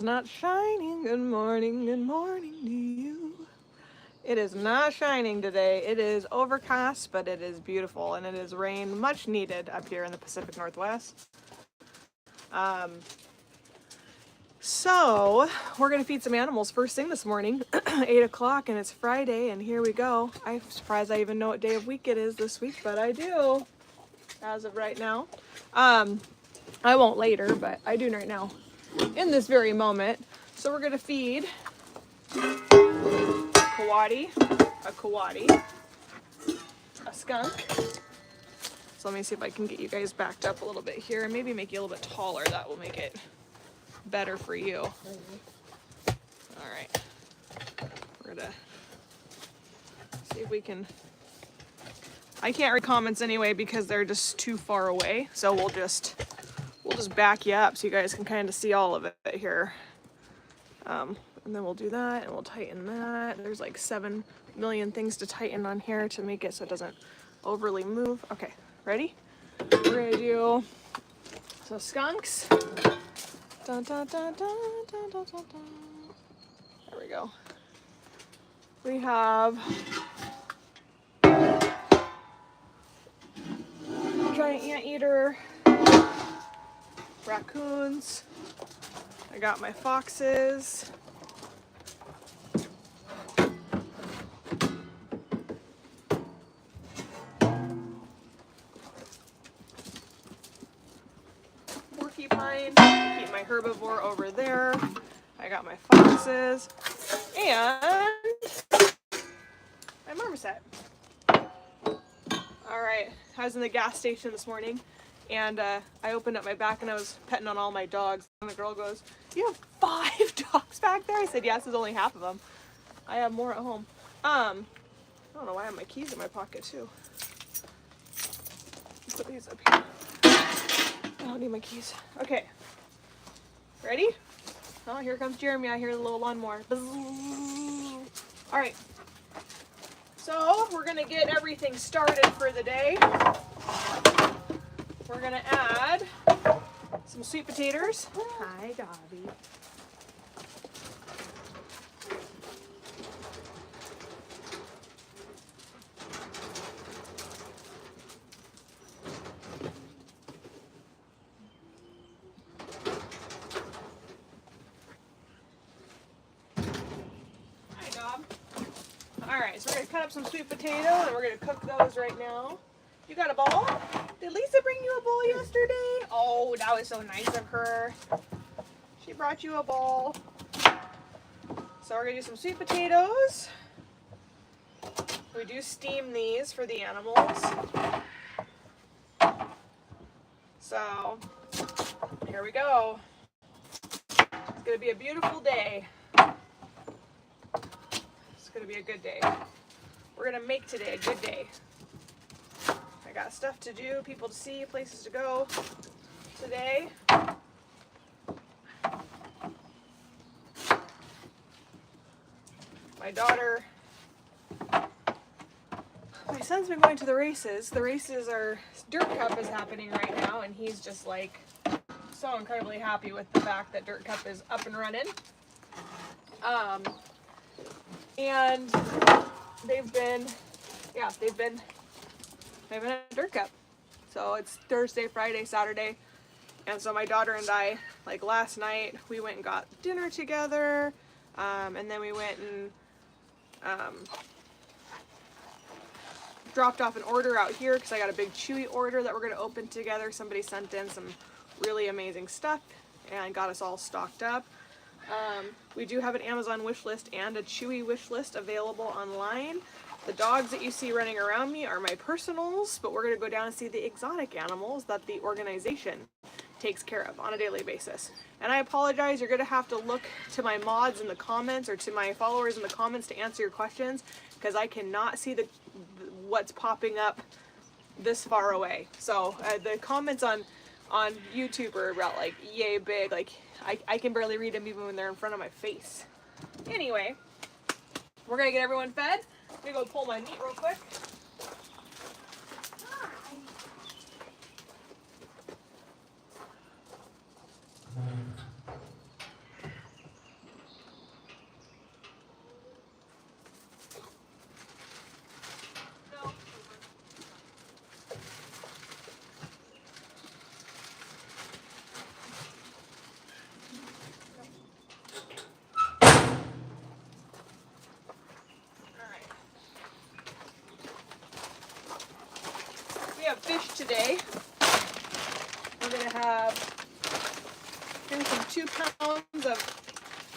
Not shining. Good morning to you. It is not shining today. It is overcast, but it is beautiful, and it is rain, much needed up here in the Pacific Northwest. So we're gonna feed some animals first thing this morning, 8 o'clock, and it's Friday, and here we go. I'm surprised I even know what day of week it is this week, but I do, as of right now. I won't later, but I do right now, in this very moment. So we're gonna feed a coati, a skunk. So let me see if I can get you guys backed up a little bit here and maybe make you a little bit taller. That will make it better for you. All right. We're gonna see if we can. I can't read comments anyway because they're just too far away. So we'll just back you up so you guys can kind of see all of it here. And then we'll do that and we'll tighten that. There's like 7 million things to tighten on here to make it so it doesn't overly move. Okay, ready? We're gonna do so skunks. Dun, dun, dun, dun, dun, dun, dun, dun. There we go. We have giant anteater, raccoons. I got my foxes. Porcupine. Keep my herbivore over there. I got my foxes. And my marmoset. All right, I was in the gas station this morning and I opened up my back and I was petting on all my dogs. And the girl goes, "You have 5 dogs back there?" I said, "Yes, it's only half of them. I have more at home." I don't know why I have my keys in my pocket too. Put these up here. I don't need my keys. Okay, ready? Oh, here comes Jeremy. I hear the little lawnmower. All right. So we're gonna get everything started for the day. We're gonna add some sweet potatoes. Hi, Dobby. Hi, Dob. All right, so we're gonna cut up some sweet potato and we're gonna cook those right now. You got a bowl? Did Lisa bring you a bowl yesterday? Oh, that was so nice of her. She brought you a bowl. So we're gonna do some sweet potatoes. We do steam these for the animals. So here we go. It's gonna be a beautiful day. It's gonna be a good day. We're gonna make today a good day. I got stuff to do, people to see, places to go today. My son's been going to the races. The races are, Dirt Cup is happening right now, and he's just like so incredibly happy with the fact that Dirt Cup is up and running. And they've been at Dirt Cup. So it's Thursday, Friday, Saturday. And so my daughter and I, like last night, we went and got dinner together. And then we went and dropped off an order out here because I got a big Chewy order that we're going to open together. Somebody sent in some really amazing stuff and got us all stocked up. We do have an Amazon wish list and a Chewy wish list available online. The dogs that you see running around me are my personals, but we're going to go down and see the exotic animals that the organization takes care of on a daily basis. And I apologize, you're going to have to look to my mods in the comments or to my followers in the comments to answer your questions because I cannot see what's popping up this far away. So the comments on YouTube are about like yay big, like I can barely read them even when they're in front of my face. Anyway, we're gonna get everyone fed. I'm gonna go pull my meat real quick. today. We're gonna have some 2 pounds of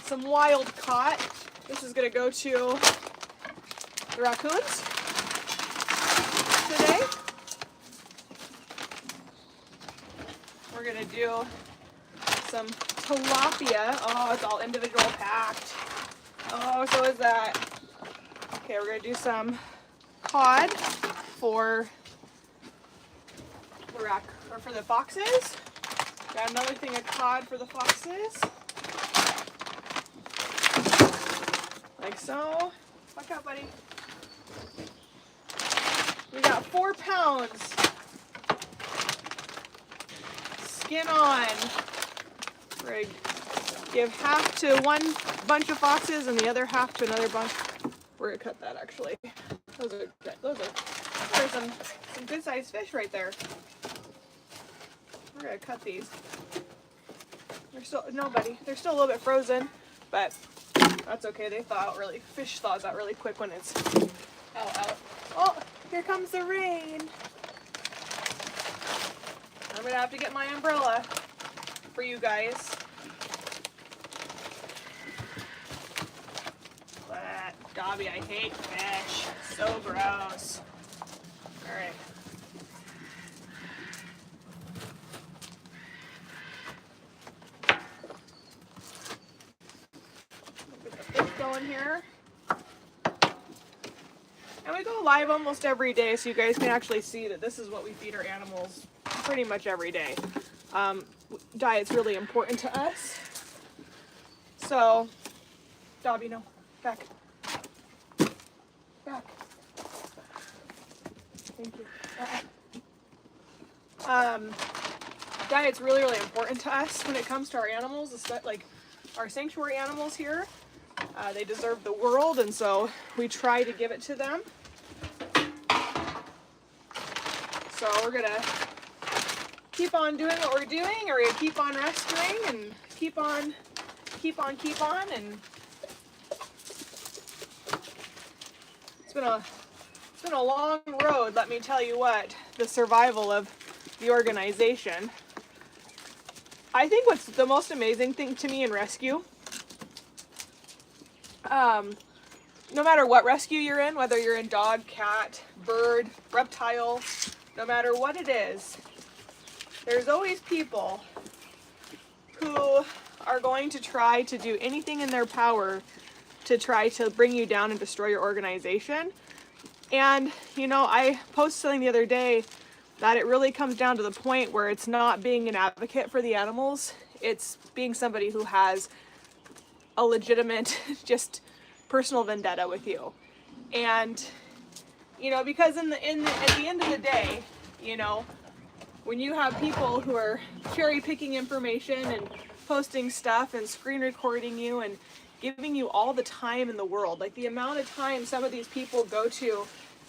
some wild caught. This is gonna go to the raccoons today. We're gonna do some tilapia. Oh, it's all individual packed. Oh, so is that. Okay, we're gonna do some cod for the foxes. Got another thing of cod for the foxes. Like so. Look out, buddy. We got 4 pounds. Skin on. We're gonna give half to one bunch of foxes and the other half to another bunch. We're gonna cut that actually. Those are some good sized fish right there. We're gonna cut these. They're still they're still a little bit frozen, but that's okay. Fish thaws out really quick when it's out. Oh, here comes the rain. I'm gonna have to get my umbrella for you guys. But Dobby, I hate fish. So gross. All right. Going here, and we go live almost every day, so you guys can actually see that this is what we feed our animals pretty much every day. Diet's really important to us. So, Dobby, no, back. Thank you. Diet's really important to us when it comes to our animals, like our sanctuary animals here. They deserve the world, and so we try to give it to them. So we're gonna keep on doing what we're doing, or we're gonna keep on rescuing and keep on, and it's been a long road, let me tell you what, the survival of the organization. I think what's the most amazing thing to me in rescue, no matter what rescue you're in, whether you're in dog, cat, bird, reptile, no matter what it is, there's always people who are going to try to do anything in their power to try to bring you down and destroy your organization. And, you know, I posted something the other day that it really comes down to the point where it's not being an advocate for the animals, it's being somebody who has a legitimate, just personal vendetta with you. And, you know, because at the end of the day, you know, when you have people who are cherry picking information and posting stuff and screen recording you and giving you all the time in the world, like the amount of time some of these people go to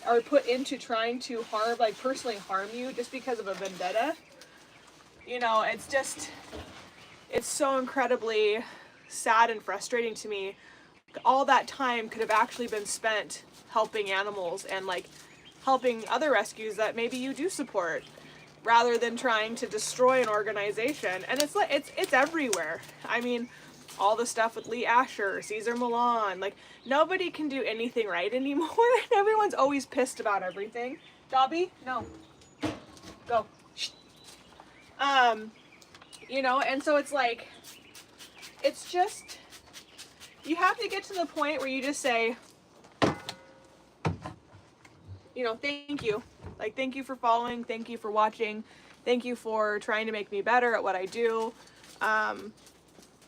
or put into trying to harm, like personally harm you just because of a vendetta, you know, it's so incredibly sad and frustrating to me. All that time could have actually been spent helping animals and like helping other rescues that maybe you do support, rather than trying to destroy an organization. And it's everywhere. I mean, all the stuff with Lee Asher, Caesar Milan, like nobody can do anything right anymore. Everyone's always pissed about everything. Dobby, no, go. Shh. You know, and so it's like, it's just, you have to get to the point where you just say, you know, thank you. Like, thank you for following. Thank you for watching. Thank you for trying to make me better at what I do. I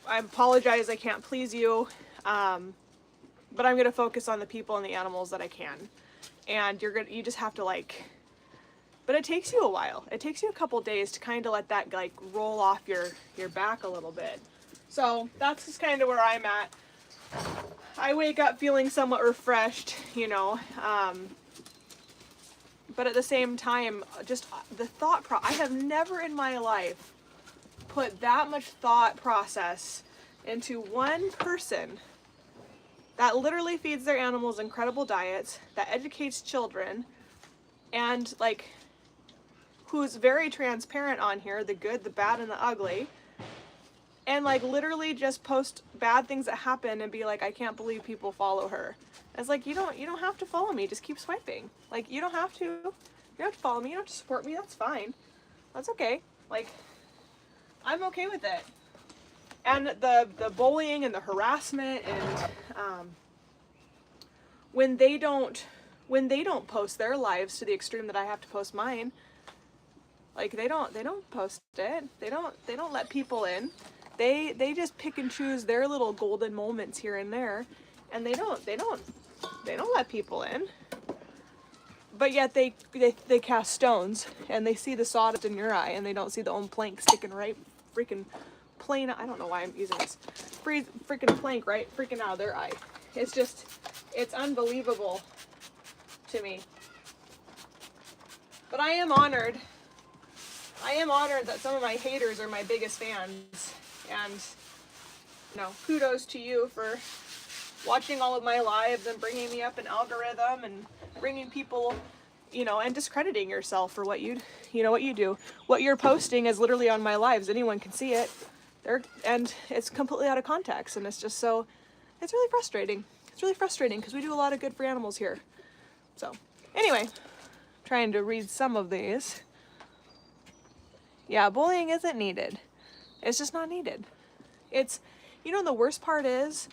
apologize I can't please you, but I'm going to focus on the people and the animals that I can. And you just have to like, but it takes you a while. It takes you a couple days to kind of let that like roll off your back a little bit. So that's just kind of where I'm at. I wake up feeling somewhat refreshed, you know, but at the same time, just the I have never in my life put that much thought process into one person that literally feeds their animals incredible diets, that educates children, and like who's very transparent on here, the good, the bad, and the ugly, and like literally just post bad things that happen and be like, I can't believe people follow her. It's like, you don't have to follow me, just keep swiping. Like, you don't have to follow me, you don't have to support me, that's fine. That's okay. Like, I'm okay with it. And the bullying and the harassment, and when they don't post their lives to the extreme that I have to post mine, like they don't post it. They don't let people in. They just pick and choose their little golden moments here and there, and they don't let people in. But yet they cast stones, and they see the sawdust in your eye, and they don't see the own plank sticking right freaking plain. I don't know why I'm using this freaking plank right freaking out of their eye. It's unbelievable to me. But I am honored. I am honored that some of my haters are my biggest fans, and kudos to you for watching all of my lives and bringing me up an algorithm and bringing people, and discrediting yourself for what you do. What you're posting is literally on my lives. Anyone can see it. And it's completely out of context, and it's really frustrating. It's really frustrating because we do a lot of good for animals here. So, anyway, trying to read some of these. Yeah, bullying isn't needed. It's just not needed. It's, the worst part is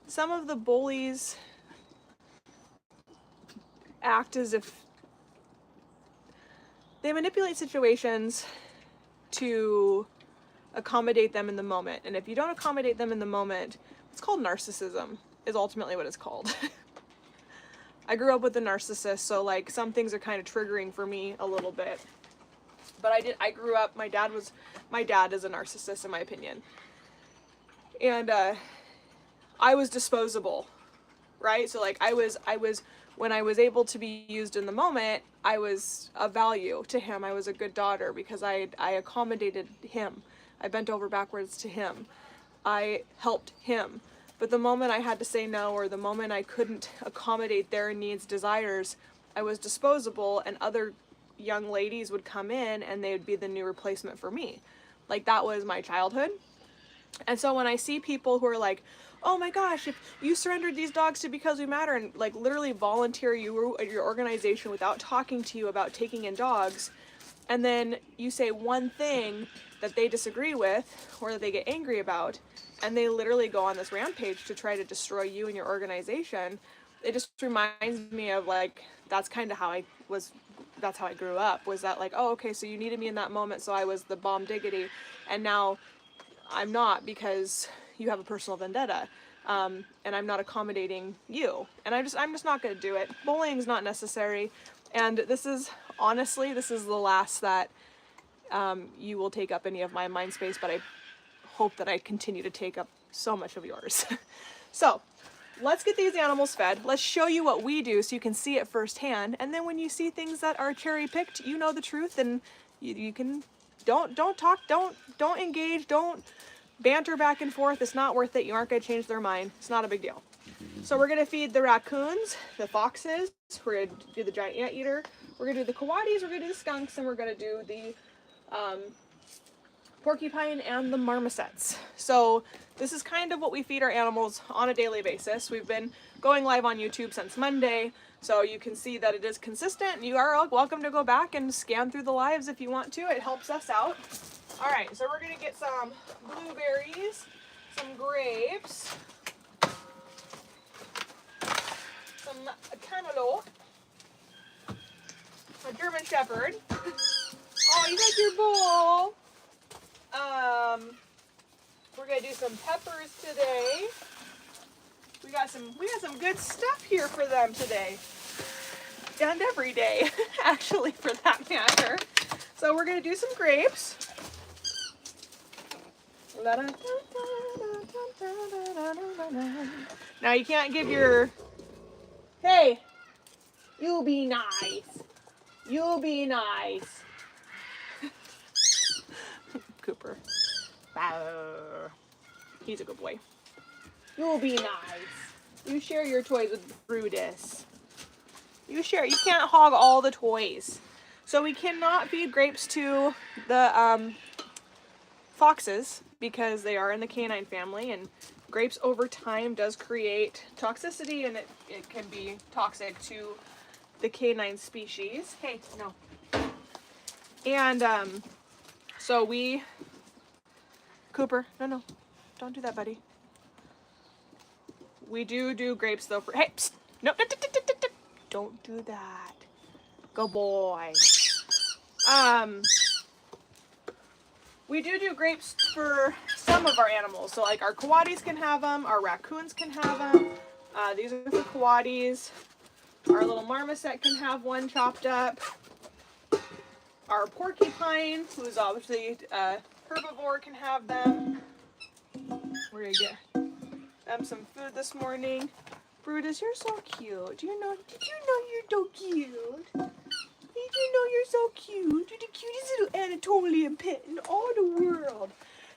some of the bullies act as if they manipulate situations to accommodate them in the moment. And if you don't accommodate them in the moment, it's called narcissism, is ultimately what it's called. I grew up with a narcissist, so like some things are kind of triggering for me a little bit. But I grew up, my dad is a narcissist in my opinion. And I was disposable, right? So like I was when I was able to be used in the moment, I was of value to him. I was a good daughter because I accommodated him. I bent over backwards to him. I helped him. But the moment I had to say no, or the moment I couldn't accommodate their needs, desires, I was disposable, and other young ladies would come in and they would be the new replacement for me. Like, that was my childhood. And so when I see people who are like, oh my gosh, if you surrendered these dogs to Because We Matter, and like literally volunteer your organization without talking to you about taking in dogs, and then you say one thing that they disagree with or that they get angry about, and they literally go on this rampage to try to destroy you and your organization, it just reminds me of like, that's kind of how that's how I grew up, was that like, oh, okay, so you needed me in that moment, so I was the bomb diggity, and now I'm not because you have a personal vendetta, and I'm not accommodating you, and I'm just not going to do it. Bullying's not necessary, and this is the last that you will take up any of my mind space, but I hope that I continue to take up so much of yours. So let's get these animals fed. Let's show you what we do so you can see it firsthand, and then when you see things that are cherry picked, you know the truth, and you can don't talk, don't engage, don't banter back and forth. It's not worth it. You aren't going to change their mind. It's not a big deal. So we're going to feed the raccoons, the foxes, we're going to do the giant anteater, we're going to do the coatis, we're going to do the skunks, and we're going to do the porcupine and the marmosets. So this is kind of what we feed our animals on a daily basis. We've been going live on YouTube since Monday, so you can see that it is consistent. You are welcome to go back and scan through the lives if you want to. It helps us out. All right, so we're gonna get some blueberries, some grapes, some cantaloupe, a German Shepherd. Oh, you got your bowl. We're gonna do some peppers today. We got some good stuff here for them today, and every day, actually, for that matter. So we're gonna do some grapes. Now you can't give your, hey, you be nice. You be nice. Cooper. He's a good boy. You'll be nice. You share your toys with Brutus. You share. You can't hog all the toys. So we cannot feed grapes to the foxes because they are in the canine family, and grapes over time does create toxicity, and it can be toxic to the canine species. Hey, no. And so we, Cooper, no, don't do that, buddy. We do grapes though for, hey, psst, no, don't do that. Go boy. We do grapes for some of our animals. So like our coatis can have them, our raccoons can have them. These are the coatis. Our little marmoset can have one chopped up. Our porcupine, who's obviously herbivore, can have them. We're gonna get them some food this morning. Brutus, you're so cute. Did you know you're so cute? Did you know you're so cute? You're the cutest little Anatolian pet in all the world.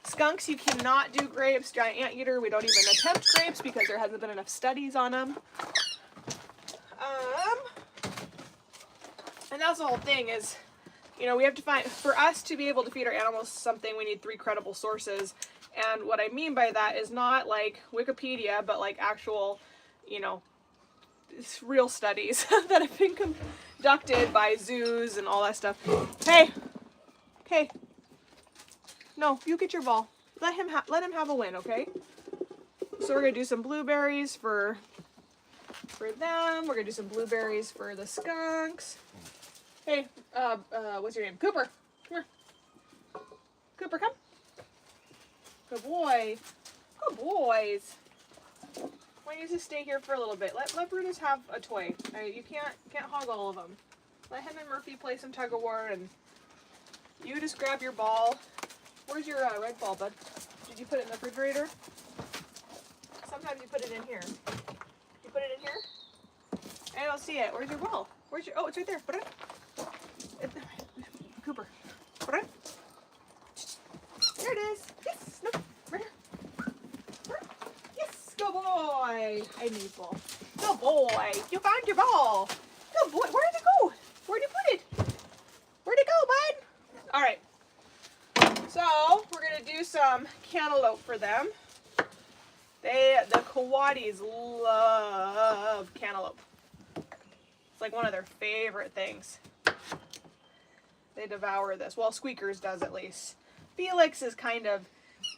Skunks, you cannot do grapes. Giant anteater, we don't even attempt grapes because there hasn't been enough studies on them. And that's the whole thing is, you know, we have to find, for us to be able to feed our animals something, we need 3 credible sources. And what I mean by that is not like Wikipedia, but like actual, you know, real studies that have been conducted by zoos and all that stuff. Hey, okay, no, you get your ball. Let him have a win, okay? So we're gonna do some blueberries for them. We're gonna do some blueberries for the skunks. Hey, what's your name? Cooper. Come here. Cooper, come. Good boy. Good boys. Why don't you just stay here for a little bit? Let Brutus have a toy. You can't hog all of them. Let him and Murphy play some tug of war, and you just grab your ball. Where's your red ball, bud? Did you put it in the refrigerator? Sometimes you put it in here. You put it in here? I don't see it. Where's your ball? Where's your? Oh, it's right there. Put it. Cooper. Put it. There it is. Yes. No. Right here. Yes. Good boy. I need ball. Good boy. You found your ball. Good boy. Where did it go? Where'd you put it? Where'd it go, bud? All right. So we're gonna do some cantaloupe for them. The coatis love cantaloupe. It's like one of their favorite things. They devour this. Well, Squeakers does at least. Felix is kind of,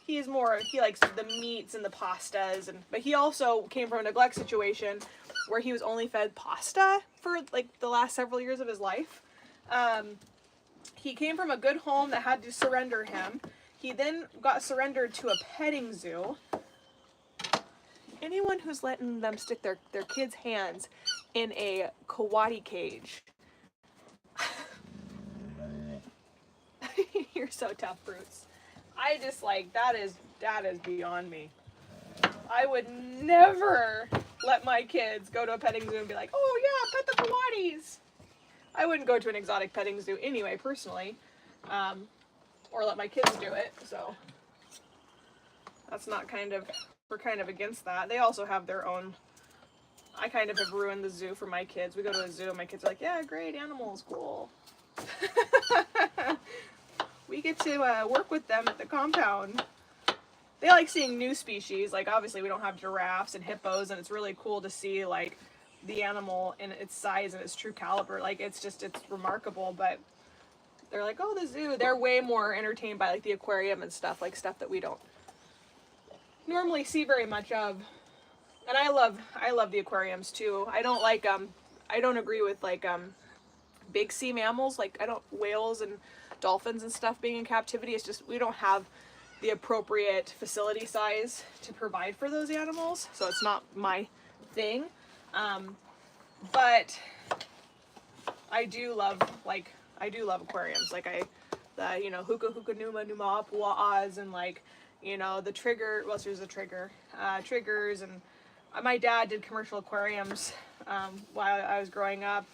he likes the meats and the pastas, but he also came from a neglect situation where he was only fed pasta for like the last several years of his life. He came from a good home that had to surrender him. He then got surrendered to a petting zoo. Anyone who's letting them stick their kids' hands in a coati cage. You're so tough, Bruce. I just like, that is beyond me. I would never let my kids go to a petting zoo and be like, oh yeah, pet the coatis. I wouldn't go to an exotic petting zoo anyway, personally, or let my kids do it, so that's not we're kind of against that. They also have their own, I kind of have ruined the zoo for my kids. We go to a zoo and my kids are like, yeah, great, animals, cool. We get to work with them at the compound. They like seeing new species, like obviously we don't have giraffes and hippos, and it's really cool to see like the animal in its size and its true caliber. Like it's remarkable, but they're like, oh, the zoo. They're way more entertained by like the aquarium and stuff, like stuff that we don't normally see very much of. And I love the aquariums too. I don't like I don't agree with like big sea mammals, like whales and dolphins and stuff being in captivity. It's just we don't have the appropriate facility size to provide for those animals, so it's not my thing. But I do love aquariums. Like the Huka Numa Numa Pua'as, and like, you know, the trigger, well, there's a trigger, triggers, and my dad did commercial aquariums while I was growing up,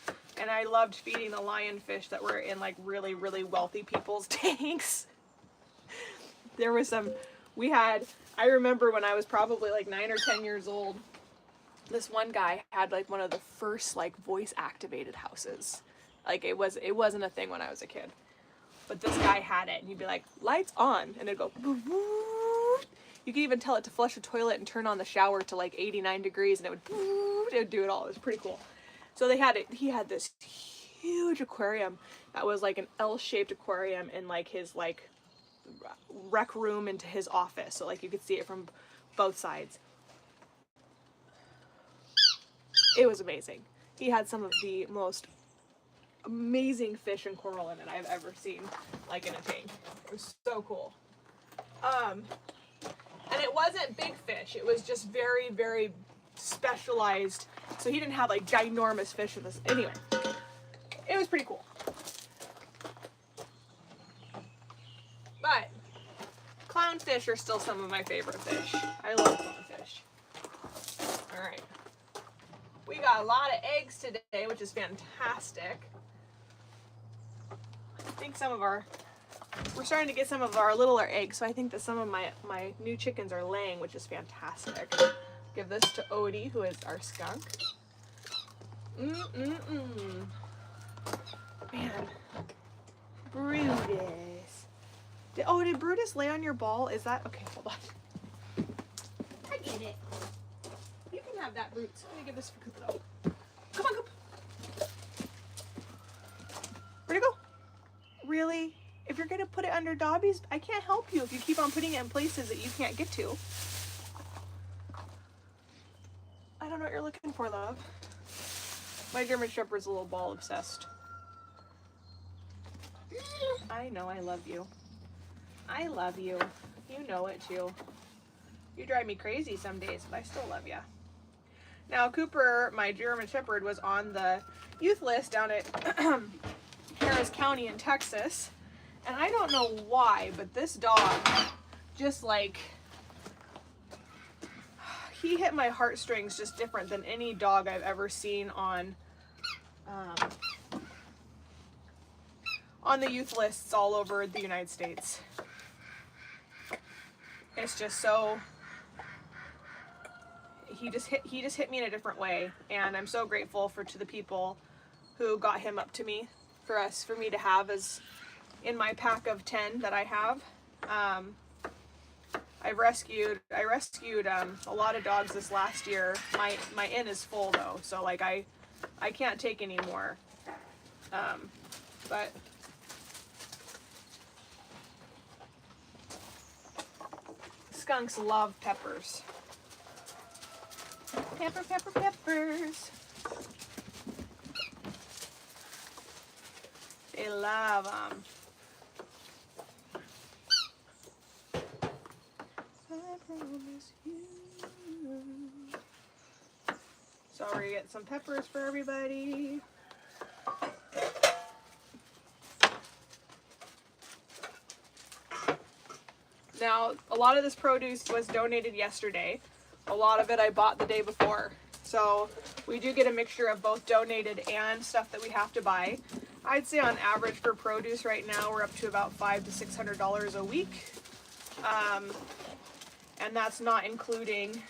and I loved feeding the lionfish that were in like really, really wealthy people's tanks. There was I remember when I was probably like 9 or 10 years old, this one guy had like one of the first like voice activated houses. Like it wasn't a thing when I was a kid. But this guy had it, and you'd be like, lights on, and it'd go boo boo. You could even tell it to flush a toilet and turn on the shower to like 89 degrees, and it would boo, it would do it all. It was pretty cool. So they had it. He had this huge aquarium that was like an L-shaped aquarium in like his like rec room into his office, so like you could see it from both sides. It was amazing. He had some of the most amazing fish and coral in it I've ever seen, like in a tank. It was so cool. And it wasn't big fish. It was just very, very specialized. So he didn't have like ginormous fish in this. Anyway, it was pretty cool. But clownfish are still some of my favorite fish. I love clownfish. All right. We got a lot of eggs today, which is fantastic. I think we're starting to get some of our littler eggs, so I think that some of my new chickens are laying, which is fantastic. Give this to Odie, who is our skunk. Man, Brutus. Did Brutus lay on your ball? Is that, okay, hold on. I get it. You can have that, Brutus. Let me give this for Cupido. Come on, Coop. Where'd it go? Really? If you're gonna put it under Dobby's, I can't help you if you keep on putting it in places that you can't get to. I don't know what you're looking for, love. My German Shepherd's a little ball obsessed. I know I love you. I love you. You know it too. You drive me crazy some days, but I still love you. Now, Cooper, my German Shepherd, was on the youth list down at Harris County in Texas. And I don't know why, but this dog just like, he hit my heartstrings just different than any dog I've ever seen on the youth lists all over the United States. It's just so, he just hit me in a different way, and I'm so grateful to the people who got him up to me for me to have as in my pack of 10 that I have. I rescued a lot of dogs this last year. My inn is full though, so like I can't take any more. But skunks love peppers. Peppers. They love them. I promise you. So we're gonna get some peppers for everybody. Now, a lot of this produce was donated yesterday. A lot of it I bought the day before. So we do get a mixture of both donated and stuff that we have to buy. I'd say on average for produce right now, we're up to about $500 to $600 a week. And that's not including,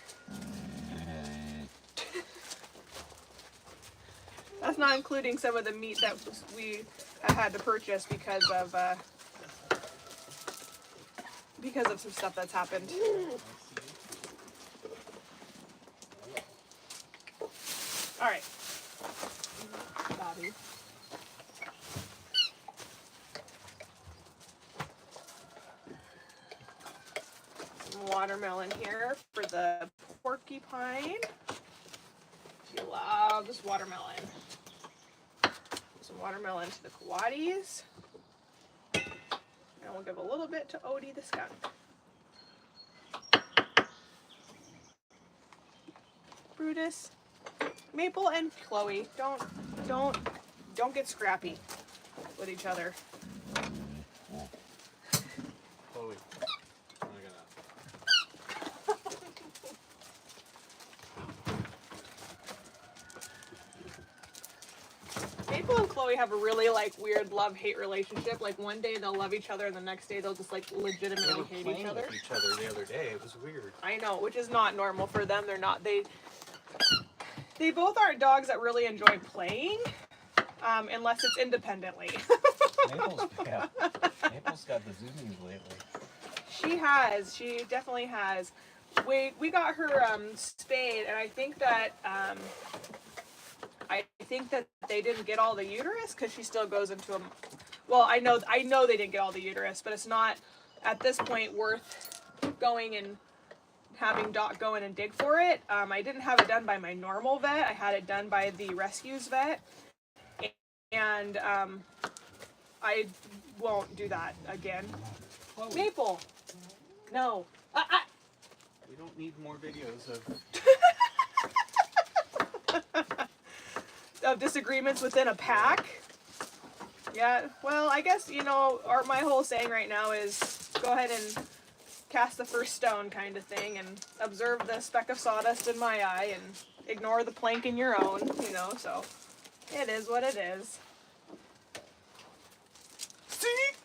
some of the meat that we had to purchase because of some stuff that's happened. All right, Bobby. Some watermelon here for the porcupine. She loves watermelon. Some watermelon to the coatis. And we'll give a little bit to Odie the skunk. Brutus, Maple and Chloe, don't get scrappy with each other. Chloe, Maple and Chloe have a really like weird love-hate relationship. Like one day they'll love each other and the next day they'll just like legitimately hate each other. With each other the other day. It was weird. I know, which is not normal for them. They both aren't dogs that really enjoy playing, unless it's independently. Maple's got the zoomies lately. She has. She definitely has. We got her spayed, and I think that they didn't get all the uterus because she still goes into a. Well, I know they didn't get all the uterus, but it's not at this point worth going and having Doc go in and dig for it. I didn't have it done by my normal vet. I had it done by the rescues vet, and I won't do that again. Chloe. Maple, no. We don't need more videos of disagreements within a pack. Yeah, well, I guess, my whole saying right now is go ahead and cast the first stone kind of thing and observe the speck of sawdust in my eye and ignore the plank in your own, so it is what it is.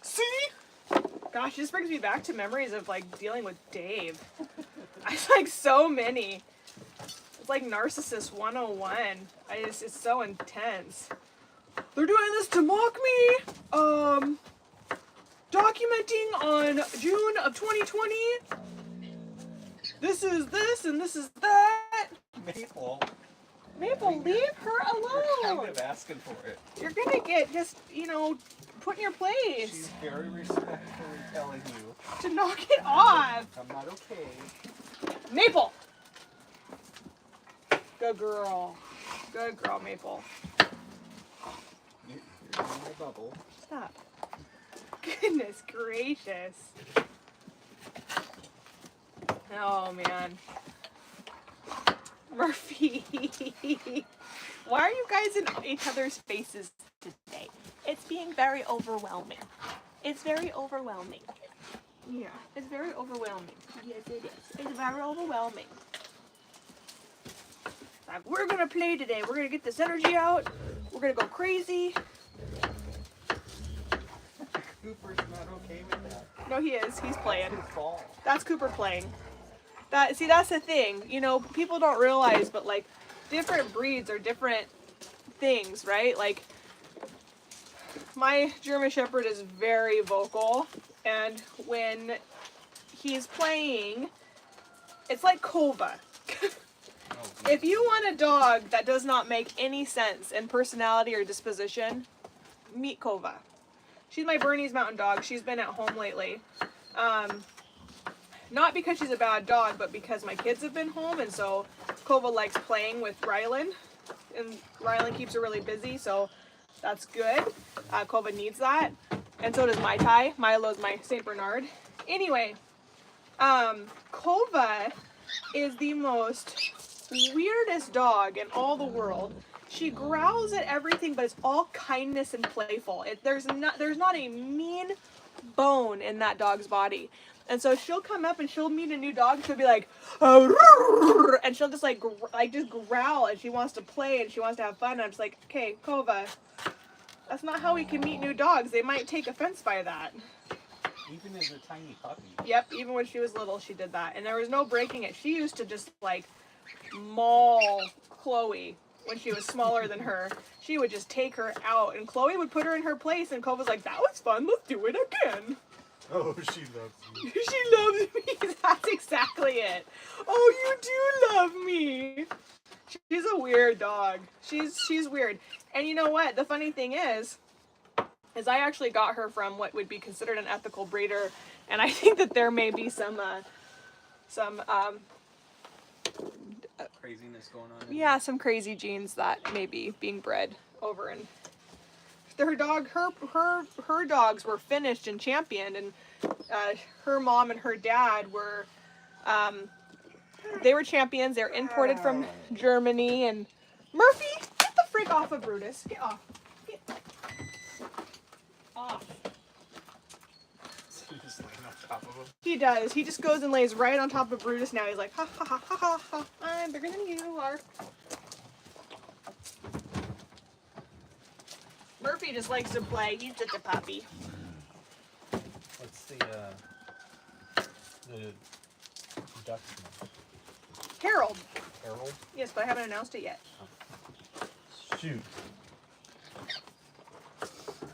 See? Gosh, this brings me back to memories of, dealing with Dave. It's, so many. It's like Narcissist 101. It's so intense. They're doing this to mock me. Documenting on June of 2020. This is this and this is that. Maple, leave her alone. you're kind of asking for it. You're gonna get just, put in your place. She's very respectfully telling you To knock it off. I'm not okay. Maple. Good girl. Good girl, Maple. You're in my bubble. Stop. Goodness gracious. Oh, man. Murphy. Why are you guys in each other's faces today? It's being very overwhelming. It's very overwhelming. Yeah, it's very overwhelming. Yes, it is. It's very overwhelming. We're gonna play today. We're gonna get this energy out. We're gonna go crazy. Cooper's not okay with that. No, he is. He's playing. That's his fault. That's Cooper playing. That's the thing. People don't realize, but different breeds are different things, right? My German Shepherd is very vocal, and when he's playing, it's like Kova. If you want a dog that does not make any sense in personality or disposition, meet Kova. She's my Bernese Mountain Dog. She's been at home lately. Not because she's a bad dog, but because my kids have been home, and so Kova likes playing with Rylan, and Rylan keeps her really busy, so that's good. Kova needs that, and so does Mai Tai. Milo's my St. Bernard. Anyway, Kova is the most weirdest dog in all the world. She growls at everything, but it's all kindness and playful. There's not a mean bone in that dog's body. And so she'll come up and she'll meet a new dog. She'll be like, oh, and she'll just just growl, and she wants to play and she wants to have fun. And I'm just like, okay, Kova, that's not how we can meet new dogs. They might take offense by that. Even as a tiny puppy. Yep, even when she was little, she did that. And there was no breaking it. She used to just maul Chloe when she was smaller than her. She would just take her out, and Chloe would put her in her place, and Kova's like, that was fun, let's do it again. Oh, she loves me. She loves me. That's exactly it. Oh, you do love me. She's a weird dog. She's weird. And you know what? The funny thing is I actually got her from what would be considered an ethical breeder, and I think that there may be some craziness going on. Yeah, some crazy genes that may be being bred over in her dogs were finished and championed, and her mom and her dad were they were champions. They're imported from Germany. And Murphy, get the frick off of Brutus. Get off. Get off. Just laying on top of him. He does. He just goes and lays right on top of Brutus now. He's like, ha ha ha ha ha ha. I'm bigger than you are. Murphy just likes to play. He's such a puppy. What's the duck smell? Harold. Harold? Yes, but I haven't announced it yet. Shoot.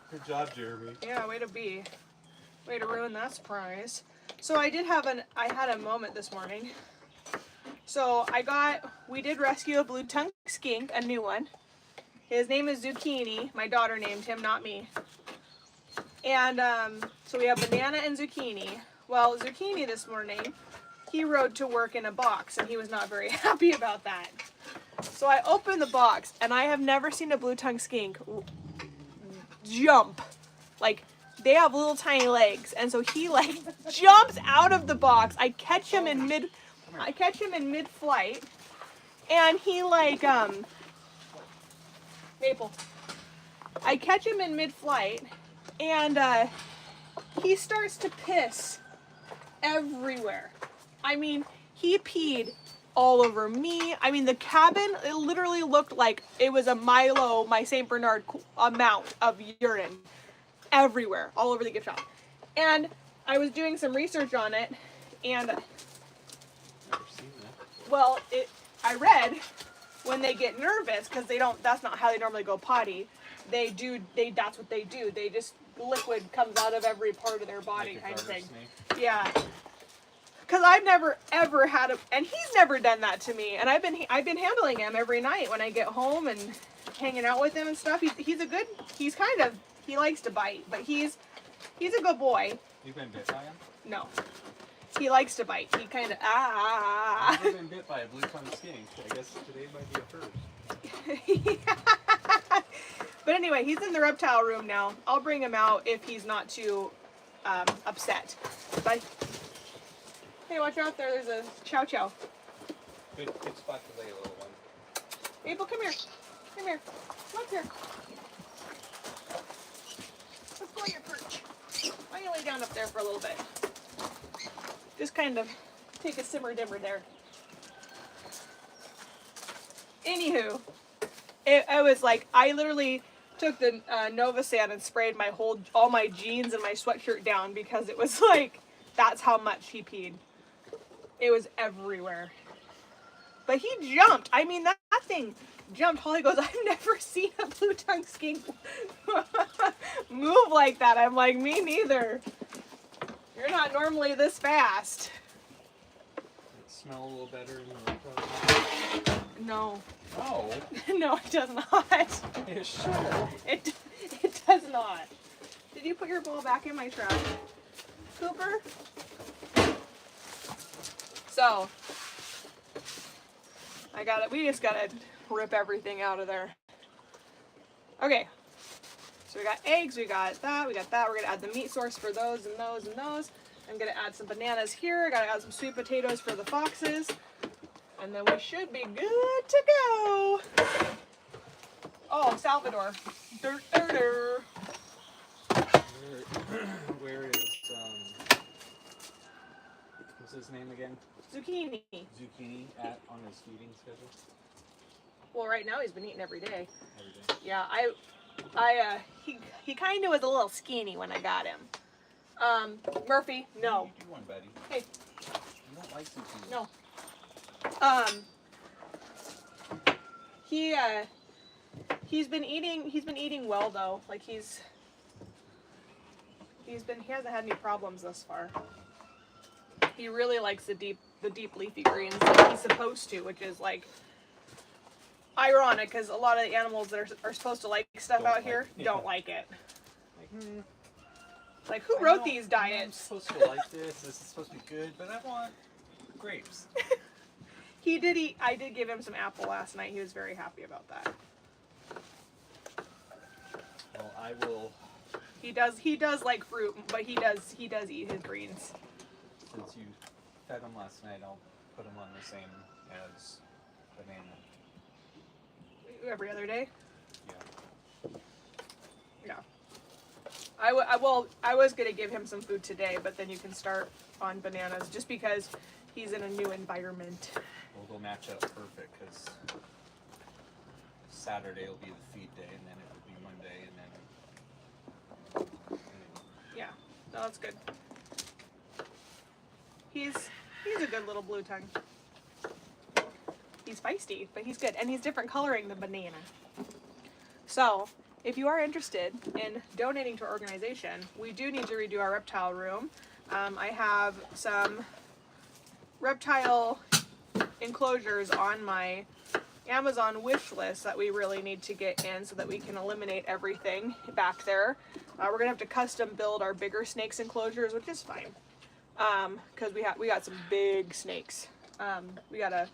Good job, Jeremy. Yeah, way to be. Way to ruin that surprise. So I had a moment this morning. So we did rescue a blue-tongued skink, a new one. His name is Zucchini. My daughter named him, not me. And so we have Banana and Zucchini. Well, Zucchini this morning, he rode to work in a box, and he was not very happy about that. So I opened the box, and I have never seen a blue-tongued skink jump. Like, they have little tiny legs, and so he like jumps out of the box. I catch him in mid-flight, and he like Maple. I catch him in mid-flight, and he starts to piss everywhere. I mean, he peed all over me. I mean, the cabin, it literally looked like it was a Milo, my St. Bernard amount of urine everywhere, all over the gift shop. And I was doing some research on it, and Never seen that. well, I read when they get nervous, because that's not how they normally go potty. That's what they do. They just, liquid comes out of every part of their body, Like a kind of thing. snake. Yeah. Because I've never ever had and he's never done that to me. And I've been handling him every night when I get home and hanging out with him and stuff. He likes to bite, but he's a good boy. You've been bit by him? No. He likes to bite. He kind of, I've never been bit by a blue-tongued skink. I guess today might be a first. But anyway, he's in the reptile room now. I'll bring him out if he's not too upset. But hey, watch out there. There's a chow chow. Good spot to lay a little one. Maple, come here. Come here. Come up here. Let's go on your perch. Why don't you lay down up there for a little bit? Just kind of take a simmer dimmer there. Anywho, I was like, I literally took the Novosan and sprayed all my jeans and my sweatshirt down because it was like, that's how much he peed. It was everywhere. But he jumped. I mean, that thing jumped. Holly goes, I've never seen a blue-tongued skink move like that. I'm like, me neither. You're not normally this fast. Does it smell a little better in the reptile? No. No. No, it does not. It should. It does not. Did you put your bowl back in my trash, Cooper? So, we just gotta rip everything out of there. Okay. So we got eggs, we got that. We're gonna add the meat source for those and those and those. I'm gonna add some bananas here. I gotta add some sweet potatoes for the foxes. And then we should be good to go. Oh, Salvador. Where is what's his name again? Zucchini. Zucchini on his feeding schedule? Well, right now he's been eating every day. Every day. Yeah, he kind of was a little skinny when I got him. Murphy, no. You do one, buddy. Hey. You don't like zucchini. No. He's been eating well though. Like he hasn't had any problems thus far. He really likes the deep leafy greens like he's supposed to, which is like ironic because a lot of the animals that are supposed to like stuff out here don't like it. Like who wrote these diets? I'm supposed to like this. This is supposed to be good, but I want grapes. He did eat. I did give him some apple last night. He was very happy about that. Well, I will. He does like fruit, but he does eat his greens. Since you fed him last night, I'll put him on the same as banana. Every other day. Yeah. Yeah. I was gonna give him some food today, but then you can start on bananas just because he's in a new environment. Well, they'll match up perfect because Saturday will be the feed day, and then it will be Monday, and then. Yeah, no, that's good. He's a good little blue tongue. He's feisty, but he's good. And he's different coloring than Banana. So, if you are interested in donating to our organization, we do need to redo our reptile room. I have some reptile enclosures on my Amazon wish list that we really need to get in so that we can eliminate everything back there. We're gonna have to custom build our bigger snakes enclosures, which is fine, because we got some big snakes. We got a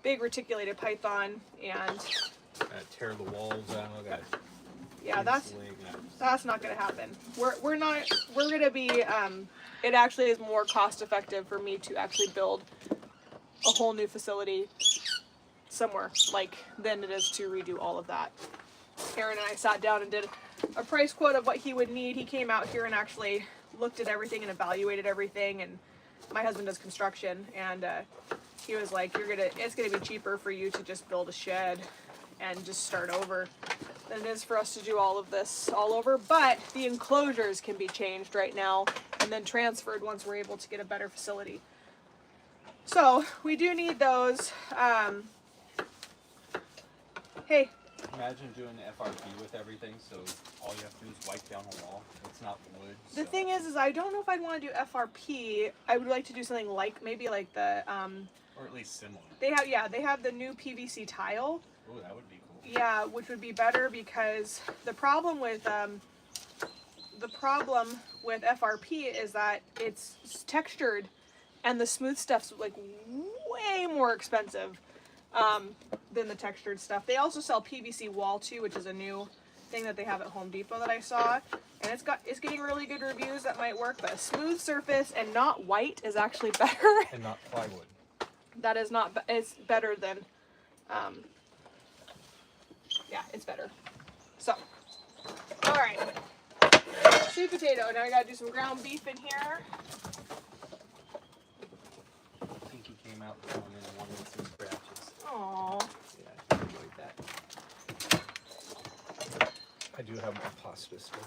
big reticulated python and tear the walls out. yeah, that's not gonna happen. We're gonna be. It actually is more cost effective for me to actually build a whole new facility somewhere than it is to redo all of that. Aaron and I sat down and did a price quote of what he would need. He came out here and actually looked at everything and evaluated everything. And my husband does construction, and he was like, it's gonna be cheaper for you to just build a shed and just start over than it is for us to do all of this all over. But the enclosures can be changed right now and then transferred once we're able to get a better facility. So we do need those. Hey. Imagine doing the FRP with everything, so all you have to do is wipe down a wall. It's not wood. The thing is I don't know if I'd want to do FRP. I would like to do something maybe like the or at least similar. They have the new PVC tile. Oh, that would be cool. Yeah, which would be better because the problem with FRP is that it's textured, and the smooth stuff's like way more expensive than the textured stuff. They also sell PVC wall too, which is a new thing that they have at Home Depot that I saw, and it's getting really good reviews. That might work, but a smooth surface and not white is actually better. And not plywood. That is not. It's better than. Yeah, it's better. So, all right. Sweet potato. Now I gotta do some ground beef in here. I think he came out with one and one with some scratches. Aww. Yeah, I enjoyed that. I do have my pasta still.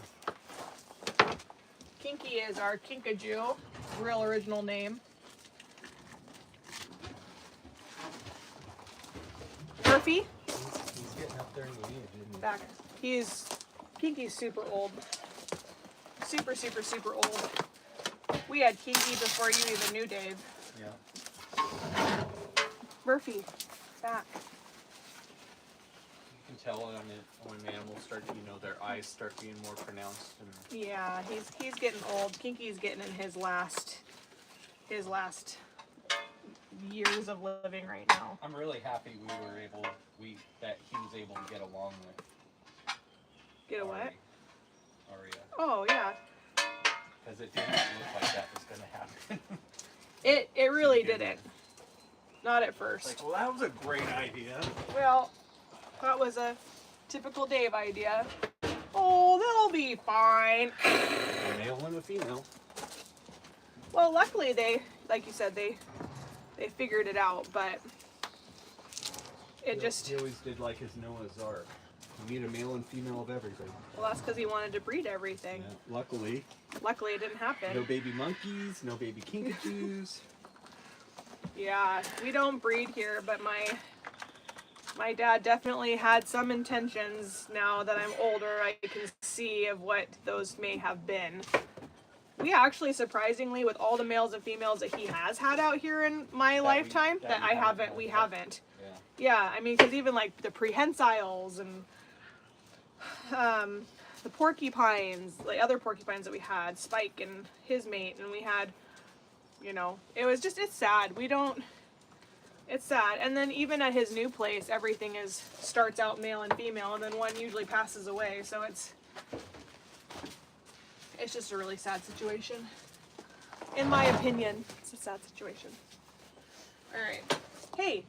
Kinky is our kinkajou, real original name. Murphy. He's getting up there in the age, isn't he? Back. Kinky's super old. Super, super, super old. We had Kinky before you even knew Dave. Yeah. Murphy, back. You can tell when animals start, their eyes start being more pronounced. And Yeah, he's getting old. Kinky's getting in his last years of living right now. I'm really happy that he was able to get along with. Get a what? Aria. Oh yeah. Because it didn't look like that was gonna happen. It really didn't. Not at first. Like, well, that was a great idea. Well, that was a typical Dave idea. Oh, they'll be fine. A male and a female. Well, luckily like you said, they figured it out, but He always did like his Noah's Ark. You need a male and female of everything. Well, that's because he wanted to breed everything. Yeah, luckily it didn't happen. no baby monkeys, no baby kinkajous. Yeah, we don't breed here, but my dad definitely had some intentions. Now that I'm older, I can see of what those may have been. We actually, surprisingly, with all the males and females that he has had out here in my lifetime, we haven't. Yeah, I mean, because even like the prehensile and the porcupines, like other porcupines that we had, Spike and his mate, and we had, it's sad. It's sad. And then even at his new place, everything starts out male and female, and then one usually passes away. So it's just a really sad situation. In my opinion, it's a sad situation. All right. Hey,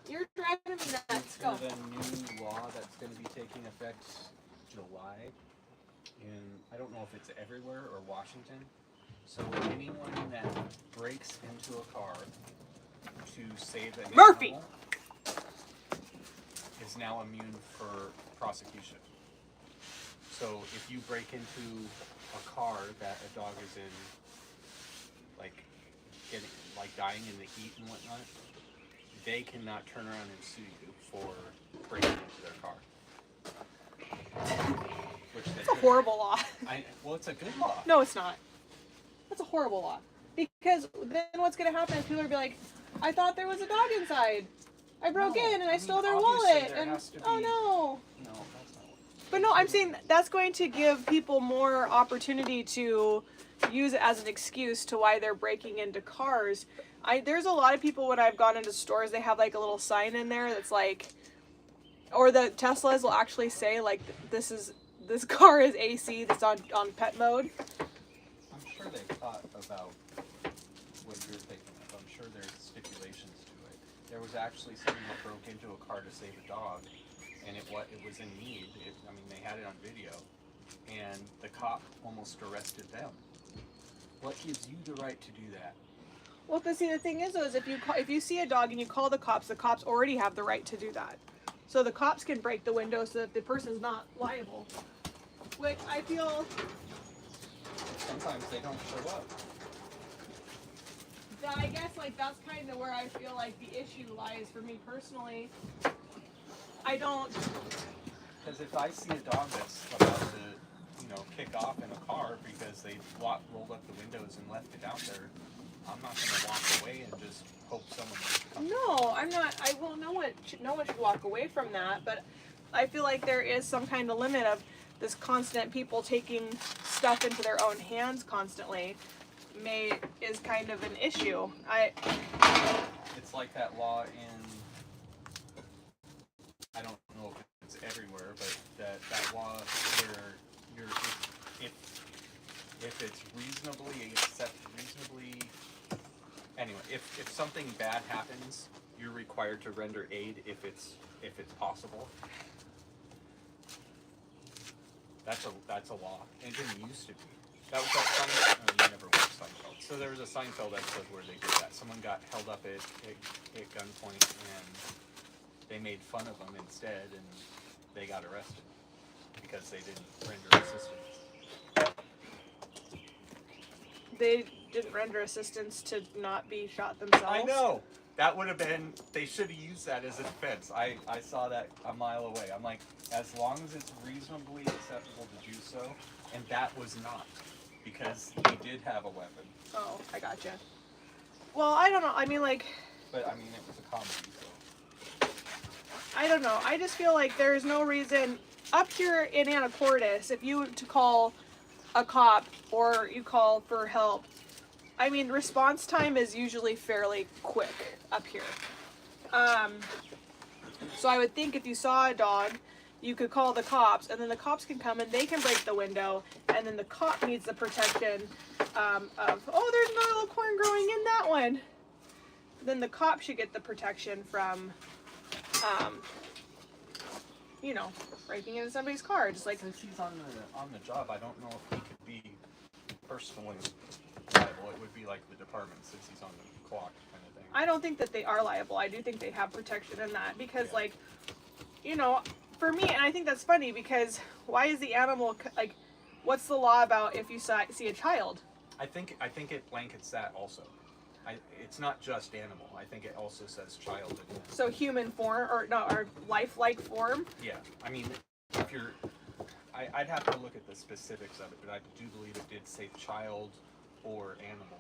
you're driving me nuts. Go. There's a new law that's going to be taking effect July, and I don't know if it's everywhere or Washington. So anyone that breaks into a car to save an Murphy animal is now immune for prosecution. So if you break into a car that a dog is in, like dying in the heat and whatnot, if they cannot turn around and sue you for breaking into their car. It's a horrible law. Well, it's a good law. No, it's not. That's a horrible law. Because then what's going to happen is people are going to be like, I thought there was a dog inside. I broke in and I stole their wallet. And oh no. No, that's not what. But no, I'm saying that's going to give people more opportunity to use it as an excuse to why they're breaking into cars. There's a lot of people when I've gone into stores, they have like a little sign in there that's like, or the Teslas will actually say like, this car is AC, that's on pet mode. I'm sure they thought about what you're thinking of. I'm sure there's stipulations to it. There was actually someone that broke into a car to save a dog, and it was in need. I mean, they had it on video, and the cop almost arrested them. What gives you the right to do that? Well, but see, the thing is, though, is if you see a dog and you call the cops already have the right to do that. So the cops can break the window so that the person's not liable. Which I feel... Sometimes they don't show up. I guess like that's kind of where I feel like the issue lies for me personally. I don't... Because if I see a dog that's about to, kick off in a car because they rolled up the windows and left it out there, I'm not going to walk away and just hope someone will come. No, I'm not. No one should walk away from that, but I feel like there is some kind of limit of this constant people taking stuff into their own hands constantly is kind of an issue. It's like that law in, I don't know if it's everywhere, but that law where if it's reasonably, anyway, if something bad happens, you're required to render aid if it's possible. That's a law. And it didn't used to be. That was that Seinfeld. No, you never watched Seinfeld. So there was a Seinfeld episode where they did that. Someone got held up at gunpoint and they made fun of them instead, and they got arrested because they didn't render assistance. They didn't render assistance to not be shot themselves. I know. That would have been, they should have used that as a defense. I saw that a mile away. I'm like, as long as it's reasonably acceptable to do so, and that was not, because he did have a weapon. Oh, I gotcha. Well, I don't know. I mean, like... But, I mean, it was a comedy, so... I don't know. I just feel like there's no reason... Up here in Anacortes, if you were to call a cop or you call for help, I mean, response time is usually fairly quick up here. So I would think if you saw a dog, you could call the cops, and then the cops can come and they can break the window, and then the cop needs the protection of, oh, there's another little corn growing in that one. Then the cop should get the protection from, breaking into somebody's car. Just like, since he's on the job, I don't know if he could be personally liable. It would be like the department since he's on the clock kind of thing. I don't think that they are liable. I do think they have protection in that because, for me, and I think that's funny because why is the animal what's the law about if you see a child? I think it blankets that also. It's not just animal. I think it also says child in it. So human form or lifelike form? Yeah. I mean, if you're, I'd have to look at the specifics of it, but I do believe it did say child or animal.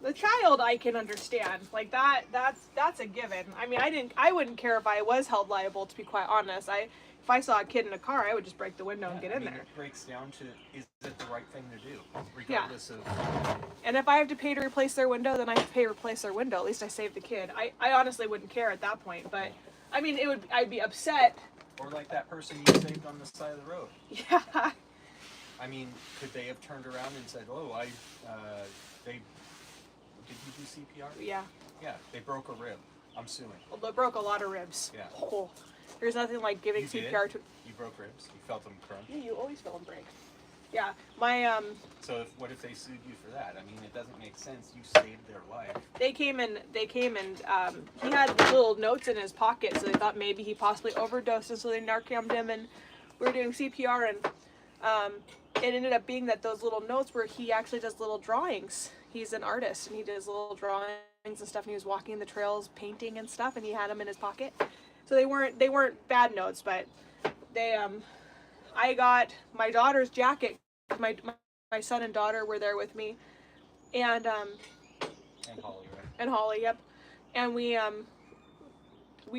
The child I can understand. Like that's a given. I mean, I wouldn't care if I was held liable, to be quite honest. If I saw a kid in a car, I would just break the window and get in there. It breaks down to, is it the right thing to do? Regardless of... And if I have to pay to replace their window, then I have to pay to replace their window. At least I saved the kid. I honestly wouldn't care at that point, but I mean, I'd be upset. Or like that person you saved on the side of the road. Yeah. I mean, could they have turned around and said, oh, did you do CPR? Yeah. Yeah, they broke a rib. I'm suing. Well, they broke a lot of ribs. Yeah. Oh, there's nothing like giving CPR to... You broke ribs? You felt them crunch? Yeah, you always feel them break. Yeah, my, So what if they sued you for that? I mean, it doesn't make sense. You saved their life. They came and, he had little notes in his pocket, so they thought maybe he possibly overdosed, and so they narcomed him, and we were doing CPR, and, it ended up being that those little notes where he actually does little drawings. He's an artist, and he does little drawings and stuff, and he was walking the trails painting and stuff, and he had them in his pocket. So they weren't bad notes, but they I got my daughter's jacket. My son and daughter were there with me, and Holly, right? And Holly, yep. And we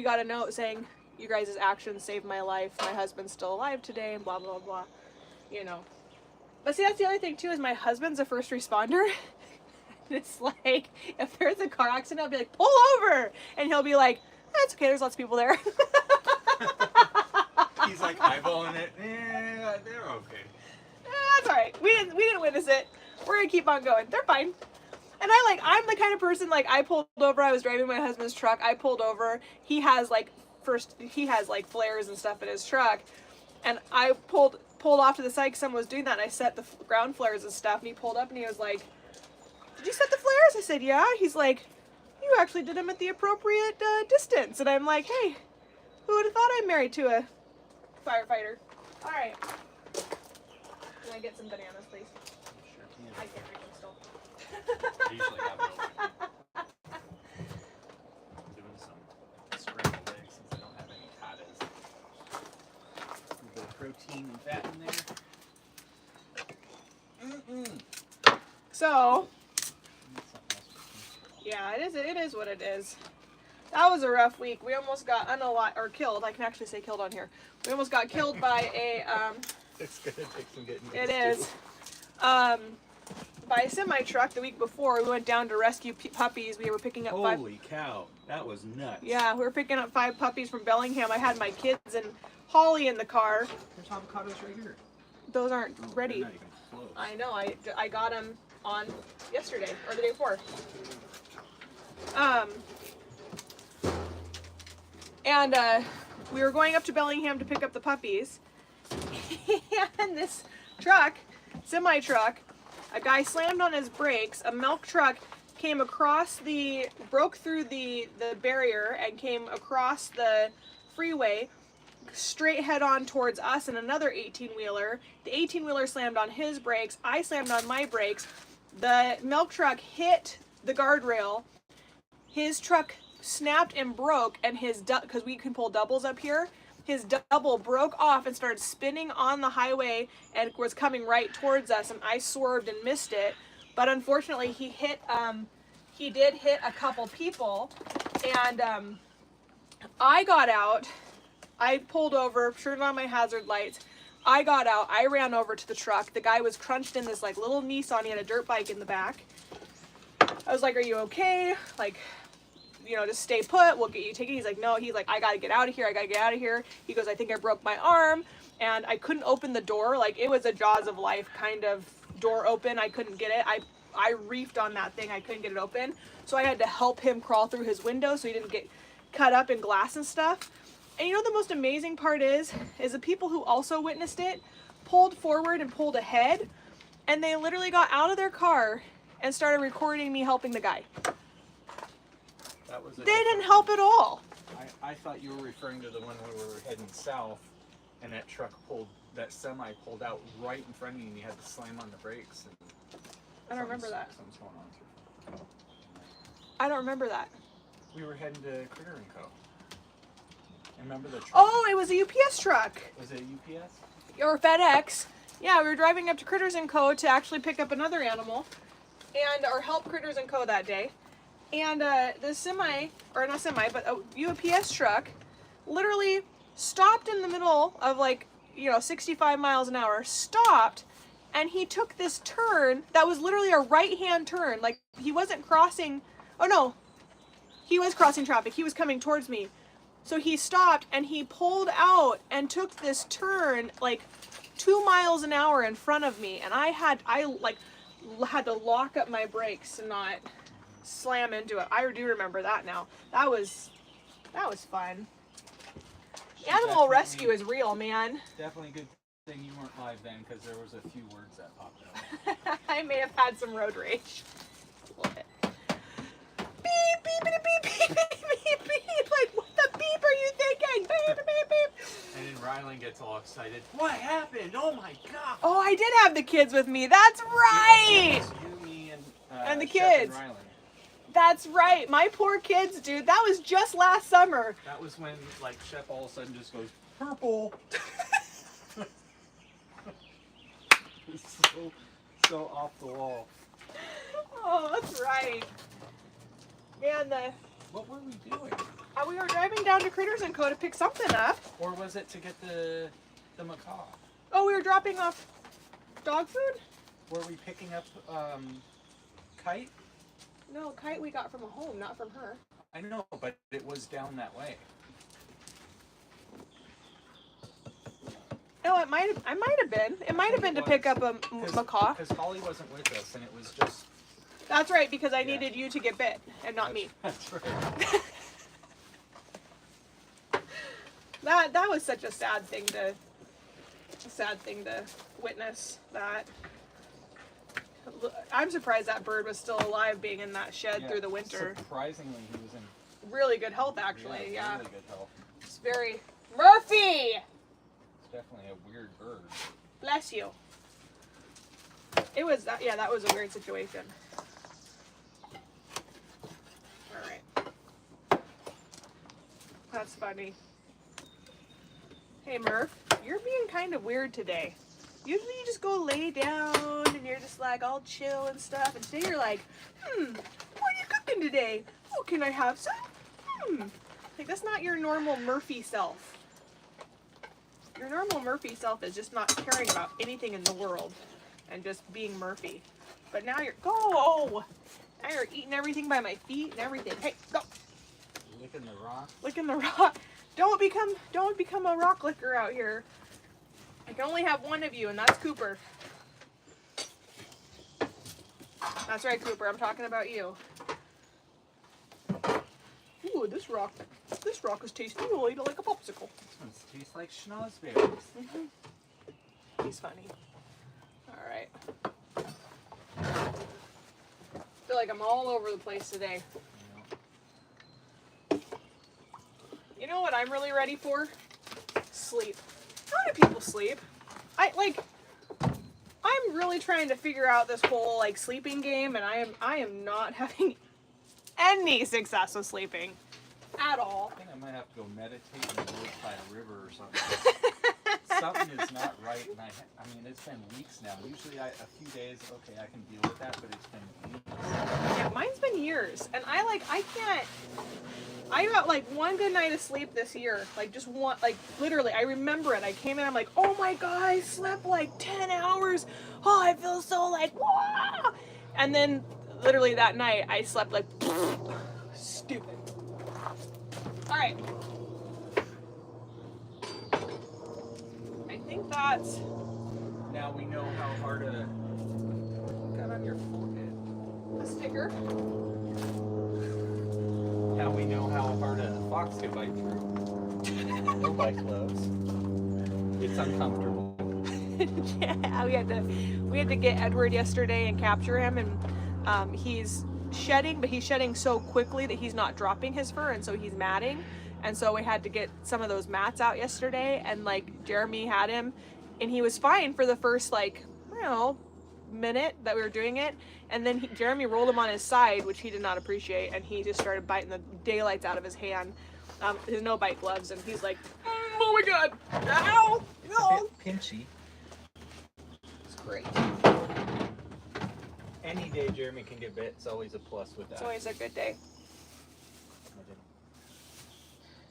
got a note saying, "You guys' actions saved my life. My husband's still alive today," and blah blah blah. You know. But see, that's the other thing too, is my husband's a first responder. It's like, if there's a car accident, I'll be like, "Pull over!" And he'll be like, "That's okay, there's lots of people there." He's like eyeballing it. Yeah, they're okay. That's alright. We didn't witness it. We're gonna keep on going. They're fine. And I'm the kind of person, like, I pulled over, I was driving my husband's truck, I pulled over, he has flares and stuff in his truck, and I pulled off to the side because someone was doing that, and I set the ground flares and stuff, and he pulled up and he was like, "Did you set the flares?" I said, "Yeah." He's like, "You actually did them at the appropriate distance." And I'm like, "Hey, who would have thought I'm married to a firefighter?" All right. Can I get some bananas, please? Sure can. I can't drink them still. I usually have it over. Doing some scrambled eggs since I don't have any tatas. A bit of protein and fat in there. So, yeah, it is what it is. That was a rough week. We almost got killed. I can actually say killed on here. We almost got killed by a It's gonna take some getting used it to. is by a semi truck the week before. We went down to rescue puppies. We were picking up Holy cow, that was nuts. Yeah, we were picking up 5 puppies from Bellingham. I had my kids and Holly in the car. There's avocados right here. Those aren't ready. They're not even close. I know. I got them on yesterday or the day before. And we were going up to Bellingham to pick up the puppies, and this truck, semi truck, a guy slammed on his brakes. A milk truck came broke through the barrier and came across the freeway, straight head on towards us and another 18-wheeler. The 18-wheeler slammed on his brakes. I slammed on my brakes. The milk truck hit the guardrail. His truck snapped and broke, and because we can pull doubles up here, his double broke off and started spinning on the highway and was coming right towards us, and I swerved and missed it. But unfortunately, he did hit a couple people, and I got out. I pulled over, turned on my hazard lights. I got out. I ran over to the truck. The guy was crunched in this like little Nissan. He had a dirt bike in the back. I was like, "Are you okay? Like, you know, just stay put. We'll get you taken." He's like, "No." He's like, "I gotta get out of here. I gotta get out of here." He goes, "I think I broke my arm," and I couldn't open the door. Like, it was a jaws of life kind of door open. I couldn't get it. I reefed on that thing. I couldn't get it open. So I had to help him crawl through his window so he didn't get cut up in glass and stuff. And you know the most amazing part is the people who also witnessed it pulled forward and pulled ahead, and they literally got out of their car and started recording me helping the guy. That was they didn't help at all. I thought you were referring to the one where we were heading south, and that semi pulled out right in front of you, and you had to slam on the brakes. And I don't remember that. Something's going on too. I don't remember that. We were heading to Critter & Co. Remember the truck? Oh, it was a UPS truck. Was it UPS? Or FedEx. Yeah, we were driving up to Critters & Co. to actually pick up another animal, or help Critters & Co. that day. And the UPS truck literally stopped in the middle of 65 miles an hour, stopped, and he took this turn that was literally a right-hand turn. Like, he wasn't crossing, oh no, he was crossing traffic. He was coming towards me. So he stopped and he pulled out and took this turn like 2 miles an hour in front of me. And I had to lock up my brakes and not slam into it. I do remember that now. That was fun. Animal rescue is real, man. Definitely good thing you weren't live then, because there was a few words that popped out. I may have had some road rage. A little bit. Beep, beep, beep, beep, beep, beep, beep. Like, what the beep are you thinking? Beep, beep, beep. And then Rylan gets all excited. What happened? Oh my God. Oh, I did have the kids with me. That's right. You, me, and the Shep kids. And Rylan. That's right. My poor kids, dude. That was just last summer. That was when, like, Shep all of a sudden just goes, purple. It's so off the wall. Oh, that's right. Man, What were we doing? we were driving down to Critters & Co. to pick something up. Or was it to get the macaw? Oh, we were dropping off dog food? Were we picking up Kite? No, Kite we got from a home, not from her. I know, but it was down that way. No, I might have been. It might have been to pick up a macaw. Because Holly wasn't with us, and it was just... That's right, because I needed you to get bit, and not me. That's right. That was such a sad thing to witness. That I'm surprised that bird was still alive, being in that shed through the winter. Surprisingly, he was in Really good health, actually. Yeah. really good health. It's very Murphy. It's definitely a weird bird. Bless you. It was that. Yeah, that was a weird situation. All right. That's funny. Hey Murph, you're being kind of weird today. Usually you just go lay down and you're just like all chill and stuff. And today you're like, what are you cooking today? Oh, can I have some? Like, that's not your normal Murphy self. Your normal Murphy self is just not caring about anything in the world and just being Murphy. But now you're, go! Now you're eating everything by my feet and everything. Hey, go! Licking the rock. Licking the rock. Don't become a rock licker out here. I can only have one of you, and that's Cooper. That's right, Cooper. I'm talking about you. Ooh, this rock is tasty. You'll eat it like a popsicle. This one tastes like schnozberries. He's funny. All right. Feel like I'm all over the place today. You know what I'm really ready for? Sleep. How do people sleep? I'm really trying to figure out this whole like sleeping game, and I am not having any success with sleeping at all. I think I might have to go meditate in the woods by a river or something. Something is not right, and I mean, it's been weeks now. Usually a few days, okay, I can deal with that, but it's been weeks. Yeah, mine's been years, and I can't. I got like one good night of sleep this year, like just one, like literally, I remember it. I came in, I'm like, oh my god, I slept like 10 hours. Oh, I feel so like, wah! And then literally that night, I slept like, stupid. All right. I think that's. Now we know how hard a. Got on your forehead. A sticker. Now we know how hard a fox can bite through. No bite gloves. It's uncomfortable. Yeah, we had to get Edward yesterday and capture him, and he's shedding, but he's shedding so quickly that he's not dropping his fur, and so he's matting. And so we had to get some of those mats out yesterday, and like Jeremy had him, and he was fine for the first like, I don't know, minute that we were doing it, and then Jeremy rolled him on his side, which he did not appreciate, and he just started biting the daylights out of his hand, his no bite gloves, and he's like, oh my god, ow, no. Pinchy. It's great. Any day Jeremy can get bit, it's always a plus with that. It's always a good day.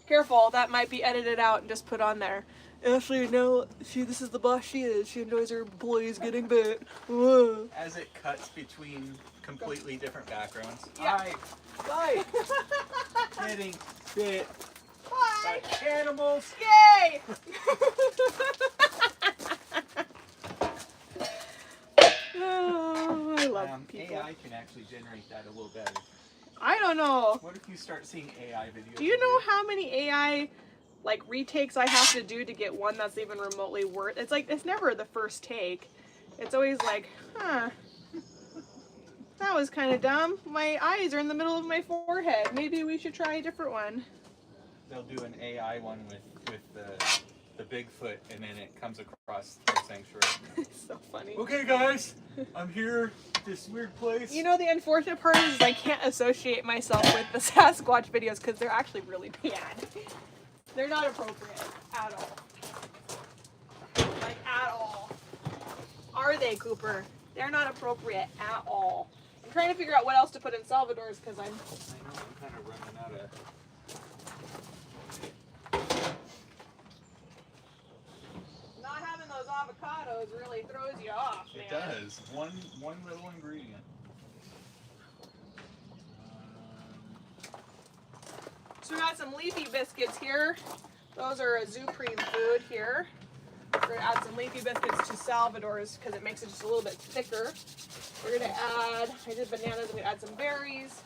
Careful, that might be edited out and just put on there. Ashley, no, this is the boss she is. She enjoys her employees getting bit. Whoa. As it cuts between completely different backgrounds. Yeah. Bye. Getting bit Bye. by animals. Yay! Oh, I love people. AI can actually generate that a little better. I don't know. What if you start seeing AI videos? Do you know how many AI like retakes I have to do to get one that's even remotely worth? It's like, it's never the first take. It's always like, huh, that was kind of dumb. My eyes are in the middle of my forehead. Maybe we should try a different one. They'll do an AI one with the the Bigfoot, and then it comes across the sanctuary. It's so funny. Okay, guys, I'm here at this weird place. You know, the unfortunate part is I can't associate myself with the Sasquatch videos because they're actually really bad. They're not appropriate at all. Like, at all. Are they, Cooper? They're not appropriate at all. I'm trying to figure out what else to put in Salvador's because I know, I'm kind of running out of... not having those avocados really throws you off, man. It does. One little ingredient. So we got some leafy biscuits here. Those are a Zupreme food here. We're gonna add some leafy biscuits to Salvador's because it makes it just a little bit thicker. We're gonna add, I did bananas, I'm gonna add some berries.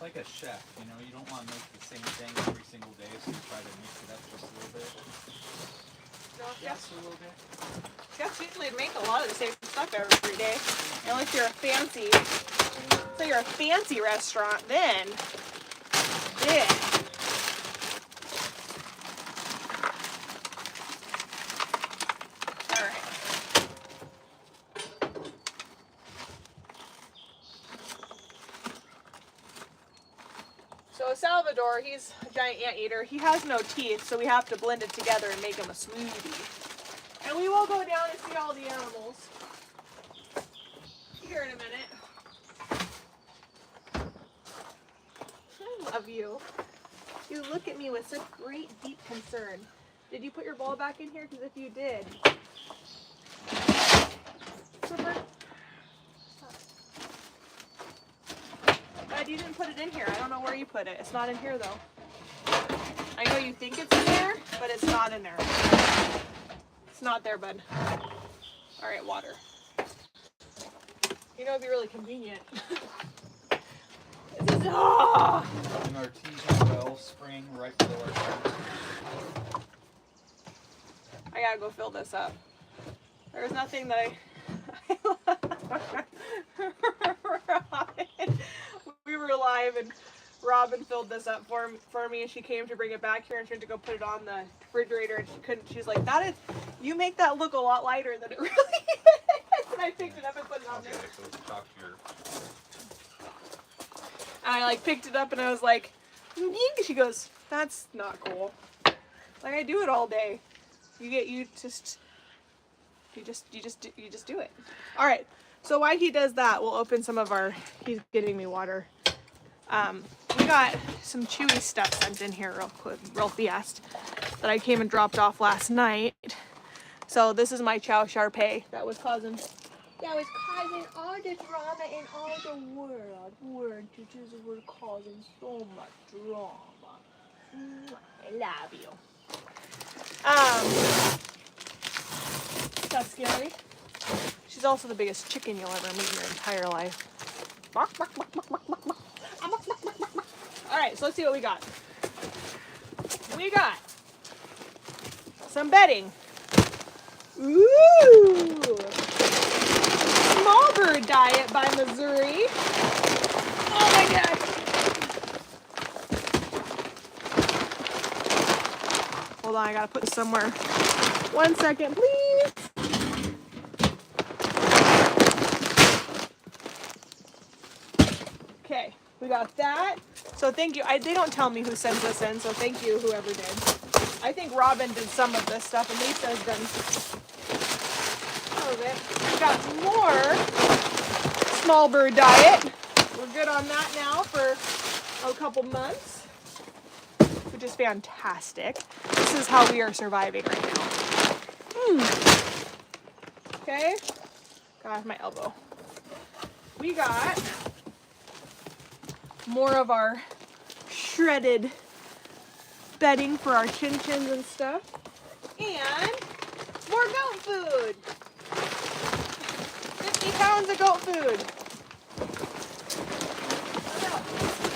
Like a chef, you know, you don't want to make the same thing every single day, so you try to mix it up just a little bit. No, Just a little bit. chefs usually make a lot of the same stuff every day. Unless you're a fancy, so you're a fancy restaurant, then. All right. So Salvador, he's a giant anteater. He has no teeth, so we have to blend it together and make him a smoothie. And we will go down and see all the animals here in a minute. I love you. You look at me with such great deep concern. Did you put your ball back in here? Because if you did. Cooper? Dad, you didn't put it in here. I don't know where you put it. It's not in here though. I know you think it's in there, but it's not in there. It's not there, bud. All right, water. You know, it'd be really convenient. This is, oh! An artesian well spring right below our house. I gotta go fill this up. There's nothing that we were live and Robin filled this up for me and she came to bring it back here and she had to go put it on the refrigerator and she couldn't. She's like, that is, you make that look a lot lighter than it really is. And I picked it up and put it on there. Okay, so talk to your... And I like picked it up and I was like, "Yeek." She goes, that's not cool. Like, I do it all day. You just do it. All right. So while he does that, we'll open some of our, he's getting me water. We got some chewy stuff sent in here real fast that I came and dropped off last night. So this is my chow Sharpei that was causing all the drama in all the world. We're causing so much drama. I love you. That's scary. She's also the biggest chicken you'll ever meet in your entire life. All right, so let's see what we got. We got some bedding. Ooh! Small Bird Diet by Missouri. Oh my God! Hold on, I gotta put this somewhere. 1 second, please. Okay, we got that. So thank you. They don't tell me who sends this in, so thank you, whoever did. I think Robin did some of this stuff, and Lisa's done some of it. We got more Small Bird Diet. We're good on that now for a couple months, which is fantastic. This is how we are surviving right now. Okay. Got off my elbow. We got more of our shredded bedding for our chin-chins and stuff. And more goat food. 50 pounds of goat food.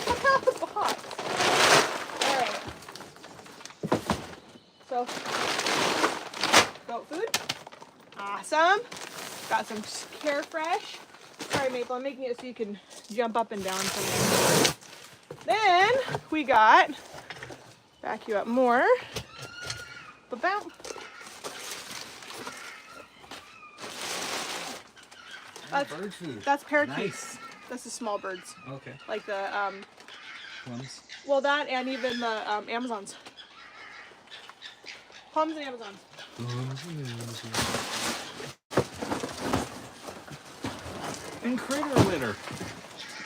Come out the box. Alright. So, goat food. Awesome. Got some Care Fresh. Sorry, Maple, I'm making it so you can jump up and down from there. Then we got, back you up more. Ba-bow. Bird food. That's parakeets. Nice. That's the small birds. Okay. Like the, Plums. well, that and even the Amazons. Plums and Amazons. And critter litter.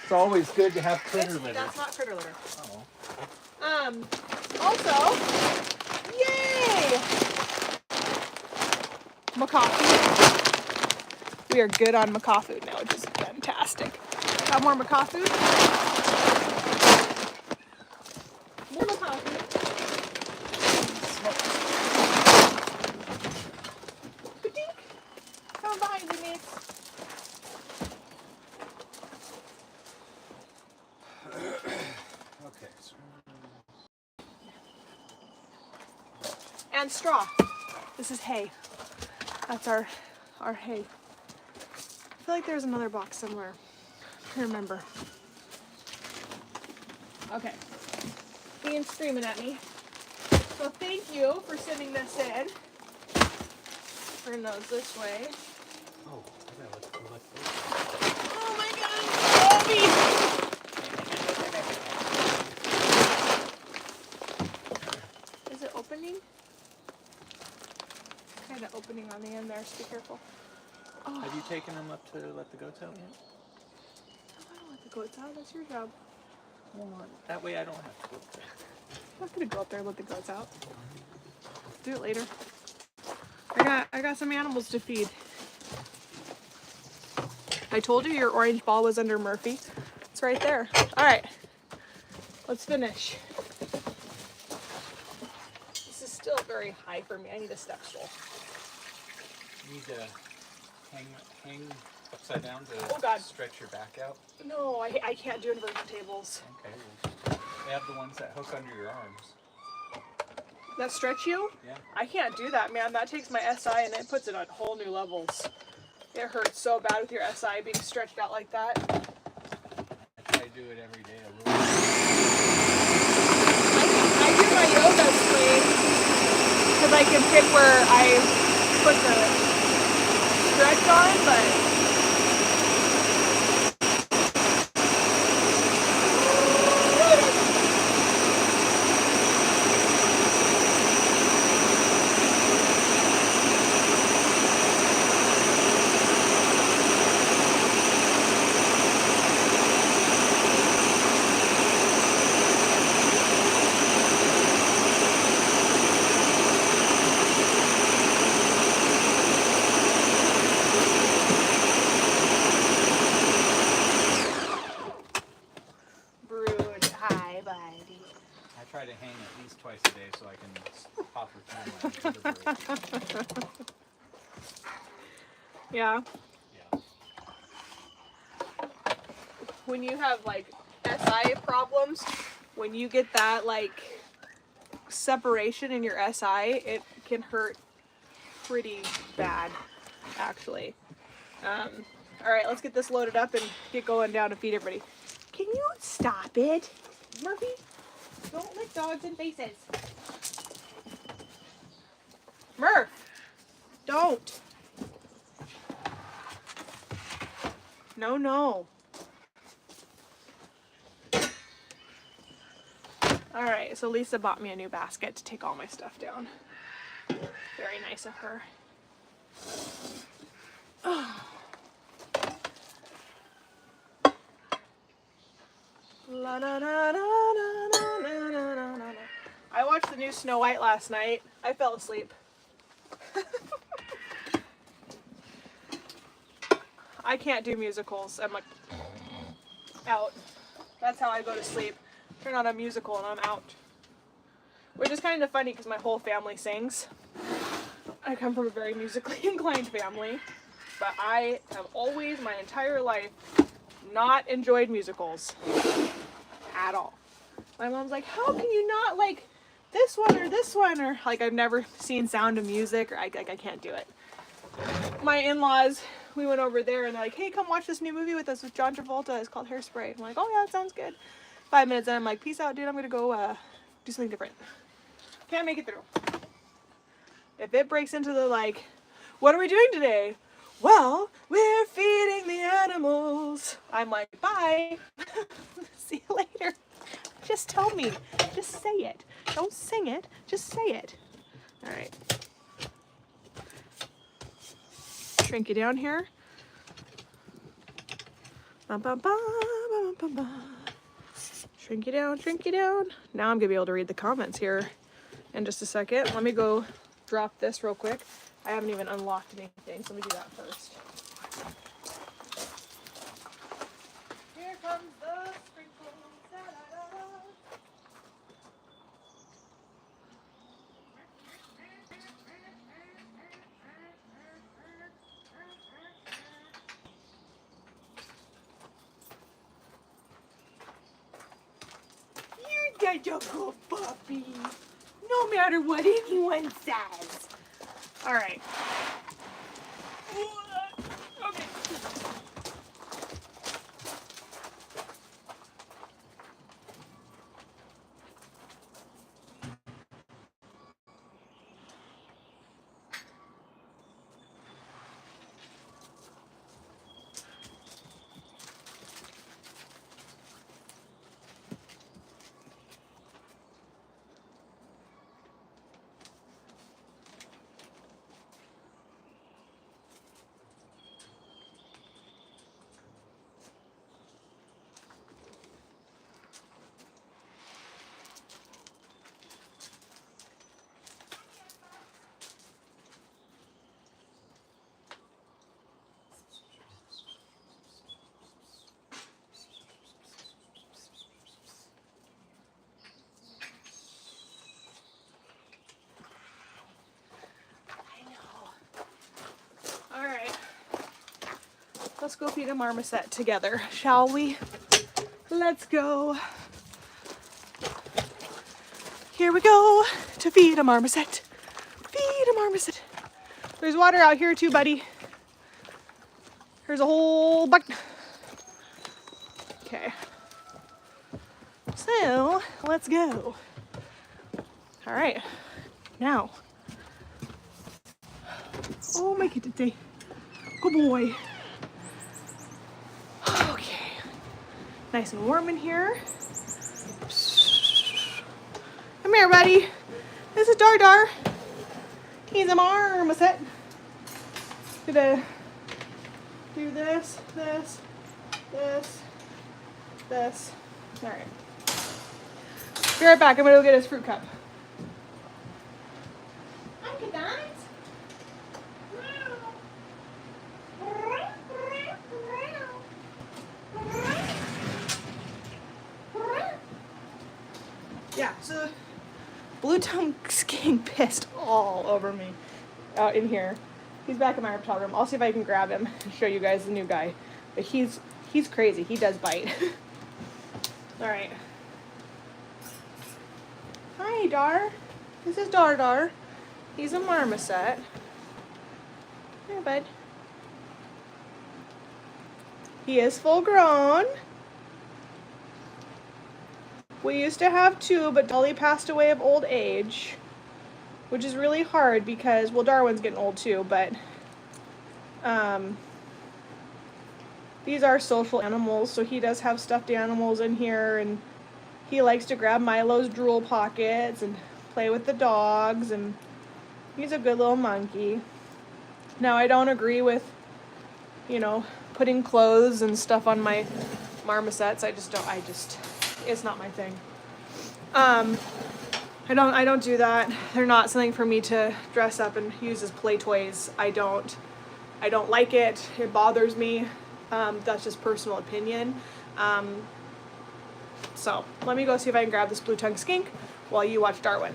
It's always good to have critter litter. That's not critter litter. Oh. Also, yay! Macaw food. We are good on macaw food now, which is fantastic. Got more macaw food? More macaw food. Ka-dink. Come behind me, mates. Okay. So... And straw. This is hay. That's our hay. I feel like there's another box somewhere. I can't remember. Okay. Ian's screaming at me. So thank you for sending this in. Turn those this way. Oh, I gotta look. Oh my god, Bobby! Is it opening? Kind of opening on the end there, so be careful. Oh. Have you taken them up to let the goats out yet? I don't let the goats out, that's your job. Well, that way I don't have to go up there. I'm not gonna go up there and let the goats out. Do it later. I got some animals to feed. I told you your orange ball was under Murphy. It's right there. All right, let's finish. This is still very high for me. I need a step stool. You need to hang upside down Oh, God. to stretch your back out. No, I can't do inversion tables. Okay, well, they have the ones that hook under your arms. That stretch you? Yeah. I can't do that, man. That takes my SI and it puts it on whole new levels. It hurts so bad with your SI being stretched out like that. I try to do it every day a little. I do my yoga swing because I can pick where I put the stretch on, but I try to hang at least twice a day so I can pop return my vertebrae. yeah. Yeah. When you have like SI problems, when you get that like separation in your SI, it can hurt pretty bad, actually. All right, let's get this loaded up and get going down to feed everybody. Can you stop it, Murphy? Don't lick dogs in faces. Murph, don't. No, no. All right, so Lisa bought me a new basket to take all my stuff down. Very nice of her. La, na, na, na, na, na, na, na, na. I watched the new Snow White last night. I fell asleep. I can't do musicals. I'm like out. That's how I go to sleep. Turn on a musical and I'm out. Which is kind of funny because my whole family sings. I come from a very musically inclined family, but I have always, my entire life, not enjoyed musicals at all. My mom's like, how can you not like this one or this one? Or like, I've never seen Sound of Music, or I can't do it. My in-laws, we went over there and they're like, hey, come watch this new movie with us with John Travolta. It's called Hairspray. I'm like, oh yeah, that sounds good. 5 minutes and I'm like, peace out, dude. I'm gonna go do something different. Can't make it through. If it breaks into the like, what are we doing today? Well, we're feeding the animals. I'm like, bye. See you later. Just tell me. Just say it. Don't sing it. Just say it. All right. Shrink it down here. Bum, bum, bum, bum, bum, bum. Shrink it down, shrink it down. Now I'm gonna be able to read the comments here in just a second. Let me go drop this real quick. I haven't even unlocked anything, so let me do that first. Here comes the sprinkles. Da, da, da. You're such a good puppy. No matter what anyone says. All right. Okay. All right, let's go feed a marmoset together, shall we? Let's go. Here we go to feed a marmoset. Feed a marmoset. There's water out here too, buddy. There's a whole bucket. Okay. So, let's go. All right, now. Oh, make it today. Good boy. Okay. Nice and warm in here. Come here, buddy. This is Dar Dar. He's a marmoset. Gonna do this, this, this, this. All right. Be right back. I'm gonna go get his fruit cup. Hi, good night. Yeah, so Blue Tongue's getting pissed all over me out in here. He's back in my reptile room. I'll see if I can grab him and show you guys the new guy. But he's crazy. He does bite. All right. Hi, Dar. This is Dar Dar. He's a marmoset. Here, bud. He is full grown. We used to have two, but Dolly passed away of old age, which is really hard because, well, Darwin's getting old too, but these are social animals, so he does have stuffed animals in here, and he likes to grab Milo's drool pockets and play with the dogs, and he's a good little monkey. Now, I don't agree with, you know, putting clothes and stuff on my marmosets. It's not my thing. I don't do that. They're not something for me to dress up and use as play toys. I don't like it. It bothers me. That's just personal opinion. So let me go see if I can grab this blue tongue skink while you watch Darwin.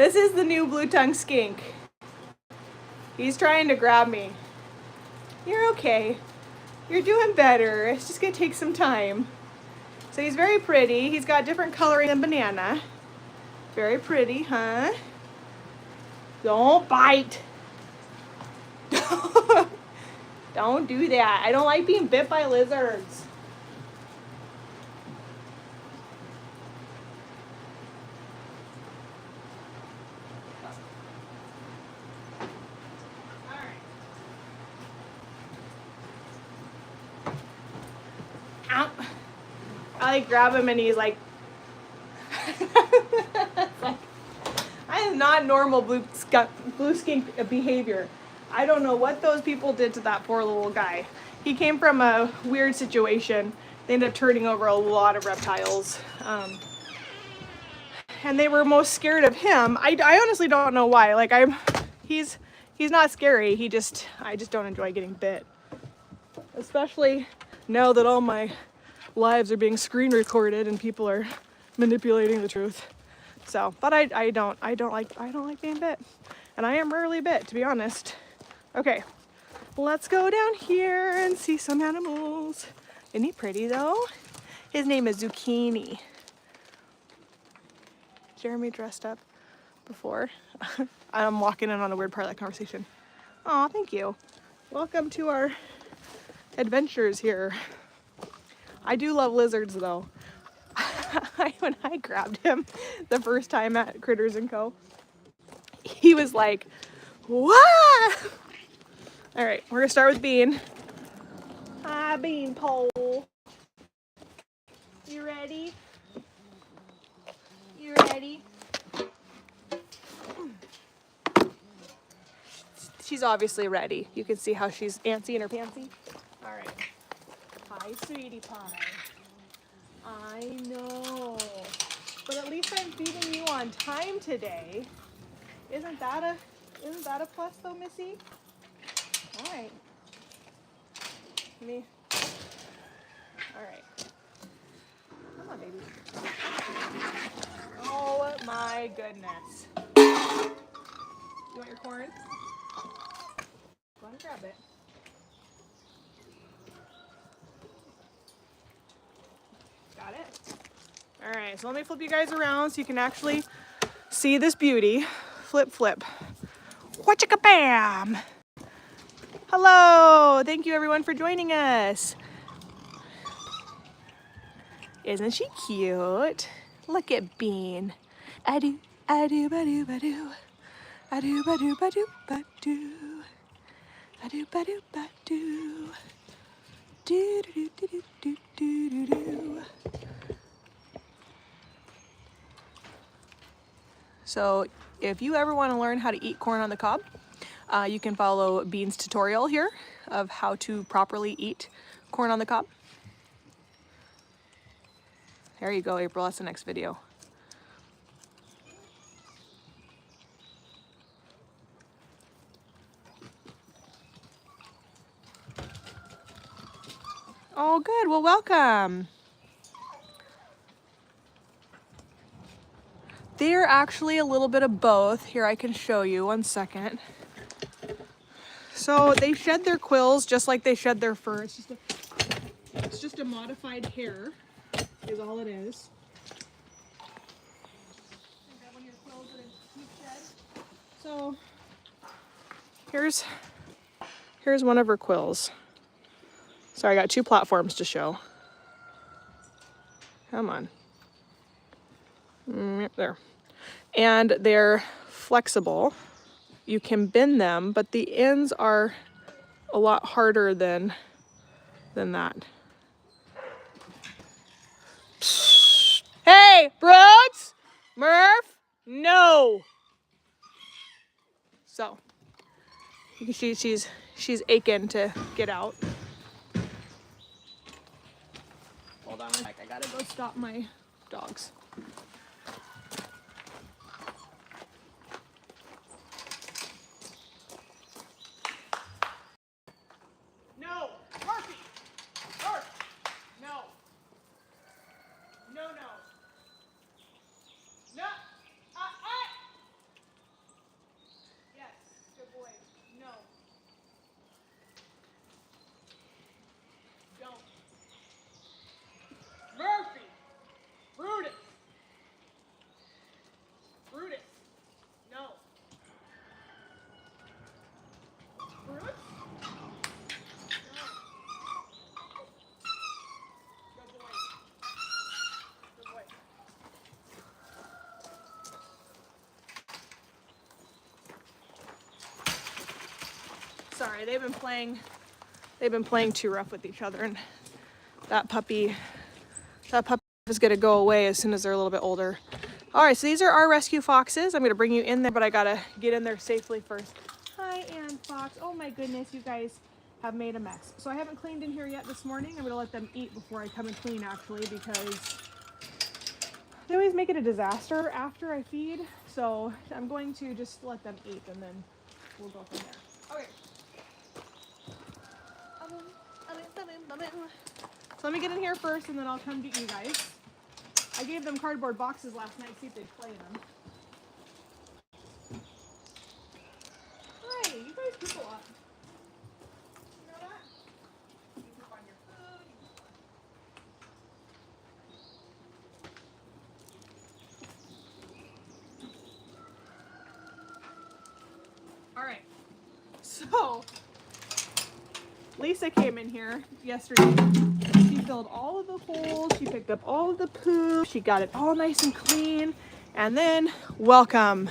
This is the new blue tongue skink. He's trying to grab me. You're okay. You're doing better. It's just gonna take some time. So he's very pretty. He's got different coloring than Banana. Very pretty, huh? Don't bite. Don't do that. I don't like being bit by lizards. Ow. I like grab him and he's like, it's like, I am not normal blue skink behavior. I don't know what those people did to that poor little guy. He came from a weird situation. They ended up turning over a lot of reptiles. And they were most scared of him. I honestly don't know why. Like he's not scary. I just don't enjoy getting bit. Especially now that all my lives are being screen recorded and people are manipulating the truth. So, but I don't like being bit. And I am rarely bit, to be honest. Okay, let's go down here and see some animals. Isn't he pretty though? His name is Zucchini. Jeremy dressed up before. I'm walking in on a weird part of that conversation. Aw, thank you. Welcome to our adventures here. I do love lizards though. When I grabbed him the first time at Critters & Co., he was like, what? All right, we're gonna start with Bean. Hi, Bean Pole. You ready? You ready? She's obviously ready. You can see how she's antsy in her pantsy. All right. Hi, sweetie pie. I know. But at least I'm feeding you on time today. Isn't that a plus though, Missy? All right. Me. All right. Come on, baby. Oh my goodness. You want your corn? Go ahead and grab it. Got it? All right, so let me flip you guys around so you can actually see this beauty. Flip, flip. Whatcha-ka-bam! Hello! Thank you everyone for joining us. Isn't she cute? Look at Bean. Adu, adu, badu, badu. Adu, badu, badu, badu. Adu, badu, badu. Do, do, do, do, do, do, do, do. So if you ever want to learn how to eat corn on the cob, you can follow Bean's tutorial here of how to properly eat corn on the cob. There you go, April. That's the next video. Oh, good. Well, welcome. They're actually a little bit of both. Here, I can show you. 1 second. So they shed their quills just like they shed their fur. It's just a modified hair, is all it is. So here's one of her quills. Sorry, I got 2 platforms to show. Come on. There. And they're flexible. You can bend them, but the ends are a lot harder than that. Hey, Brooks! Murph! No! So, you can see she's aching to get out. Hold on, I gotta go stop my dogs. No! Murphy! Murph! No! No, no! No! sorry, they've been playing too rough with each other, and that puppy is gonna go away as soon as they're a little bit older. All right, so these are our rescue foxes. I'm gonna bring you in there, but I gotta get in there safely first. Hi, Ann Fox. Oh my goodness, you guys have made a mess. So I haven't cleaned in here yet this morning. I'm gonna let them eat before I come and clean, actually, because they always make it a disaster after I feed. So I'm going to just let them eat, and then we'll go from there. Okay. So let me get in here first, and then I'll come to you guys. I gave them cardboard boxes last night, see if they'd play in them. Hi, you guys poop a lot. You know that? You poop on your food. All right, so Lisa came in here yesterday. She filled all of the holes, she picked up all of the poop, she got it all nice and clean, and then welcome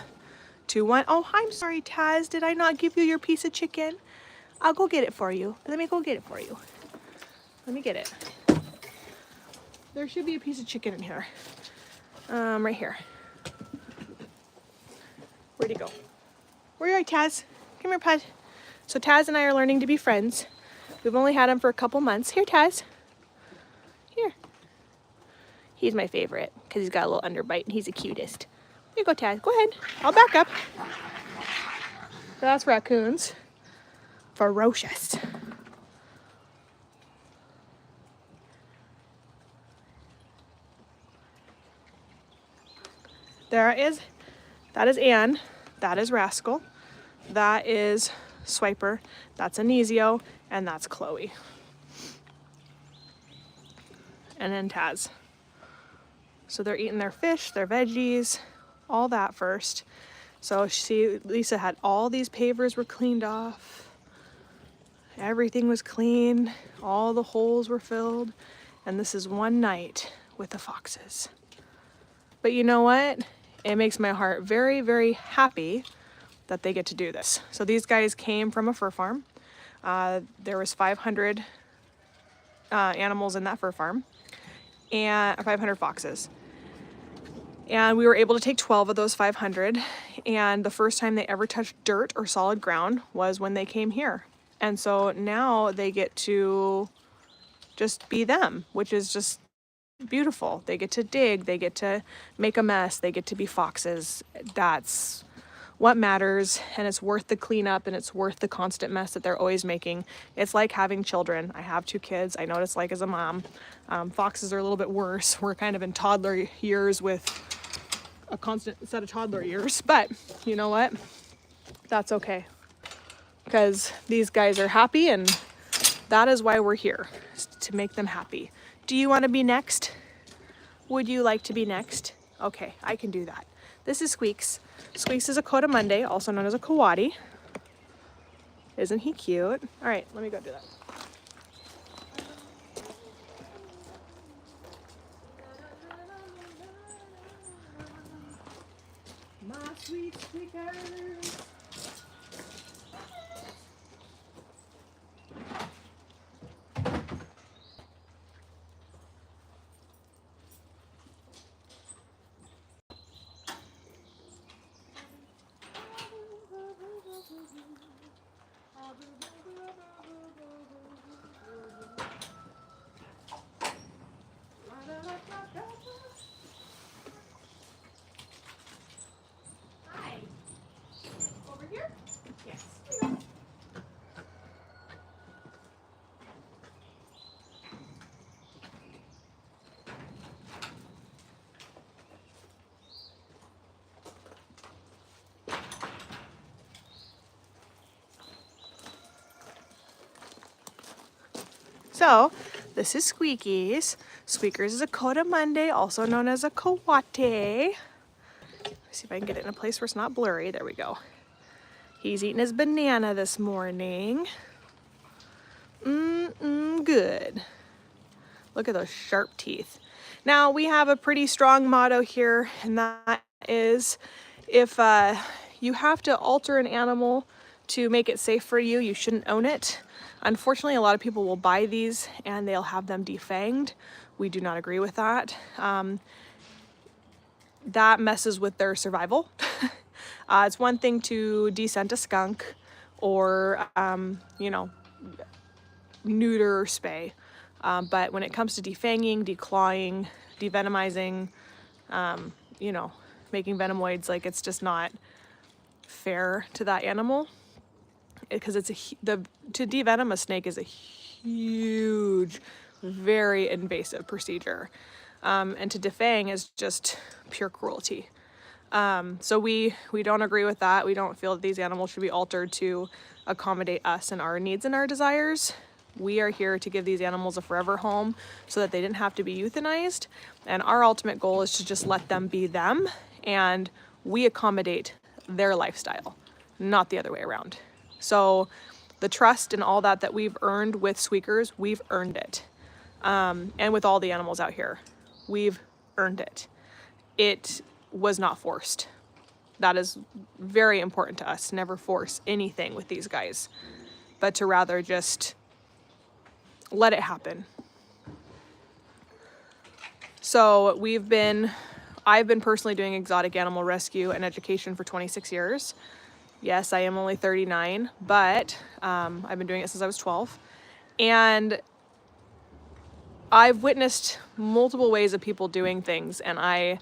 to one. Oh, I'm sorry, Taz, did I not give you your piece of chicken? I'll go get it for you. Let me go get it for you. Let me get it. There should be a piece of chicken in here. Right here. Where'd he go? Where are you, Taz? Come here, Pud. So Taz and I are learning to be friends. We've only had him for a couple months. Here, Taz. Here. He's my favorite because he's got a little underbite and he's the cutest. Here you go, Taz. Go ahead. I'll back up. That's raccoons. Ferocious. That is Anne. That is Rascal. That is Swiper. That's Anesio. And that's Chloe. And then Taz. So they're eating their fish, their veggies, all that first. So Lisa had all these pavers were cleaned off. Everything was clean. All the holes were filled. And this is one night with the foxes. But you know what? It makes my heart very, very happy that they get to do this. So these guys came from a fur farm. There was 500 animals in that fur farm, and 500 foxes. And we were able to take 12 of those 500. And the first time they ever touched dirt or solid ground was when they came here. And so now they get to just be them, which is just beautiful. They get to dig, they get to make a mess, they get to be foxes. That's what matters, and it's worth the cleanup, and it's worth the constant mess that they're always making. It's like having children. I have 2 kids. I know what it's like as a mom. Foxes are a little bit worse. We're kind of in toddler years with a constant set of toddler years, but you know what? That's okay, because these guys are happy, and that is why we're here, to make them happy. Do you want to be next? Would you like to be next? Okay, I can do that. This is Squeaks. Squeaks is a coati, also known as a coati. Isn't he cute? All right, let me go do that. My sweet squeakers. Hi. Over here? Yes. So, this is Squeakies. Squeakers is a coati, also known as a coati. See if I can get it in a place where it's not blurry. There we go. He's eating his banana this morning. Good. Look at those sharp teeth. Now, we have a pretty strong motto here, and that is if you have to alter an animal to make it safe for you, you shouldn't own it. Unfortunately, a lot of people will buy these and they'll have them defanged. We do not agree with that. That messes with their survival. It's one thing to descent a skunk or, you know, neuter or spay. But when it comes to defanging, declawing, devenomizing, you know, making venomoids, like, it's just not fair to that animal, because it's to devenom a snake is a huge, very invasive procedure, and to defang is just pure cruelty. So we don't agree with that. We don't feel that these animals should be altered to accommodate us and our needs and our desires. We are here to give these animals a forever home so that they didn't have to be euthanized. And our ultimate goal is to just let them be them, and we accommodate their lifestyle, not the other way around. So the trust and all that we've earned with Squeakers, we've earned it. And with all the animals out here, we've earned it. It was not forced. That is very important to us. Never force anything with these guys, but to rather just let it happen. So I've been personally doing exotic animal rescue and education for 26 years. Yes, I am only 39, but I've been doing it since I was 12. And I've witnessed multiple ways of people doing things, and I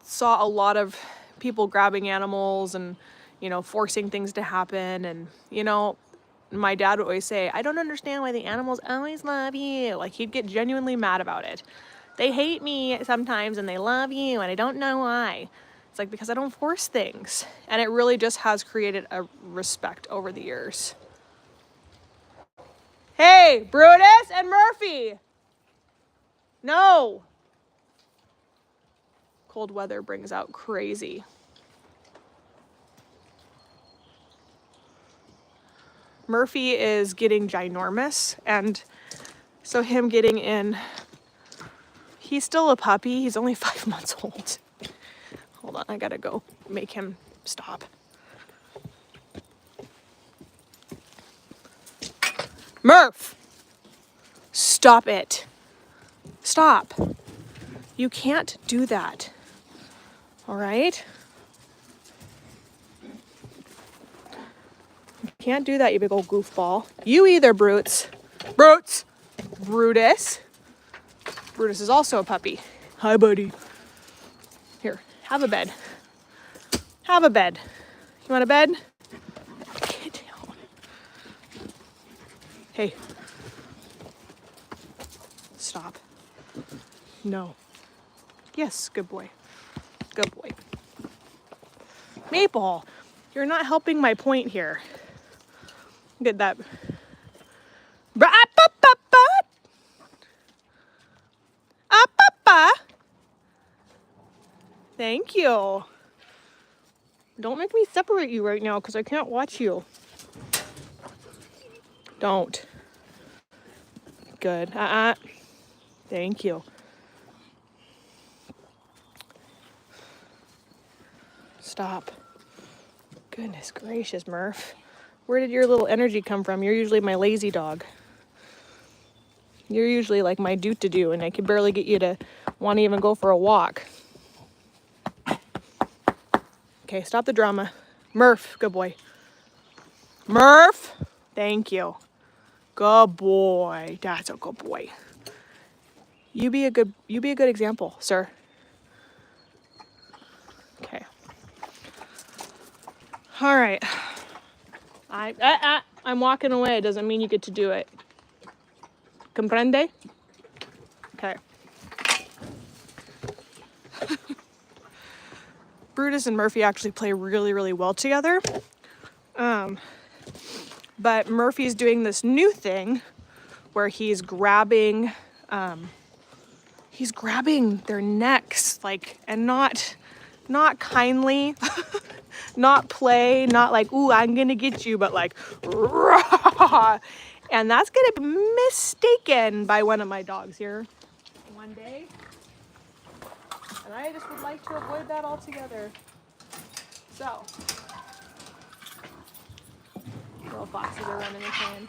saw a lot of people grabbing animals and, you know, forcing things to happen. And, you know, my dad would always say, I don't understand why the animals always love you. Like, he'd get genuinely mad about it. They hate me sometimes and they love you and I don't know why. It's like, because I don't force things. And it really just has created a respect over the years. Hey, Brutus and Murphy. No. Cold weather brings out crazy. Murphy is getting ginormous, and so him getting in, he's still a puppy. He's only 5 months old. Hold on, I gotta go make him stop. Murph! Stop it. Stop. You can't do that. All right? You can't do that, you big old goofball. You either, Brutes. Brutus. Brutus is also a puppy. Hi, buddy. Here, have a bed. Have a bed. You want a bed? Get down. Hey. Stop. No. Yes, good boy. Good boy. Maple, you're not helping my point here. Get that. Thank you. Don't make me separate you right now because I can't watch you. Don't. Good. Thank you. Stop. Goodness gracious, Murph. Where did your little energy come from? You're usually my lazy dog. You're usually like my do-to-do, and I can barely get you to want to even go for a walk. Okay, stop the drama. Murph, good boy. Murph, thank you. Good boy. That's a good boy. You be a good example, sir. Okay. All right. I'm walking away. Doesn't mean you get to do it. Comprende? Okay. Brutus and Murphy actually play really, really well together. But Murphy's doing this new thing where he's grabbing their necks, like, and not kindly, not play, not like, ooh, I'm gonna get you, but like, rah! And that's gonna be mistaken by one of my dogs here one day. And I just would like to avoid that altogether. So, Little foxes are running and playing.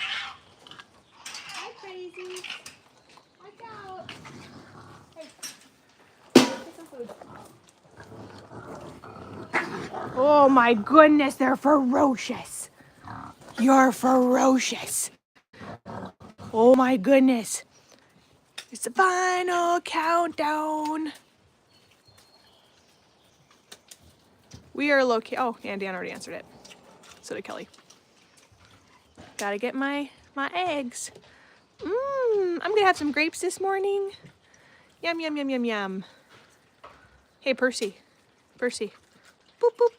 Hi, crazy. Watch out. Hey, get some food. Oh my goodness, they're ferocious. You're ferocious. Oh my goodness. It's the final countdown. We are located. Oh, and Dan already answered it. So did Kelly. Gotta get my eggs. I'm gonna have some grapes this morning. Yum, yum, yum, yum, yum. Hey, Percy. Percy. Boop, boop.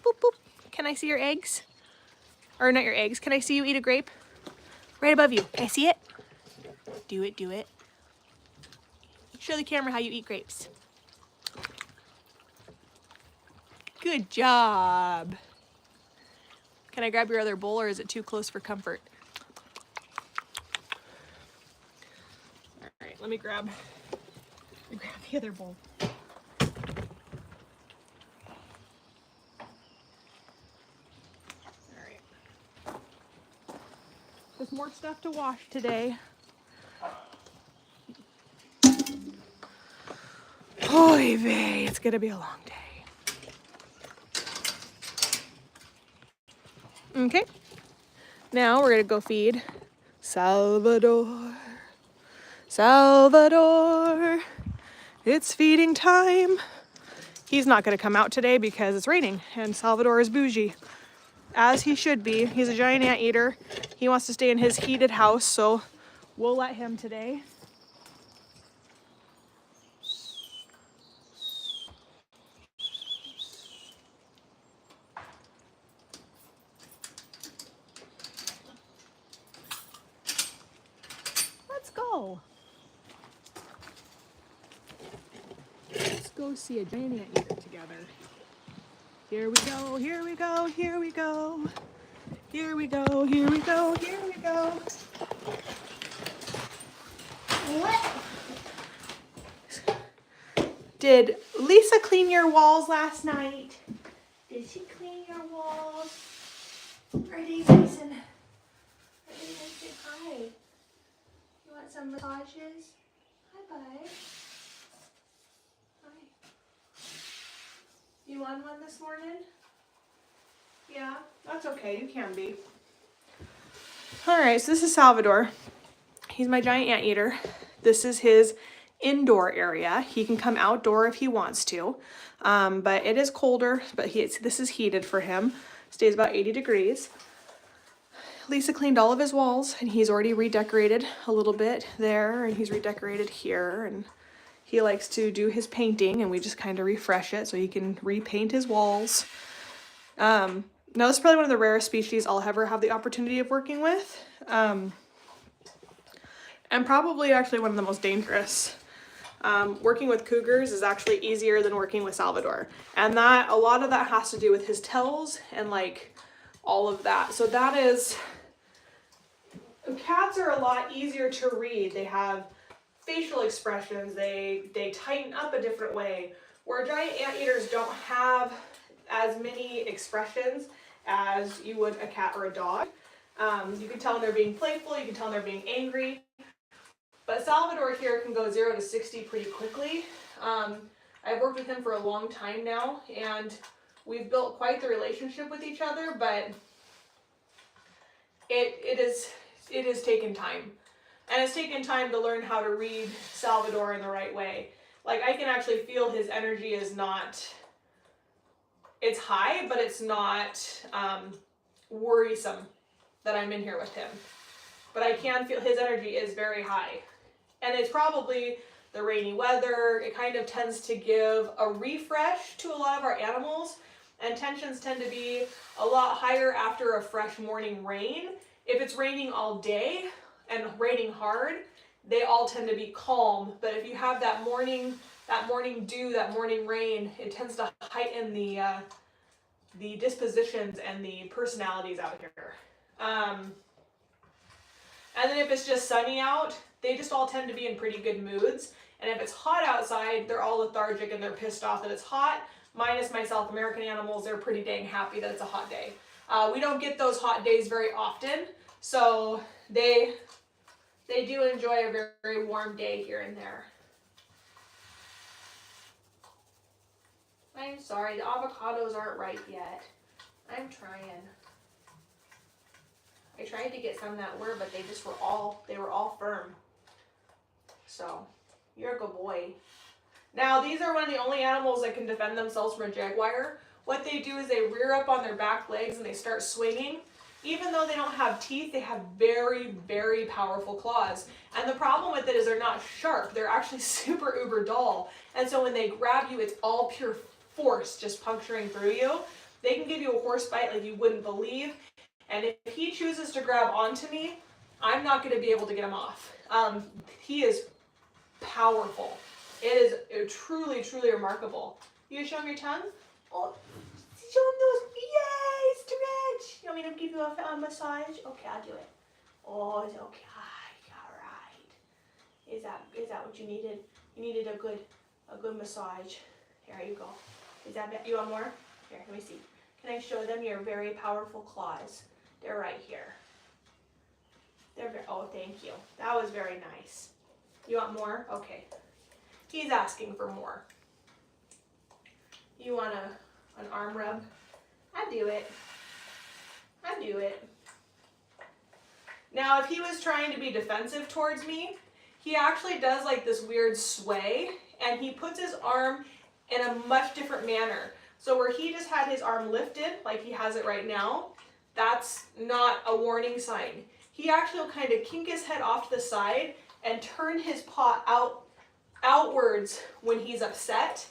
Boop, boop. Can I see your eggs? Or not your eggs. Can I see you eat a grape? Right above you. Can I see it? Do it, do it. Show the camera how you eat grapes. Good job. Can I grab your other bowl or is it too close for comfort? All right, let me grab the other bowl. All right. There's more stuff to wash today. Oy vey, it's gonna be a long day. Okay, now we're gonna go feed Salvador. Salvador, it's feeding time. He's not gonna come out today because it's raining and Salvador is bougie, as he should be. He's a giant anteater. He wants to stay in his heated house, so we'll let him today. Let's go. Let's go see a giant anteater together. Here we go, here we go, here we go. Here we go, here we go, here we go. What? Did Lisa clean your walls last night? Did she clean your walls? Are they nice and hi? You want some massages? Hi, bud. Hi. You want one this morning? Yeah, that's okay. You can be. All right, so this is Salvador. He's my giant anteater. This is his indoor area. He can come outdoor if he wants to, but it is colder, but this is heated for him. Stays about 80 degrees. Lisa cleaned all of his walls and he's already redecorated a little bit there and he's redecorated here, and he likes to do his painting and we just kind of refresh it so he can repaint his walls. Now this is probably one of the rarest species I'll ever have the opportunity of working with. And probably actually one of the most dangerous. Working with cougars is actually easier than working with Salvador. And that a lot of that has to do with his tells and like all of that. So that is, cats are a lot easier to read. They have facial expressions. They tighten up a different way. Where giant anteaters don't have as many expressions as you would a cat or a dog. You can tell when they're being playful, you can tell when they're being angry. But Salvador here can go 0 to 60 pretty quickly. I've worked with him for a long time now, and we've built quite the relationship with each other, but it is taken time. And it's taken time to learn how to read Salvador in the right way. Like, I can actually feel his energy is not, it's high, but it's not worrisome that I'm in here with him. But I can feel his energy is very high. And it's probably the rainy weather. It kind of tends to give a refresh to a lot of our animals, and tensions tend to be a lot higher after a fresh morning rain. If it's raining all day and raining hard, they all tend to be calm. But if you have that morning dew, that morning rain, it tends to heighten the dispositions and the personalities out here. And then if it's just sunny out, they just all tend to be in pretty good moods. And if it's hot outside, they're all lethargic and they're pissed off that it's hot. Minus my South American animals, they're pretty dang happy that it's a hot day. We don't get those hot days very often, so they do enjoy a very, very warm day here and there. I'm sorry, the avocados aren't ripe yet. I'm trying. I tried to get some that were, but they were all firm. So, you're a good boy. Now, these are one of the only animals that can defend themselves from a jaguar. What they do is they rear up on their back legs and they start swinging. Even though they don't have teeth, they have very, very powerful claws. And the problem with it is they're not sharp. They're actually super uber dull. And so when they grab you, it's all pure force just puncturing through you. They can give you a horse bite like you wouldn't believe. And if he chooses to grab onto me, I'm not going to be able to get him off. He is powerful. It is truly, truly remarkable. You gonna show him your tongue? Oh, show him those. Yay, stretch. You want me to give you a massage? Okay, I'll do it. Oh, it's okay. All right. Is that what you needed? You needed a good massage. Here you go. Is that you want more? Here, let me see. Can I show them your very powerful claws? They're right here. Oh, thank you. That was very nice. You want more? Okay. He's asking for more. You want an arm rub? I do it. Now, if he was trying to be defensive towards me, he actually does like this weird sway, and he puts his arm in a much different manner. So where he just had his arm lifted, like he has it right now, that's not a warning sign. He actually will kind of kink his head off to the side and turn his paw outwards when he's upset.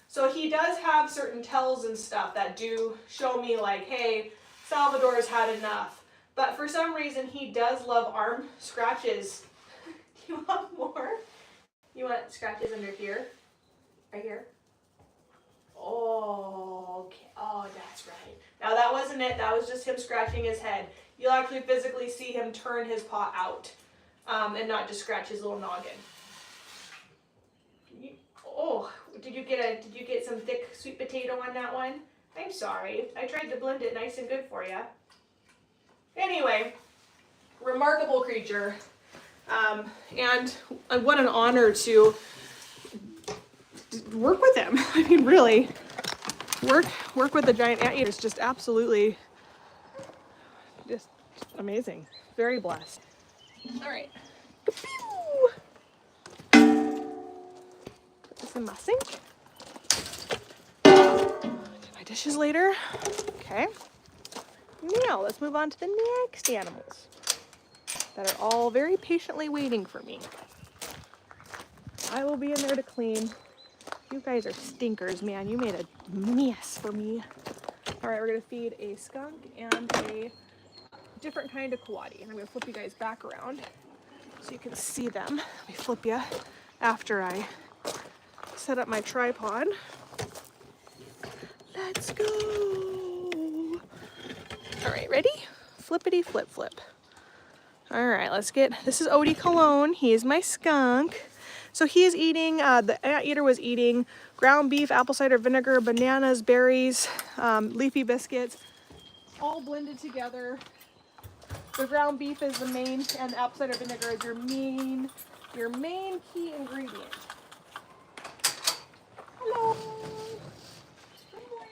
So he does have certain tells and stuff that do show me like, hey, Salvador's had enough. But for some reason, he does love arm scratches. Do you want more? You want scratches under here? Right here? Oh, okay. Oh, that's right. Now that wasn't it. That was just him scratching his head. You'll actually physically see him turn his paw out and not just scratch his little noggin. Oh, did you get some thick sweet potato on that one? I'm sorry. I tried to blend it nice and good for you. Anyway, remarkable creature. And what an honor to work with him. I mean, really, work with the giant anteater is just absolutely just amazing. Very blessed. All right. Put this in my sink. Do my dishes later. Okay. Now let's move on to the next animals that are all very patiently waiting for me. I will be in there to clean. You guys are stinkers, man. You made a mess for me. All right, we're gonna feed a skunk and a different kind of coati. And I'm gonna flip you guys back around so you can see them. Let me flip you after I set up my tripod. Let's go. All right, ready? Flippity flip flip. All right, this is Odie Cologne. He is my skunk. So he is eating, the anteater was eating ground beef, apple cider vinegar, bananas, berries, leafy biscuits, all blended together. The ground beef is the main, and the apple cider vinegar is your main key ingredient. Hello. Good morning.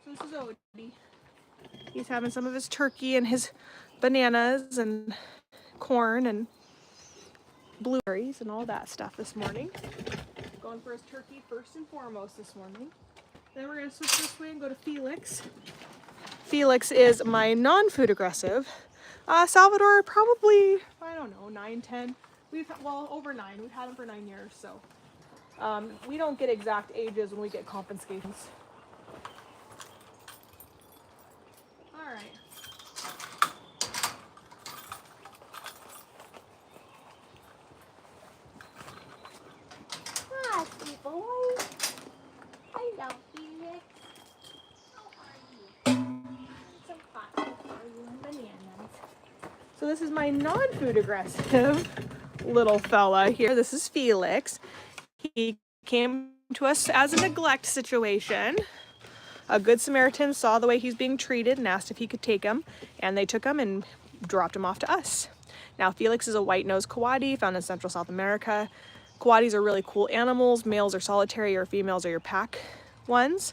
So this is Odie. He's having some of his turkey and his bananas and corn and blueberries and all that stuff this morning. Going for his turkey first and foremost this morning. Then we're going to switch this way and go to Felix. Felix is my non-food aggressive. Salvador, probably, I don't know, 9, 10. Over 9. We've had him for 9 years, so. We don't get exact ages when we get confiscations. All right. Hi, sweet boy. Hello, Felix. How are you? Some coffee for you in the So this is my non-food aggressive little fella here. This is Felix. He came to us as a neglect situation. A good Samaritan saw the way he's being treated and asked if he could take him, and they took him and dropped him off to us. Now Felix is a white-nosed coati found in Central South America. Coatis are really cool animals. Males are solitary, or females are your pack ones.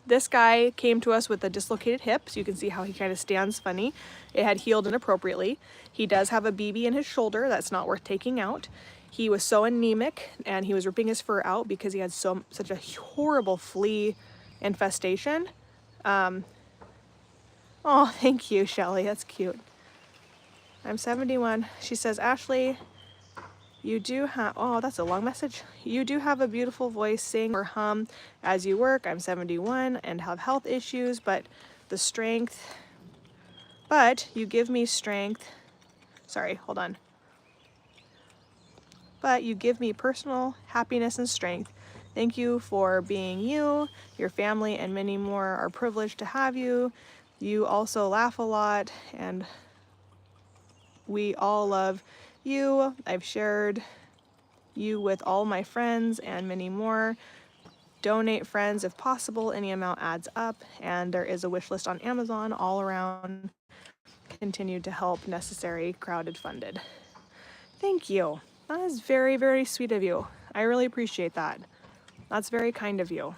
This guy came to us with a dislocated hip, so you can see how he kind of stands funny. It had healed inappropriately. He does have a BB in his shoulder that's not worth taking out. He was so anemic, and he was ripping his fur out because he had such a horrible flea infestation. Oh, thank you, Shelly. That's cute. I'm 71. She says, Ashley, you do have, oh, that's a long message. You do have a beautiful voice, sing or hum as you work. I'm 71 and have health issues, but you give me strength. Sorry, hold on. But you give me personal happiness and strength. Thank you for being you. Your family and many more are privileged to have you. You also laugh a lot, and we all love you. I've shared you with all my friends and many more. Donate, friends, if possible. Any amount adds up, and there is a wish list on Amazon all around. Continue to help necessary, crowded, funded. Thank you. That is very, very sweet of you. I really appreciate that. That's very kind of you.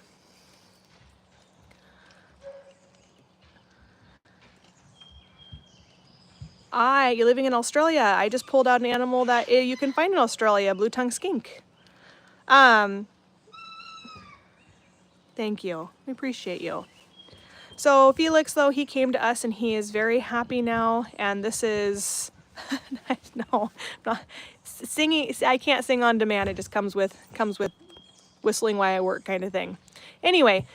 You're living in Australia. I just pulled out an animal that you can find in Australia, blue-tongued skink. Thank you. I appreciate you. So Felix, though, he came to us and he is very happy now. And this is, no, not singing. I can't sing on demand. It just comes with whistling while I work kind of thing. Anyway,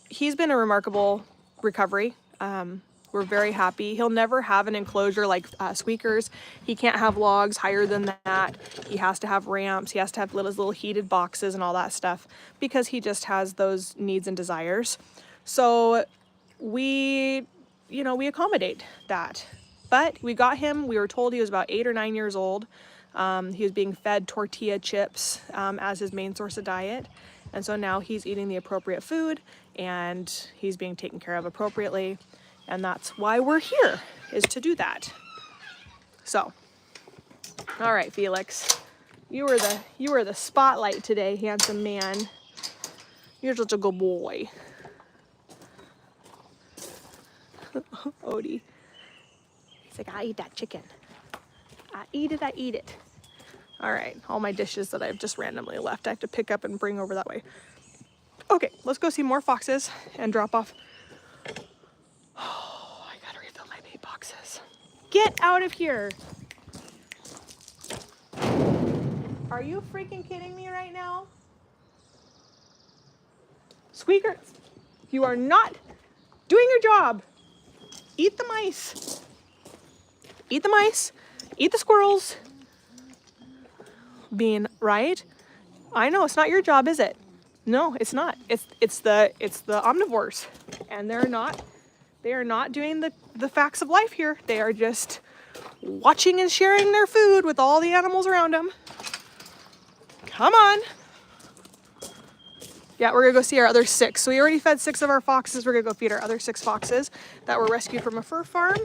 he's been a remarkable recovery. We're very happy. He'll never have an enclosure like Squeakers. He can't have logs higher than that. He has to have ramps. He has to have little heated boxes and all that stuff because he just has those needs and desires. So we accommodate that. But we got him, we were told he was about 8 or 9 years old. He was being fed tortilla chips as his main source of diet. And so now he's eating the appropriate food and he's being taken care of appropriately. And that's why we're here, is to do that. So, all right, Felix, you were the spotlight today, handsome man. You're such a good boy. Odie. He's like, I eat that chicken. I eat it. All right, all my dishes that I've just randomly left, I have to pick up and bring over that way. Okay, let's go see more foxes and drop off. Oh, I gotta refill my bait boxes. Get out of here. Are you freaking kidding me right now? Squeaker, you are not doing your job. Eat the mice. Eat the mice. Eat the squirrels. Bean, right? I know, it's not your job, is it? No, it's not. It's the omnivores. And they are not doing the facts of life here. They are just watching and sharing their food with all the animals around them. Come on. Yeah, we're gonna go see our other 6. So we already fed 6 of our foxes. We're gonna go feed our other 6 foxes that were rescued from a fur farm.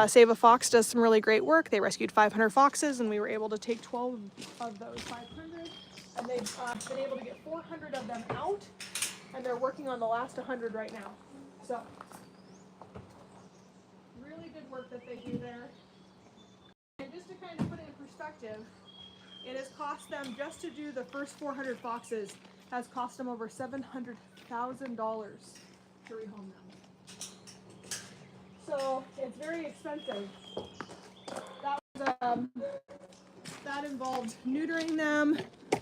Save a Fox does some really great work. They rescued 500 foxes and we were able to take 12 of those 500. And they've been able to get 400 of them out. And they're working on the last 100 right now. So, really good work that they do there. And just to kind of put it in perspective, it has cost them, just to do the first 400 foxes, has cost them over $700,000 to rehome them. So it's very expensive. That involved neutering them,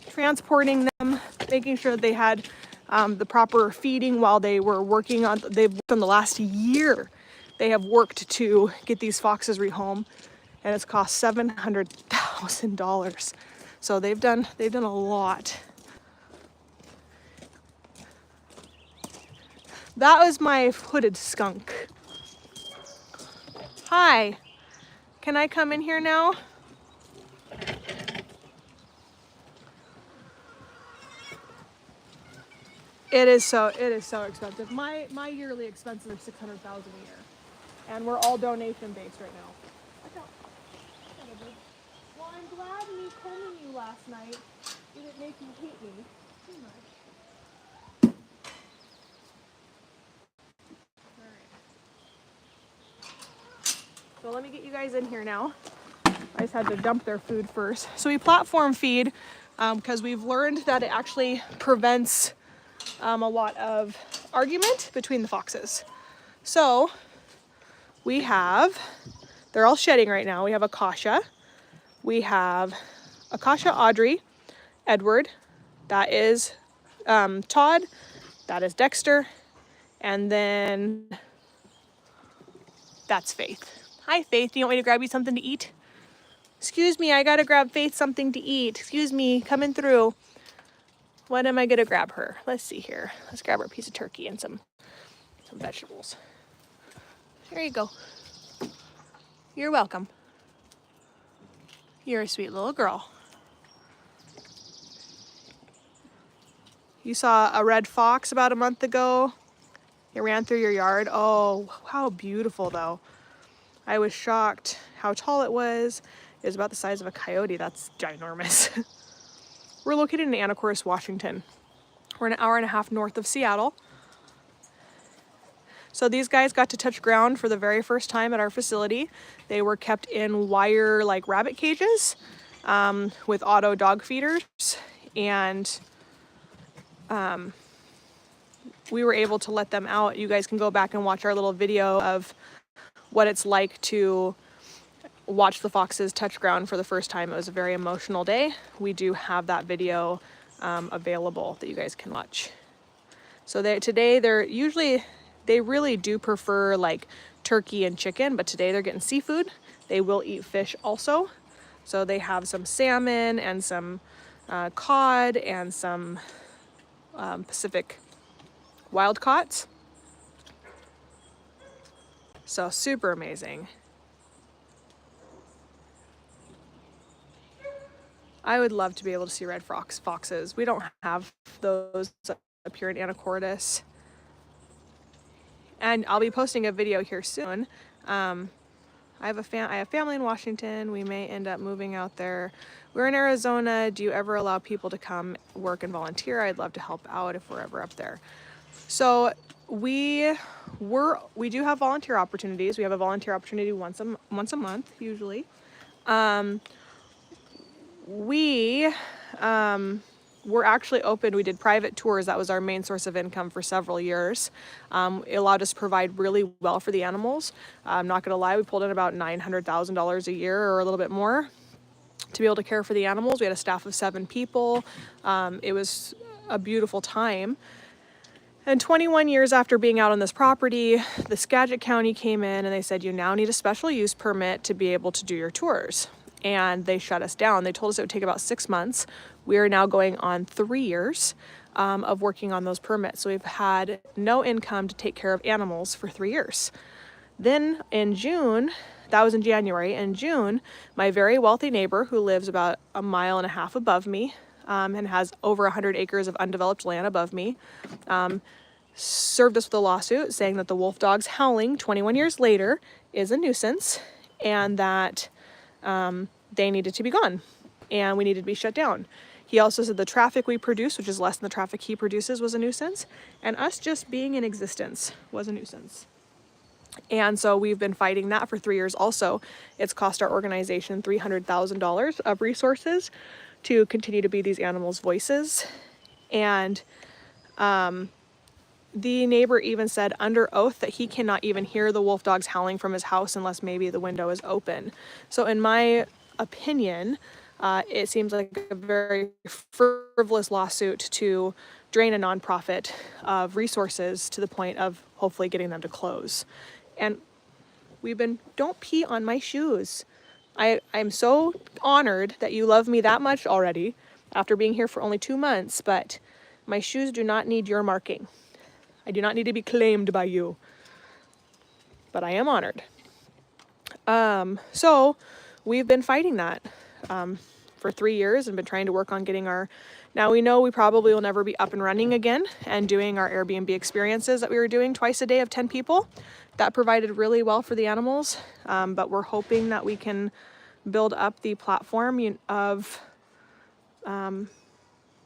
transporting them, making sure they had the proper feeding while they were working on. They've worked on the last year. They have worked to get these foxes rehomed, and it's cost $700,000. So they've done a lot. That was my hooded skunk. Hi, can I come in here now? It is so expensive. My yearly expenses are $600,000 a year, and we're all donation based right now. Well, I'm glad me combing you last night didn't make you hate me too much. So let me get you guys in here now. I just had to dump their food first. So we platform feed because we've learned that it actually prevents a lot of argument between the foxes. So we have, they're all shedding right now. We have Akasha. We have Akasha, Audrey, Edward. That is Todd. That is Dexter. And then that's Faith. Hi, Faith. Do you want me to grab you something to eat? Excuse me, I gotta grab Faith something to eat. Excuse me, coming through. What am I gonna grab her? Let's see here. Let's grab her a piece of turkey and some vegetables. There you go. You're welcome. You're a sweet little girl. You saw a red fox about a month ago. It ran through your yard. Oh, how beautiful though. I was shocked how tall it was. It was about the size of a coyote. That's ginormous. We're located in Anacortes, Washington. We're an hour and a half north of Seattle. So these guys got to touch ground for the very first time at our facility. They were kept in wire like rabbit cages with auto dog feeders, and we were able to let them out. You guys can go back and watch our little video of what it's like to watch the foxes touch ground for the first time. It was a very emotional day. We do have that video available that you guys can watch. So today they really do prefer like turkey and chicken, but today they're getting seafood. They will eat fish also. So they have some salmon and some cod and some Pacific wild caught. So super amazing. I would love to be able to see red foxes. We don't have those up here in Anacortes. And I'll be posting a video here soon. I have family in Washington. We may end up moving out there. We're in Arizona. Do you ever allow people to come work and volunteer? I'd love to help out if we're ever up there. So we do have volunteer opportunities. We have a volunteer opportunity once a month usually. We're actually open. We did private tours. That was our main source of income for several years. It allowed us to provide really well for the animals. I'm not gonna lie, we pulled in about $900,000 a year or a little bit more to be able to care for the animals. We had a staff of 7 people. It was a beautiful time. And 21 years after being out on this property, the Skagit County came in and they said, you now need a special use permit to be able to do your tours. And they shut us down. They told us it would take about 6 months. We are now going on 3 years of working on those permits. So we've had no income to take care of animals for 3 years. Then in June, that was in January, in June, my very wealthy neighbor who lives about 1.5 miles above me and has over 100 acres of undeveloped land above me, served us with a lawsuit saying that the wolf dogs howling 21 years later is a nuisance and that they needed to be gone and we needed to be shut down. He also said the traffic we produce, which is less than the traffic he produces, was a nuisance, and us just being in existence was a nuisance. And so we've been fighting that for 3 years also. It's cost our organization $300,000 of resources to continue to be these animals' voices. And the neighbor even said under oath that he cannot even hear the wolf dogs howling from his house unless maybe the window is open. So in my opinion, it seems like a very frivolous lawsuit to drain a nonprofit of resources to the point of hopefully getting them to close. And don't pee on my shoes. I'm so honored that you love me that much already after being here for only 2 months, but my shoes do not need your marking. I do not need to be claimed by you, but I am honored. So we've been fighting that for 3 years and been trying to work on getting our, now we know we probably will never be up and running again and doing our Airbnb experiences that we were doing twice a day of 10 people. That provided really well for the animals, but we're hoping that we can build up the platform of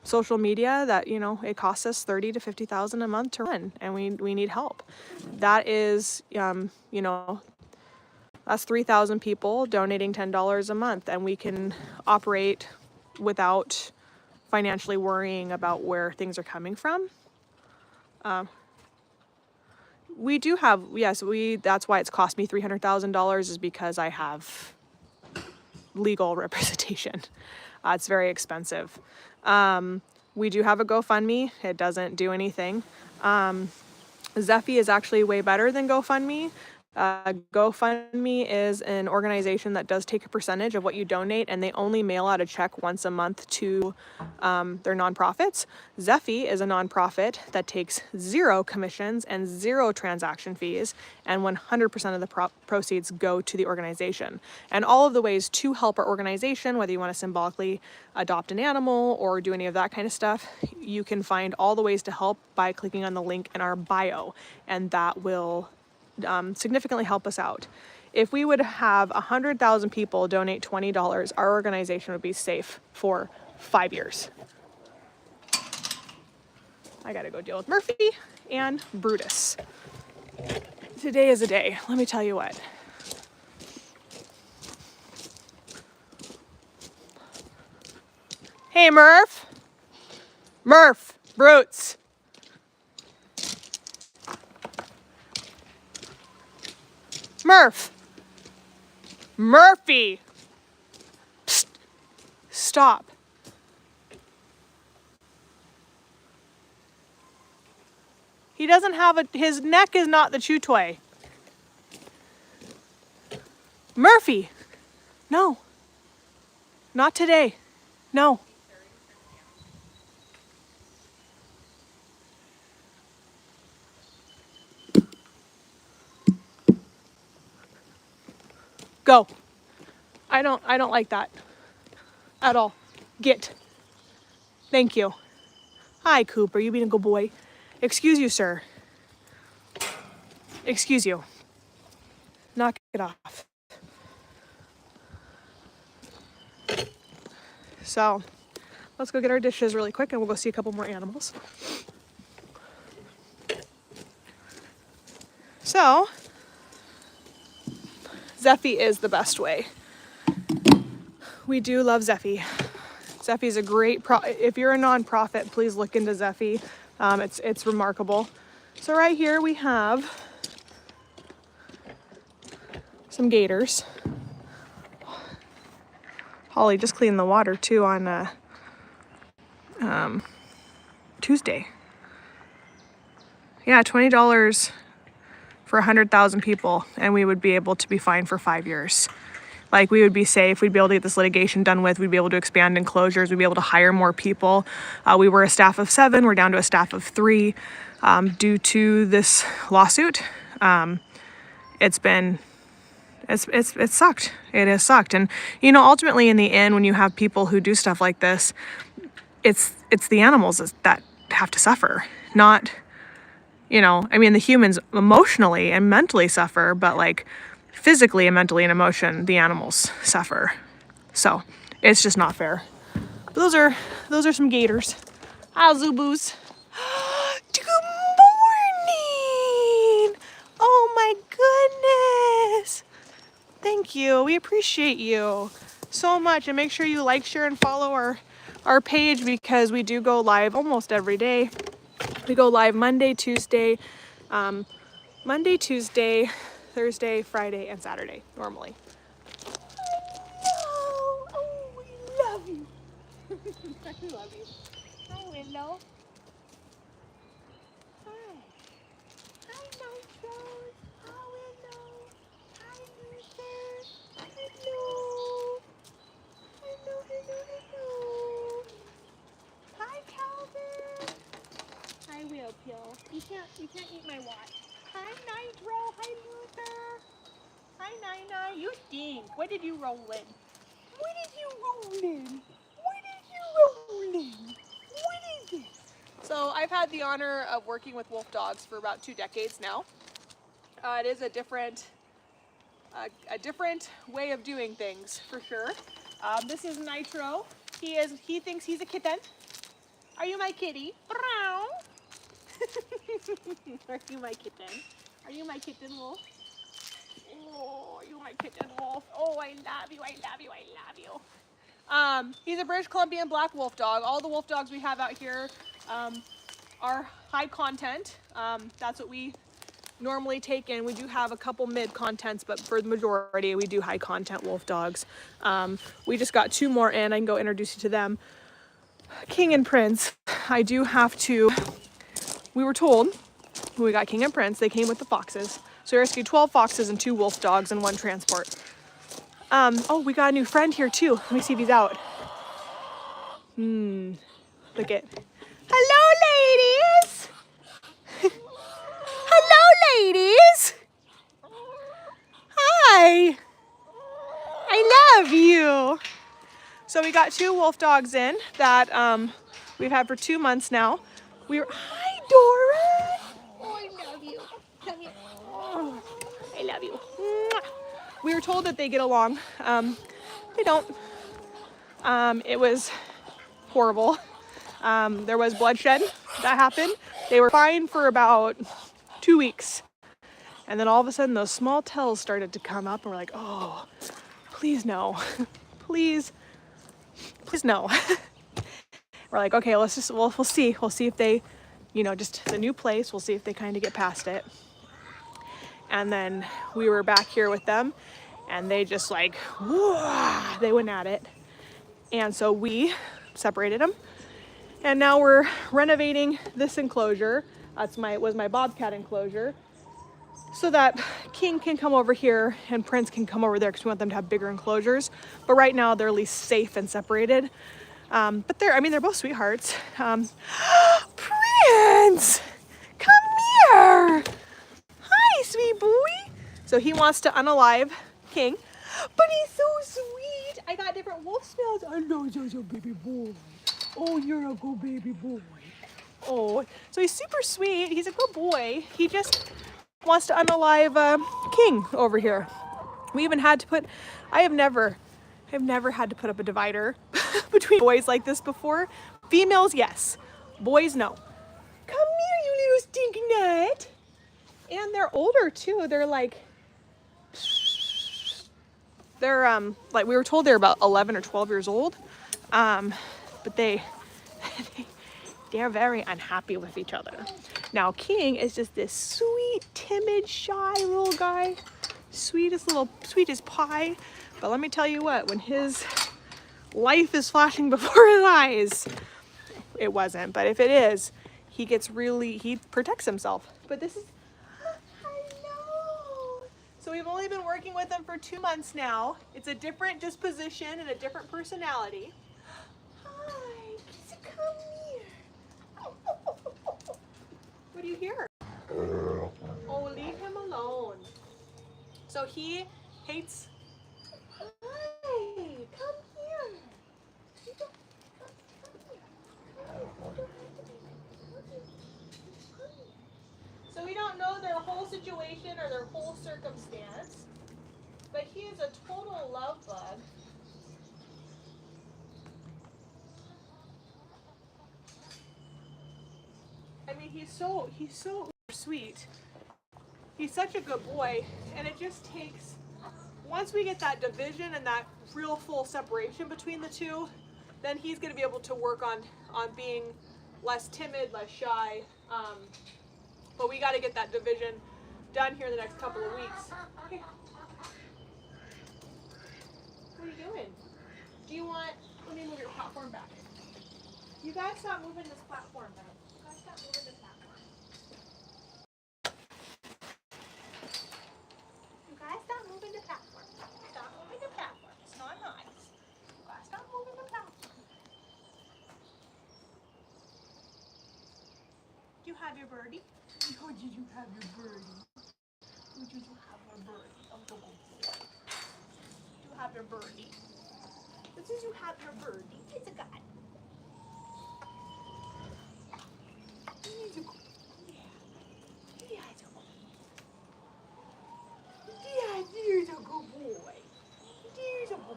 social media that, you know, it costs us $30,000 to $50,000 a month to run, and we need help. That is, you know, that's 3,000 people donating $10 a month, and we can operate without financially worrying about where things are coming from. We do have, yes, that's why it's cost me $300,000, is because I have legal representation. It's very expensive. We do have a GoFundMe. It doesn't do anything. Zeffy is actually way better than GoFundMe. GoFundMe is an organization that does take a percentage of what you donate, and they only mail out a check once a month to their nonprofits. Zeffy is a nonprofit that takes 0 commissions and 0 transaction fees, and 100% of the proceeds go to the organization. And all of the ways to help our organization, whether you want to symbolically adopt an animal or do any of that kind of stuff, you can find all the ways to help by clicking on the link in our bio, and that will significantly help us out. If we would have 100,000 people donate $20, our organization would be safe for 5 years. I gotta go deal with Murphy and Brutus. Today is a day, let me tell you what. Hey Murph! Murph! Brutes! Murph! Murphy! Psst. Stop. He doesn't have his neck is not the chew toy. Murphy! No. Not today. No. Go. I don't like that at all. Get. Thank you. Hi, Cooper. You being a good boy. Excuse you, sir. Excuse you. Knock it off. So, let's go get our dishes really quick and we'll go see a couple more animals. So, Zeffy is the best way. We do love Zeffy. Zeffy's a great if you're a nonprofit, please look into Zeffy. It's remarkable. So right here we have some gators. Holly just cleaned the water too on Tuesday. Yeah, $20 for 100,000 people, and we would be able to be fined for 5 years. Like, we would be safe, we'd be able to get this litigation done with, we'd be able to expand enclosures, we'd be able to hire more people. We were a staff of 7, we're down to a staff of 3 due to this lawsuit. It's sucked. It has sucked. And, you know, ultimately in the end, when you have people who do stuff like this, it's the animals that have to suffer, not, you know, I mean, the humans emotionally and mentally suffer, but like physically and mentally and emotion, the animals suffer. So it's just not fair. But those are some gators. Hi, Zubus. Good morning. Oh my goodness. Thank you. We appreciate you so much. And make sure you like, share, and follow our page, because we do go live almost every day. We go live Monday, Tuesday, Thursday, Friday, and Saturday, normally. Oh, we love you. I love you. Hi, Willow. Hi. Hi, Montrose. Hi, Willow. Hi, Luther. Hello. Hello. Hi, Calvin. Hi, Will Pill. You can't What did you roll in? What did you roll in? What did you roll in? What is it? So I've had the honor of working with wolf dogs for about 2 decades now. It is a different way of doing things for sure. This is Nitro. He thinks he's a kitten. Are you my kitty? Brown. Are you my kitten? Are you my kitten, Wolf? Oh, you my kitten, Wolf. Oh, I love you, I love you, I love you. He's a British Columbian black wolf dog. All the wolf dogs we have out here are high content. That's what we normally take in. We do have a couple mid contents, but for the majority, we do high content wolf dogs. We just got 2 more in. I can go introduce you to them. King and Prince. I do have to, we were told when we got King and Prince, they came with the foxes. So we rescued 12 foxes and 2 wolf dogs in 1 transport. Oh, we got a new friend here too. Let me see if he's out. Look at. Hello, ladies. Hello, ladies. Hi. I love you. So we got 2 wolf dogs in that we've had for 2 months now. Hi, Dora. Oh, I love you. Come here. Oh, I love you. Mwah. We were told that they get along. They don't. It was horrible. There was bloodshed that happened. They were fine for about 2 weeks. And then all of a sudden those small tells started to come up and we're like, oh, please no. Please no. We're like, okay, we'll see. We'll see if they, just the new place, we'll see if they kind of get past it. And then we were back here with them and they just like, whoa, they went at it. And so we separated them. And now we're renovating this enclosure. Was my bobcat enclosure. So that King can come over here and Prince can come over there because we want them to have bigger enclosures. But right now they're at least safe and separated. But they're both sweethearts. Prince, come here. Hi, sweet boy. So he wants to unalive King, but he's so sweet. I got different wolf smells. I know you're a baby boy. Oh, you're a good baby boy. Oh, so he's super sweet. He's a good boy. He just wants to unalive King over here. We even had to put, I've never had to put up a divider between boys like this before. Females, yes. Boys, no. Come here, you little stink nut. And they're older too. They're like we were told they're about 11 or 12 years old. But they're very unhappy with each other. Now King is just this sweet, timid, shy little guy. Sweet as pie. But let me tell you what, when his life is flashing before his eyes, it wasn't. But if it is, he protects himself. But this is, hello. So we've only been working with him for 2 months now. It's a different disposition and a different personality. Hi, Kissy, come here. What do you hear? Oh, leave him alone. So he hates. Hi, come here. So we don't know their whole situation or their whole circumstance, but he is a total love bug. I mean, he's so sweet. He's such a good boy, and it just takes, once we get that division and that real full separation between the two, then he's going to be able to work on being less timid, less shy. But we got to get that division done here in the next couple of weeks. Okay. What are you doing? Let me move your platform back. You guys stop moving this platform back. You guys stop moving this platform. You guys stop moving the platform. Stop moving the platform. It's not nice. You guys stop moving the platform. Do you have your birdie? Oh, did you have your birdie? Oh, did you have your birdie? Oh, go. Do you have your birdie. This is you have your birdie. It's a god. He's a good. Yeah. Yeah, it's a good. Yeah, there's a good boy. There's a good boy.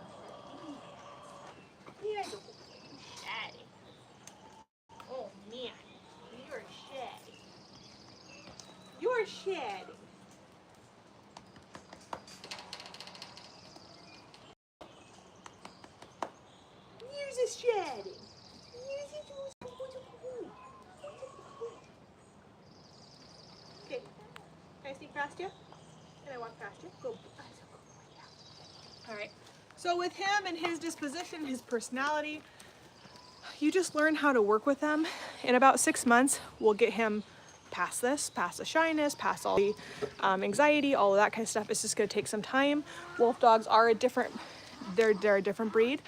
Yeah. There's a good boy. Shatty. Oh man, you're shatty. You're shatty. Here's a shatty. Okay, can I sneak past you? Can I walk past you? Go. All right. So with him and his disposition, his personality, you just learn how to work with them. In about 6 months, we'll get him past this, past the shyness, past all the anxiety, all of that kind of stuff. It's just going to take some time. Wolf dogs are a different, they're a different breed.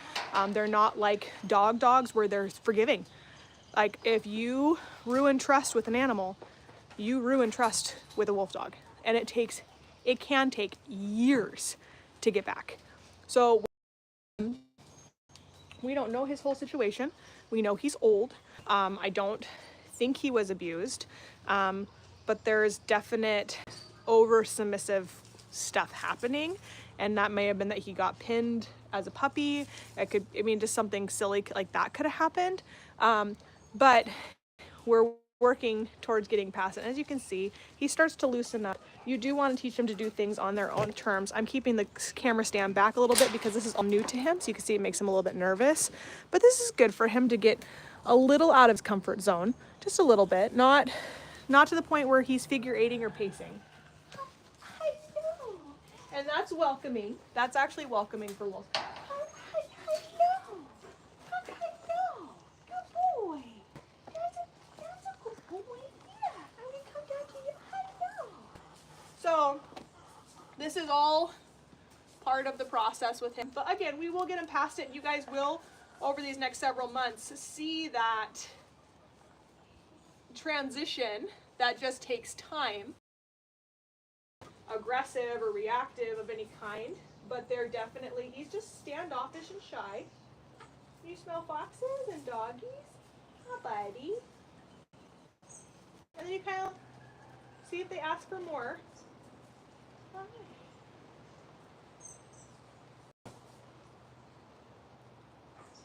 They're not like dogs where they're forgiving. Like if you ruin trust with an animal, you ruin trust with a wolf dog, and it can take years to get back. So we don't know his whole situation. We know he's old. I don't think he was abused, but there's definite over submissive stuff happening, and that may have been that he got pinned as a puppy. Just something silly like that could have happened. But we're working towards getting past it. As you can see, he starts to loosen up. You do want to teach him to do things on their own terms. I'm keeping the camera stand back a little bit because this is all new to him, so you can see it makes him a little bit nervous. But this is good for him to get a little out of his comfort zone, just a little bit, not to the point where he's figure eighting or pacing. I know. And that's welcoming. That's actually welcoming for wolves. I know. I know. Good boy. That's a good boy. Yeah. I'm gonna come down to you. I know. So this is all part of the process with him. But again, we will get him past it. You guys will, over these next several months, see that transition that just takes time. Aggressive or reactive of any kind, but they're definitely, he's just standoffish and shy. You smell foxes and doggies? Hi, buddy. And then you kind of see if they ask for more. Hi.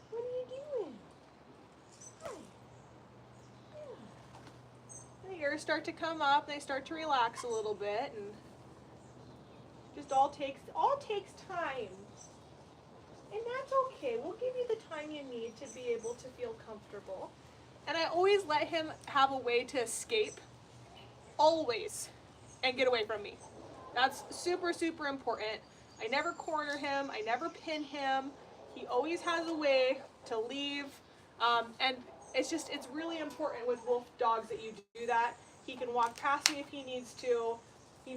What are you doing? Hi. Yeah. The ears start to come up, they start to relax a little bit, and just all takes time. And that's okay. We'll give you the time you need to be able to feel comfortable. And I always let him have a way to escape, always, and get away from me. That's super, super important. I never corner him. I never pin him. He always has a way to leave. And it's really important with wolf dogs that you do that. He can walk past me if he needs to. I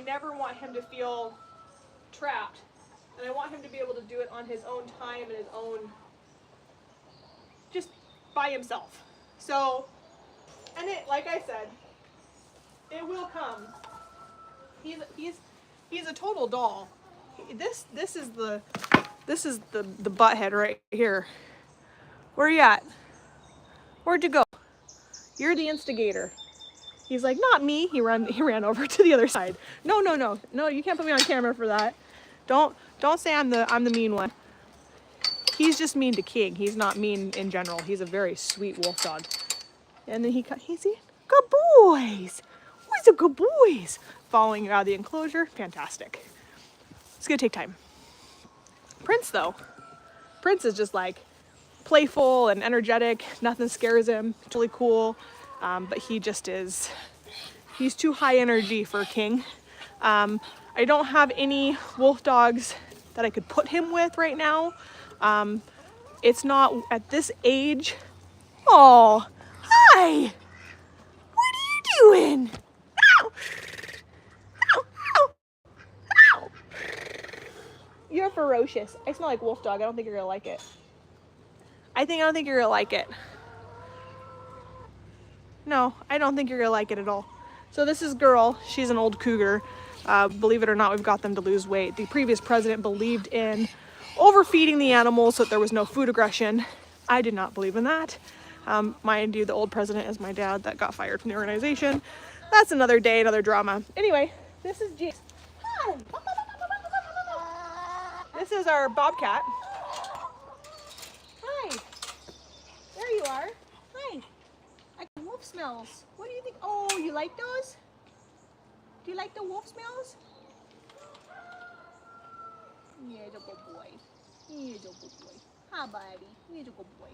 never want him to feel trapped. And I want him to be able to do it on his own time and his own, just by himself. So, and it, like I said, it will come. He's a total doll. This is the butthead right here. Where are you at? Where'd you go? You're the instigator. He's like, not me. He ran over to the other side. No, you can't put me on camera for that. Don't say I'm the mean one. He's just mean to King. He's not mean in general. He's a very sweet wolf dog. And then he's good boys. Where's the good boys? Following you out of the enclosure. Fantastic. It's gonna take time. Prince though. Prince is just like playful and energetic. Nothing scares him. It's really cool. But he just is, he's too high energy for King. I don't have any wolf dogs that I could put him with right now. It's not at this age. Oh, hi. What are you doing? Ow. Ow. Ow. Ow. You're ferocious. I smell like wolf dog. I don't think you're gonna like it. I don't think you're gonna like it. No, I don't think you're gonna like it at all. So this is Girl. She's an old cougar. Believe it or not, we've got them to lose weight. The previous president believed in overfeeding the animals so that there was no food aggression. I did not believe in that. Mind you, the old president is my dad that got fired from the organization. That's another day, another drama. Anyway, this is Jinx. This is our bobcat. Hi. There you are. Hi. I can wolf smells. What do you think? Oh, you like those? Do you like the wolf smells? Yeah, he's a good boy. He's a good boy. Hi, buddy. He's a good boy.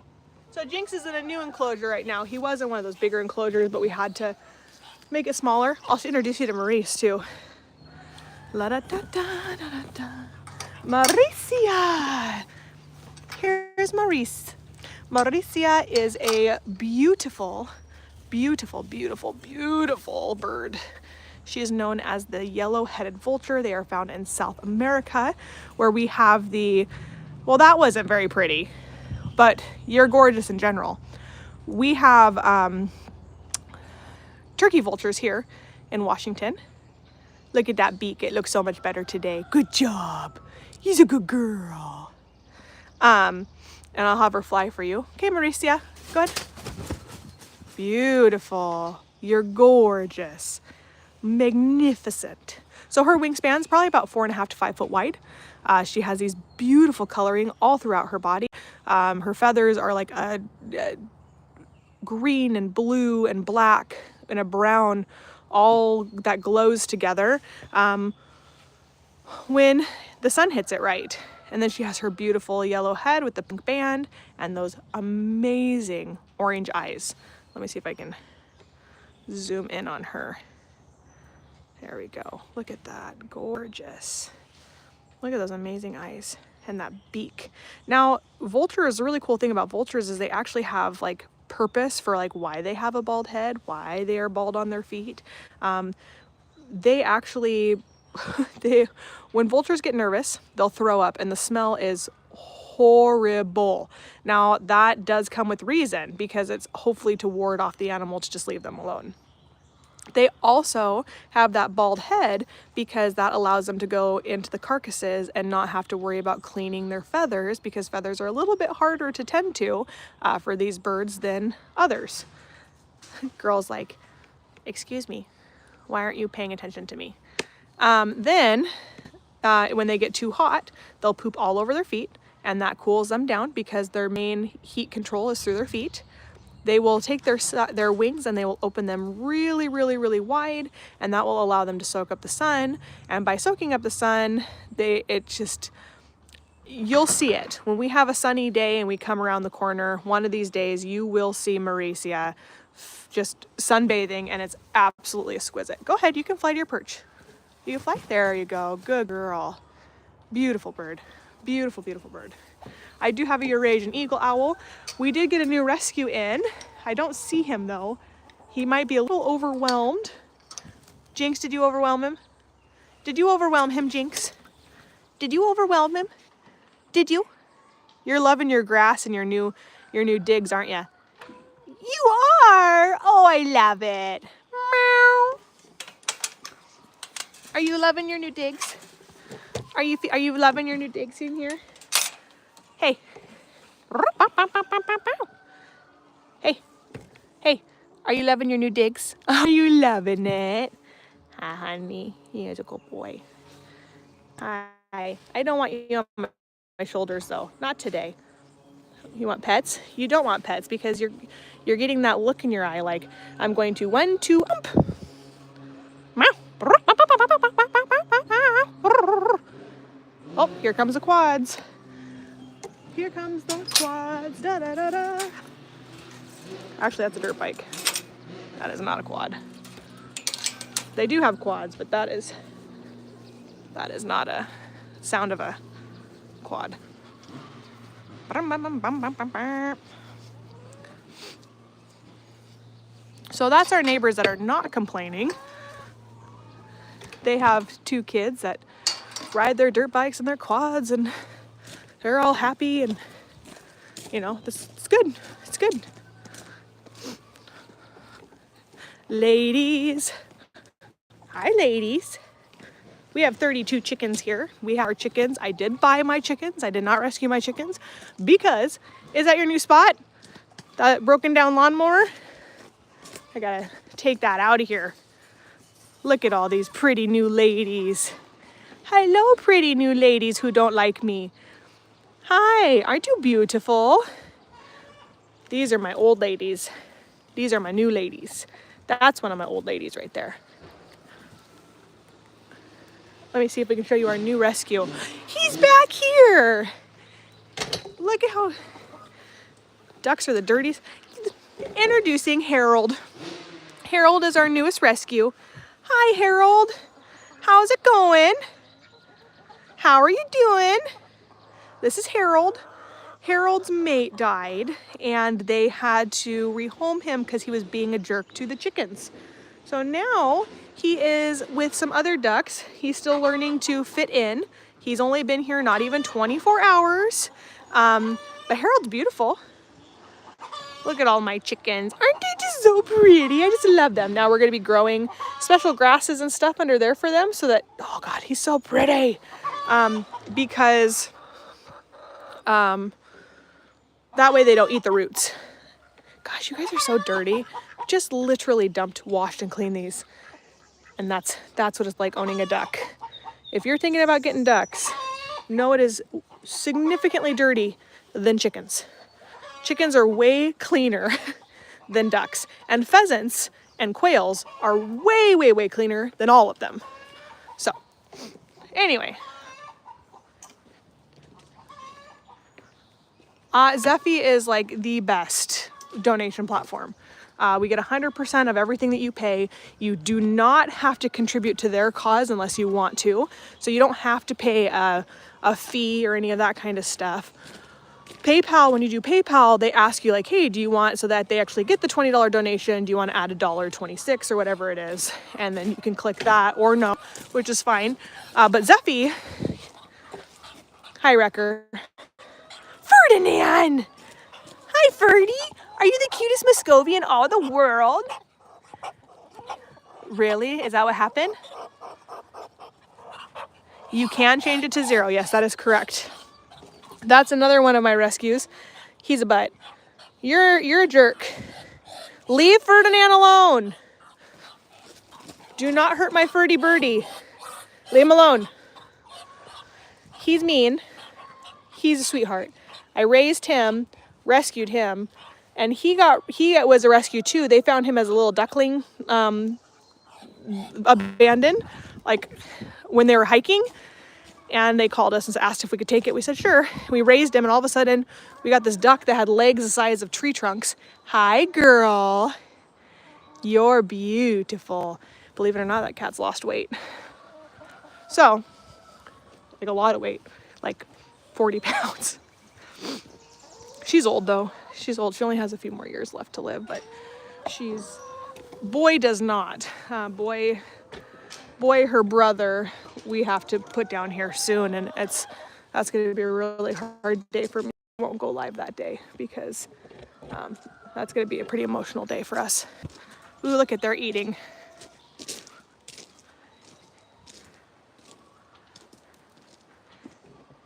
So Jinx is in a new enclosure right now. He was in one of those bigger enclosures, but we had to make it smaller. I'll introduce you to Maurice too. La da da da da da da. Mauricia. Here's Maurice. Mauricia is a beautiful, beautiful, beautiful, beautiful bird. She is known as the yellow-headed vulture. They are found in South America, where we have the, well, that wasn't very pretty, but you're gorgeous in general. We have turkey vultures here in Washington. Look at that beak. It looks so much better today. Good job. He's a good girl. And I'll have her fly for you. Okay, Mauricia, go ahead. Beautiful. You're gorgeous. Magnificent. So her wingspan's probably about 4.5 to 5 foot wide. She has these beautiful coloring all throughout her body. Her feathers are like a green and blue and black and a brown, all that glows together when the sun hits it right. And then she has her beautiful yellow head with the pink band and those amazing orange eyes. Let me see if I can zoom in on her. There we go. Look at that. Gorgeous. Look at those amazing eyes and that beak. Now, vultures, a really cool thing about vultures is they actually have like purpose for like why they have a bald head, why they are bald on their feet. They actually, when vultures get nervous, they'll throw up and the smell is horrible. Now, that does come with reason because it's hopefully to ward off the animal to just leave them alone. They also have that bald head because that allows them to go into the carcasses and not have to worry about cleaning their feathers, because feathers are a little bit harder to tend to for these birds than others. Girl's like, excuse me, why aren't you paying attention to me? Then when they get too hot, they'll poop all over their feet, and that cools them down because their main heat control is through their feet. They will take their wings and they will open them really, really, really wide, and that will allow them to soak up the sun. And by soaking up the sun, you'll see it. When we have a sunny day and we come around the corner, one of these days you will see Mauricia just sunbathing, and it's absolutely exquisite. Go ahead, you can fly to your perch. You can fly. There you go. Good girl. Beautiful bird. Beautiful, beautiful bird. I do have a Eurasian eagle owl. We did get a new rescue in. I don't see him though. He might be a little overwhelmed. Jinx, did you overwhelm him? Did you overwhelm him, Jinx? Did you overwhelm him? Did you? You're loving your grass and your new digs, aren't you? You are. Oh, I love it. Meow. Are you loving your new digs? Are you loving your new digs in here? Hey. Hey. Hey. Are you loving your new digs? Are you loving it? Hi, honey. He's a good boy. Hi. I don't want you on my shoulders though. Not today. You want pets? You don't want pets because you're getting that look in your eye like I'm going to 1, 2, ump. Oh, here comes the quads. Here comes the quads. Da da da da. Actually, that's a dirt bike. That is not a quad. They do have quads, but that is not a sound of a quad. So that's our neighbors that are not complaining. They have 2 kids that ride their dirt bikes and their quads, and they're all happy, and it's good. It's good. Ladies. Hi, ladies. We have 32 chickens here. We have our chickens. I did buy my chickens. I did not rescue my chickens because, is that your new spot? That broken down lawnmower? I gotta take that out of here. Look at all these pretty new ladies. Hello, pretty new ladies who don't like me. Hi, aren't you beautiful? These are my old ladies. These are my new ladies. That's one of my old ladies right there. Let me see if we can show you our new rescue. He's back here. Look at how ducks are the dirtiest. Introducing Harold. Harold is our newest rescue. Hi, Harold. How's it going? How are you doing? This is Harold. Harold's mate died and they had to rehome him because he was being a jerk to the chickens. So now he is with some other ducks. He's still learning to fit in. He's only been here not even 24 hours. But Harold's beautiful. Look at all my chickens. Aren't they just so pretty? I just love them. Now we're gonna be growing special grasses and stuff under there for them so that, oh God, he's so pretty. Because that way they don't eat the roots. Gosh, you guys are so dirty. Just literally dumped, washed, and cleaned these. And that's what it's like owning a duck. If you're thinking about getting ducks, know it is significantly dirty than chickens. Chickens are way cleaner than ducks. And pheasants and quails are way, way, way cleaner than all of them. So, anyway. Zeffy is like the best donation platform. We get 100% of everything that you pay. You do not have to contribute to their cause unless you want to. So you don't have to pay a fee or any of that kind of stuff. PayPal, when you do PayPal, they ask you like, hey, do you want, so that they actually get the $20 donation, do you want to add $1.26 or whatever it is? And then you can click that or no, which is fine. But Zeffy, hi Wrecker. Ferdinand! Hi Ferdy! Are you the cutest Muscovy in all the world? Really? Is that what happened? You can change it to 0. Yes, that is correct. That's another one of my rescues. He's a butt. You're a jerk. Leave Ferdinand alone. Do not hurt my Ferdy birdie. Leave him alone. He's mean. He's a sweetheart. I raised him, rescued him, and he was a rescue too. They found him as a little duckling, abandoned, like when they were hiking. And they called us and asked if we could take it. We said, sure. We raised him and all of a sudden we got this duck that had legs the size of tree trunks. Hi, girl. You're beautiful. Believe it or not, that cat's lost weight. So, like a lot of weight, like 40 pounds. She's old though. She's old. She only has a few more years left to live, but Boy does not. Boy, her brother, we have to put down here soon, and that's going to be a really hard day for me. I won't go live that day because that's going to be a pretty emotional day for us. Ooh, look at, they're eating.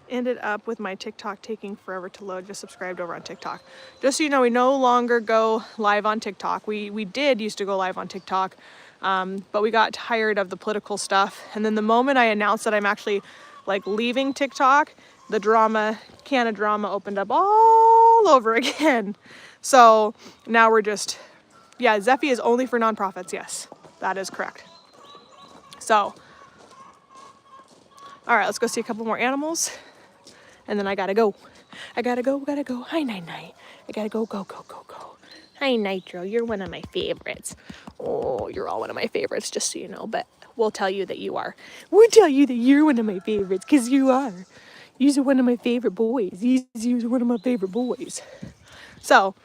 Ended up with my TikTok taking forever to load. Just subscribed over on TikTok. Just so you know, we no longer go live on TikTok. We used to go live on TikTok. But we got tired of the political stuff. And then the moment I announced that I'm actually like leaving TikTok, the can of drama opened up all over again. So now we're just, yeah, Zeffy is only for nonprofits. Yes, that is correct. So, all right, let's go see a couple more animals. And then I gotta go. Gotta go. Hi, Night. I gotta go. Hi, Nitro. You're one of my favorites. Oh, you're all one of my favorites, just so you know. But we'll tell you that you are. We'll tell you that you're one of my favorites, because you are. You're one of my favorite boys. You're one of my favorite boys. So.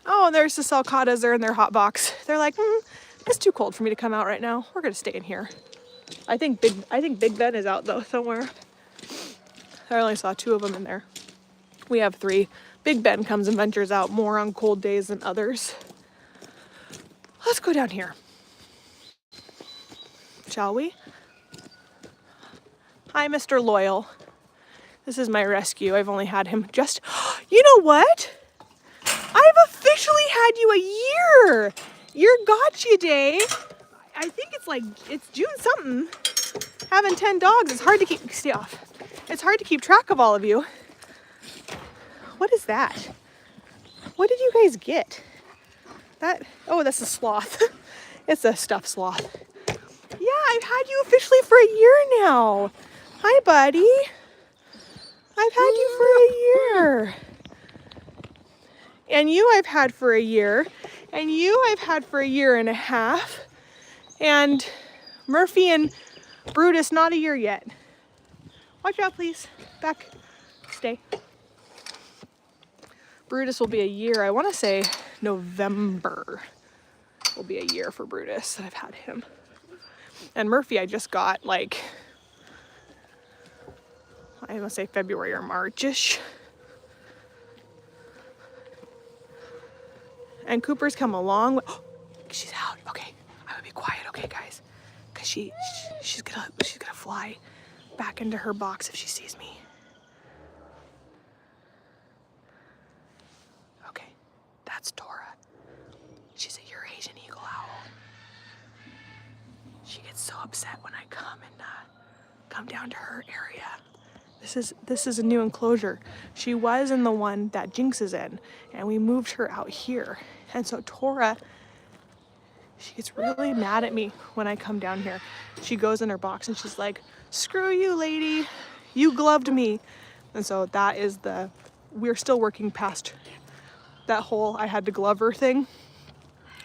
Oh, and there's the sulcatas. They're in their hot box. They're like, it's too cold for me to come out right now. We're going to stay in here. I think Big Ben is out, though, somewhere. I only saw 2 of them in there. We have 3. Big Ben comes and ventures out more on cold days than others. Let's go down here. shall we? Hi, Mr. Loyal. This is my rescue. I've only had him just, you know what? I've officially had you a year. Your gotcha day. I think it's June something. Having 10 dogs is hard to keep, stay off. It's hard to keep track of all of you. What is that? What did you guys get? Oh, that's a sloth. It's a stuffed sloth. Yeah, I've had you officially for a year now. Hi, buddy. I've had you for a year. And you I've had for a year. And you I've had for a year and a half. And Murphy and Brutus, not a year yet. Watch out, please. Back. Stay. Brutus will be a year. I want to say November will be a year for Brutus that I've had him. And Murphy I just got like, I want to say February or March-ish. And Cooper's come along. Oh, she's out. Okay, I would be quiet. Okay, guys, because she's gonna fly back into her box if she sees me. Okay, that's Tora. She's a Eurasian eagle owl. She gets so upset when I come and come down to her area. This is a new enclosure. She was in the one that Jinx is in, and we moved her out here. And so Tora, she gets really mad at me when I come down here. She goes in her box and she's like, "Screw you, lady. You gloved me." And so that is we're still working past that whole I had to glove her thing.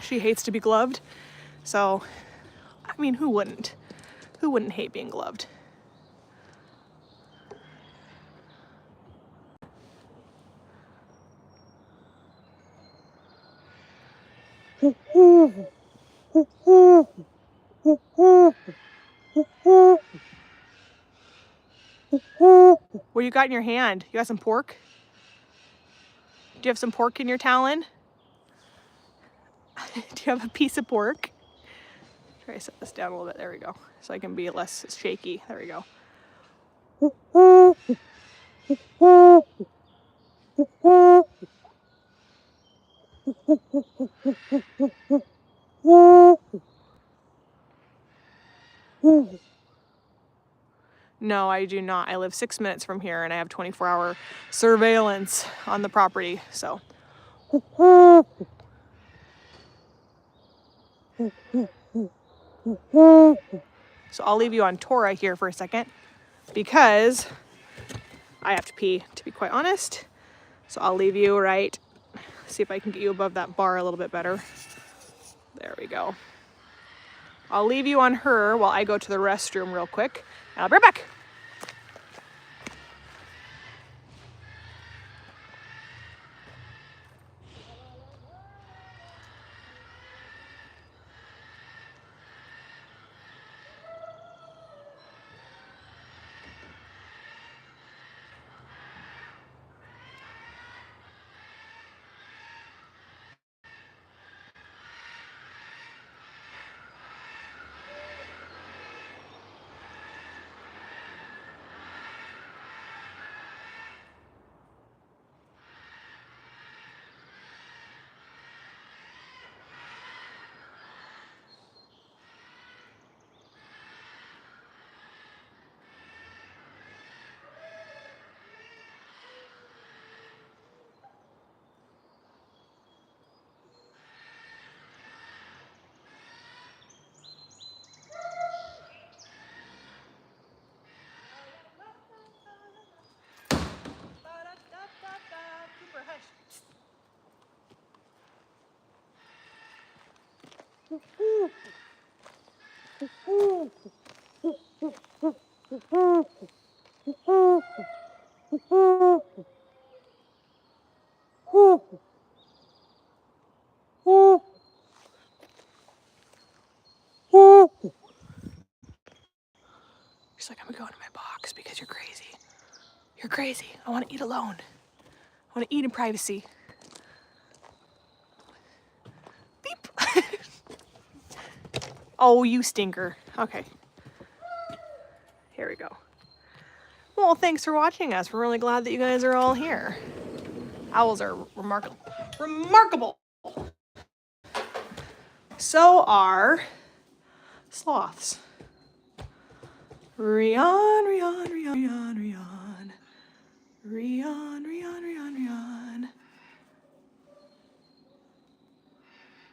She hates to be gloved. So, I mean, who wouldn't? Who wouldn't hate being gloved? What do you got in your hand? You got some pork? Do you have some pork in your talon? Do you have a piece of pork? Try to set this down a little bit. There we go. So I can be less shaky. There we go. No, I do not. I live 6 minutes from here and I have 24-hour surveillance on the property, so. So I'll leave you on Tora here for a second because I have to pee, to be quite honest. So I'll leave you right. See if I can get you above that bar a little bit better. There we go. I'll leave you on her while I go to the restroom real quick, and I'll be right back. Cooper, hush. She's like, I'm gonna go into my box because you're crazy. You're crazy. I want to eat alone. I want to eat in privacy. Beep. Oh, you stinker. Okay. Here we go. Well, thanks for watching us. We're really glad that you guys are all here. Owls are remarkable. Remarkable! So are sloths. Rian, Rian, Rian, Rian, Rian. Rian, Rian, Rian, Rian.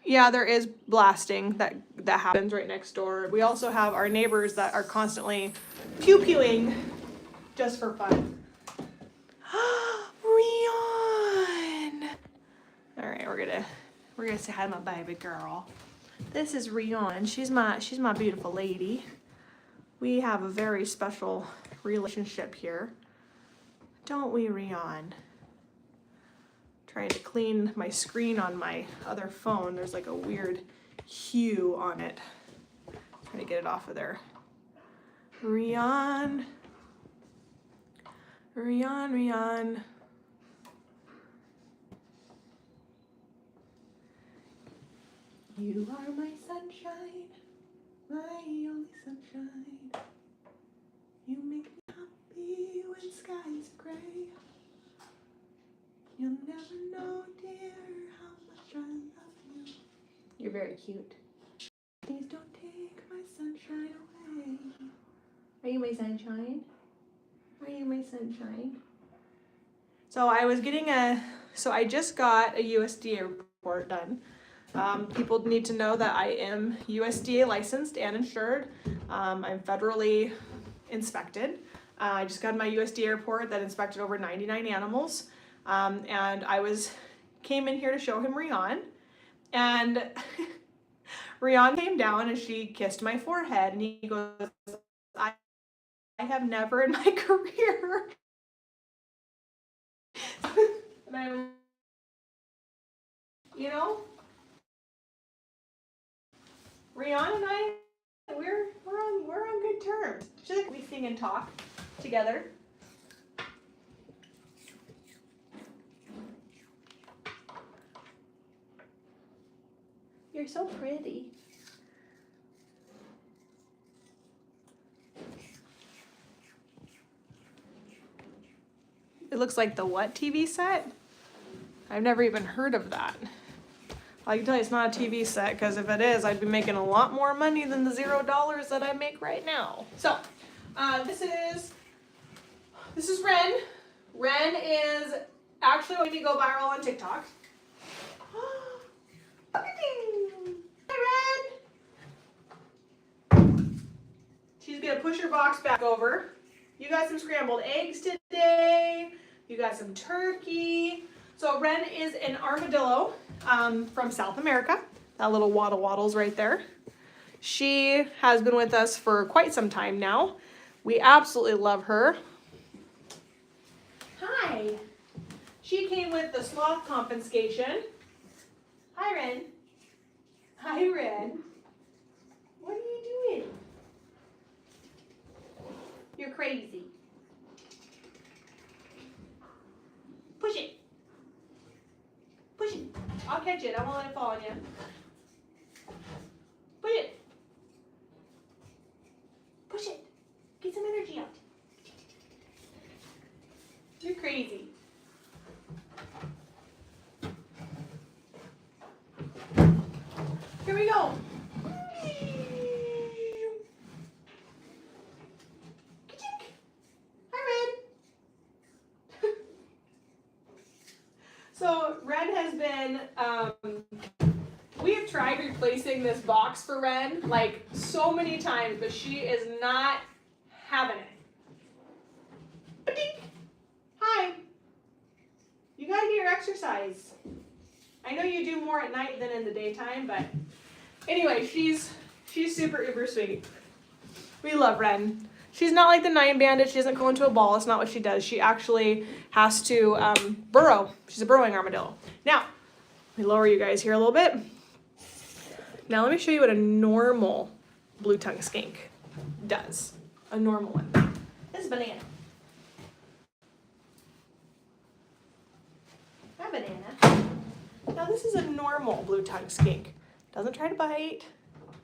Yeah, there is blasting that happens right next door. We also have our neighbors that are constantly pew-pewing just for fun. Rian! All right, we're gonna say hi to my baby girl. This is Rian. She's my beautiful lady. We have a very special relationship here. Don't we, Rian? Trying to clean my screen on my other phone. There's like a weird hue on it. Trying to get it off of there. Rian. Rian, Rian. You are my sunshine, my only sunshine. You make me happy when skies are gray. You'll never know, dear, how much I love you. You're very cute. Please don't take my sunshine away. Are you my sunshine? Are you my sunshine? So I just got a USDA report done. People need to know that I am USDA licensed and insured. I'm federally inspected. I just got my USDA report that inspected over 99 animals. And came in here to show him Rian. And Rian came down and she kissed my forehead and he goes, I have never in my career. And I'm, Rian and I, we're on good terms. She's like, we sing and talk together. You're so pretty. It looks like the what TV set? I've never even heard of that. I can tell you it's not a TV set, because if it is, I'd be making a lot more money than the $0 that I make right now. So, this is Ren. Ren is actually going to go viral on TikTok. Hi, Ren. She's gonna push her box back over. You got some scrambled eggs today. You got some turkey. So Ren is an armadillo from South America. That little waddles right there. She has been with us for quite some time now. We absolutely love her. Hi. She came with the sloth confiscation. Hi, Ren. Hi, Ren. What are you doing? You're crazy. Push it. Push it. I'll catch it. I won't let it fall on you. Push it. Push it. Get some energy out. You're crazy. Here we go. Hi, Red. So Ren has been, we have tried replacing this box for Ren like so many times, but she is not having it. Ba-dink. Hi. You gotta get your exercise. I know you do more at night than in the daytime, but anyway, she's super uber sweet. We love Ren. She's not like the 9 bandit. She doesn't go into a ball. That's not what she does. She actually has to burrow. She's a burrowing armadillo. Now, let me lower you guys here a little bit. Now let me show you what a normal blue-tongued skink does. A normal one. This is Banana. Hi, Banana. Now this is a normal blue-tongued skink. Doesn't try to bite.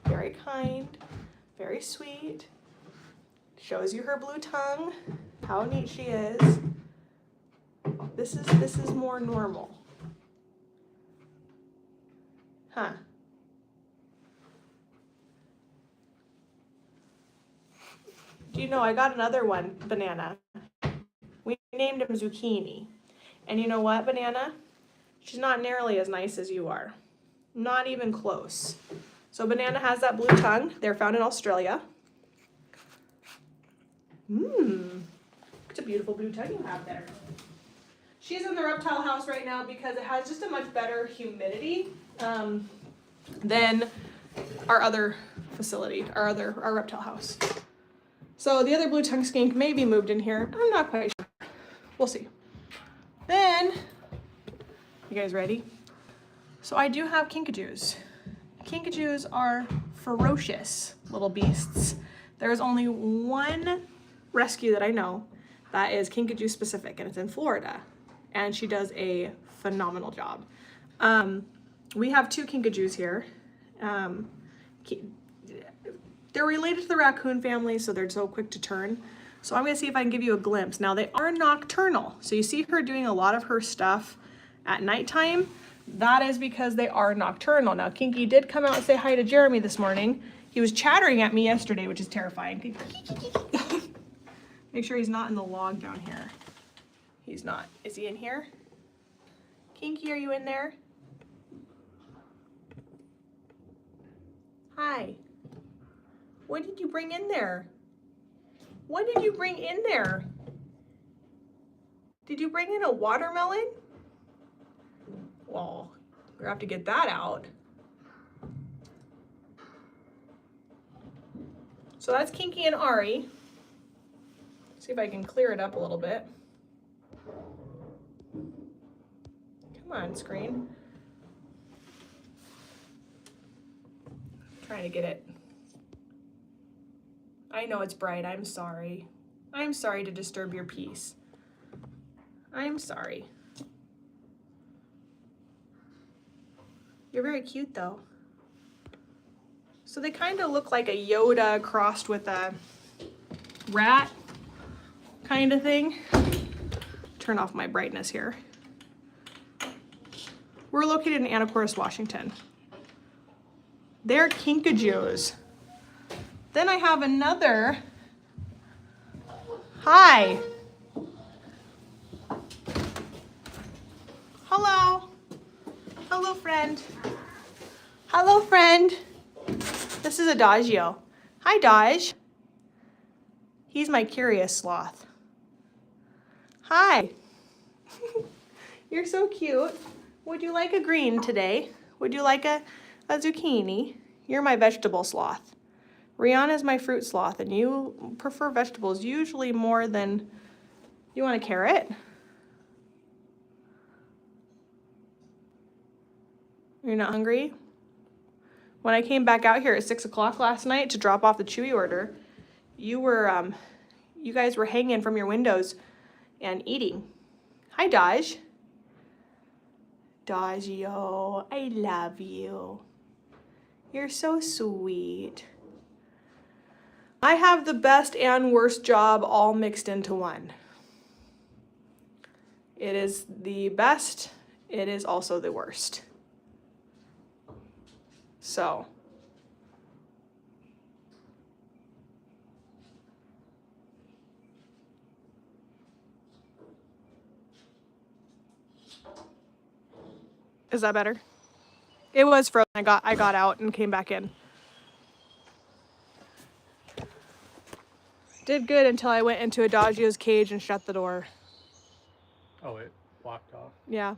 Very kind. Very sweet. Shows you her blue tongue. How neat she is. This is more normal. Huh. Do you know I got another one, Banana. We named him Zucchini. And you know what, Banana? She's not nearly as nice as you are. Not even close. So Banana has that blue tongue. They're found in Australia. It's a beautiful blue tongue you have there. She's in the reptile house right now because it has just a much better humidity than our other facility, our reptile house. So the other blue tongue skink may be moved in here. I'm not quite sure. We'll see. Then, you guys ready? So I do have kinkajous. Kinkajous are ferocious little beasts. There's only one rescue that I know that is kinkajou specific, and it's in Florida. And she does a phenomenal job. We have 2 kinkajous here. They're related to the raccoon family, so they're so quick to turn. So I'm gonna see if I can give you a glimpse. Now they are nocturnal. So you see her doing a lot of her stuff at nighttime. That is because they are nocturnal. Now Kinky did come out and say hi to Jeremy this morning. He was chattering at me yesterday, which is terrifying. Make sure he's not in the log down here. He's not. Is he in here? Kinky, are you in there? Hi. What did you bring in there? What did you bring in there? Did you bring in a watermelon? Well, we're gonna have to get that out. So that's Kinky and Ari. See if I can clear it up a little bit. Come on, screen. Trying to get it. I know it's bright. I'm sorry. I'm sorry to disturb your peace. I'm sorry. You're very cute though. So they kind of look like a Yoda crossed with a rat kind of thing. Turn off my brightness here. We're located in Anacortes, Washington. They're kinkajous. Then I have another. Hi. Hello. Hello, friend. Hello, friend. This is Adagio. Hi, Dodge. He's my curious sloth. Hi. You're so cute. Would you like a green today? Would you like a zucchini? You're my vegetable sloth. Rihanna's my fruit sloth, and you prefer vegetables usually more than... You want a carrot? You're not hungry? When I came back out here at 6 o'clock last night to drop off the Chewy order, you guys were hanging from your windows and eating. Hi, Dodge. Dodgio, I love you. You're so sweet. I have the best and worst job all mixed into one. It is the best, it is also the worst. So. Is that better? It was frozen. I got out and came back in. Did good until I went into Adagio's cage and shut the door. Oh, it locked off? Yeah.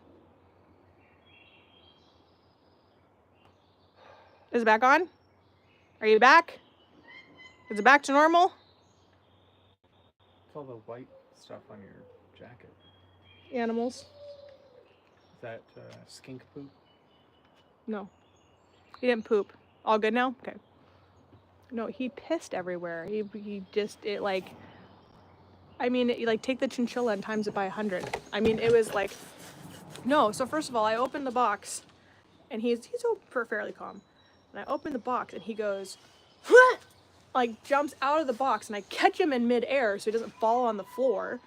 Is it back on? Are you back? Is it back to normal? It's all the white stuff on your jacket. Animals. Is that skink poop? No. He didn't poop. All good now? Okay. No, he pissed everywhere. He just, it like, I mean, like take the chinchilla and times it by 100. I mean, it was like, no. So first of all, I opened the box and he's fairly calm. And I opened the box and he goes, "What?" like jumps out of the box and I catch him in midair so he doesn't fall on the floor.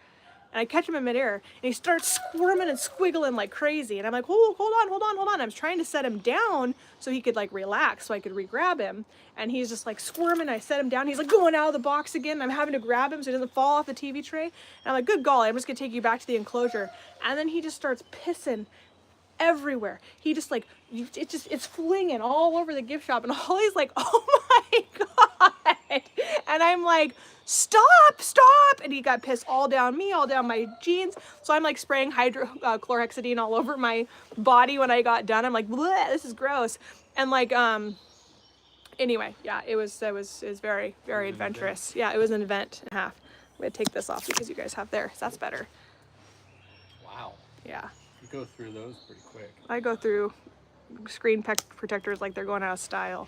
And I catch him in midair and he starts squirming and squiggling like crazy. And I'm like, oh, hold on. I was trying to set him down so he could like relax so I could re-grab him. And he's just like squirming. I set him down. He's like going out of the box again. I'm having to grab him so he doesn't fall off the TV tray. And I'm like, good golly, I'm just gonna take you back to the enclosure. And then he just starts pissing everywhere. He just like, it's flinging all over the gift shop. And Holly's like, oh my God. And I'm like, stop. And he got pissed all down me, all down my jeans. So I'm like spraying chlorhexidine all over my body when I got done. I'm like, bleh, this is gross. And like, anyway, yeah, it was very, very adventurous. Yeah, it was an event and a half. I'm gonna take this off because you guys have theirs. That's better. Wow. Yeah. You go through those pretty quick. I go through screen protectors like they're going out of style.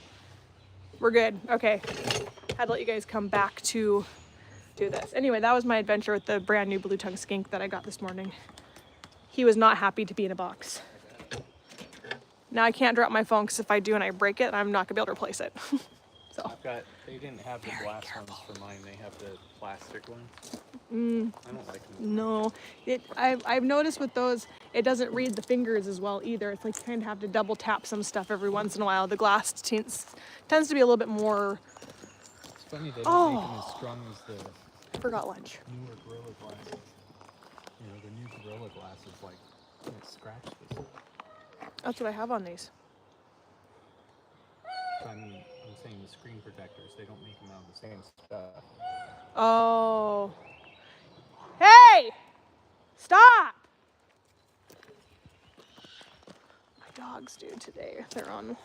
We're good. Okay. Had to let you guys come back to do this. Anyway, that was my adventure with the brand new blue tongue skink that I got this morning. He was not happy to be in a box. Now I can't drop my phone because if I do and I break it, I'm not gonna be able to replace it. So. They didn't have the glass ones for mine. They have the plastic ones. I don't like them. No, I've noticed with those, it doesn't read the fingers as well either. It's like you kind of have to double tap some stuff every once in a while. The glass tends to be a little bit more. It's funny they don't make them as strong as the I forgot lunch. newer Gorilla glasses. You know, the new Gorilla glasses like can't scratch this. That's what I have on these. I'm saying the screen protectors. They don't make them out of the same stuff. Oh. Hey! Stop! My dogs do today. They're on.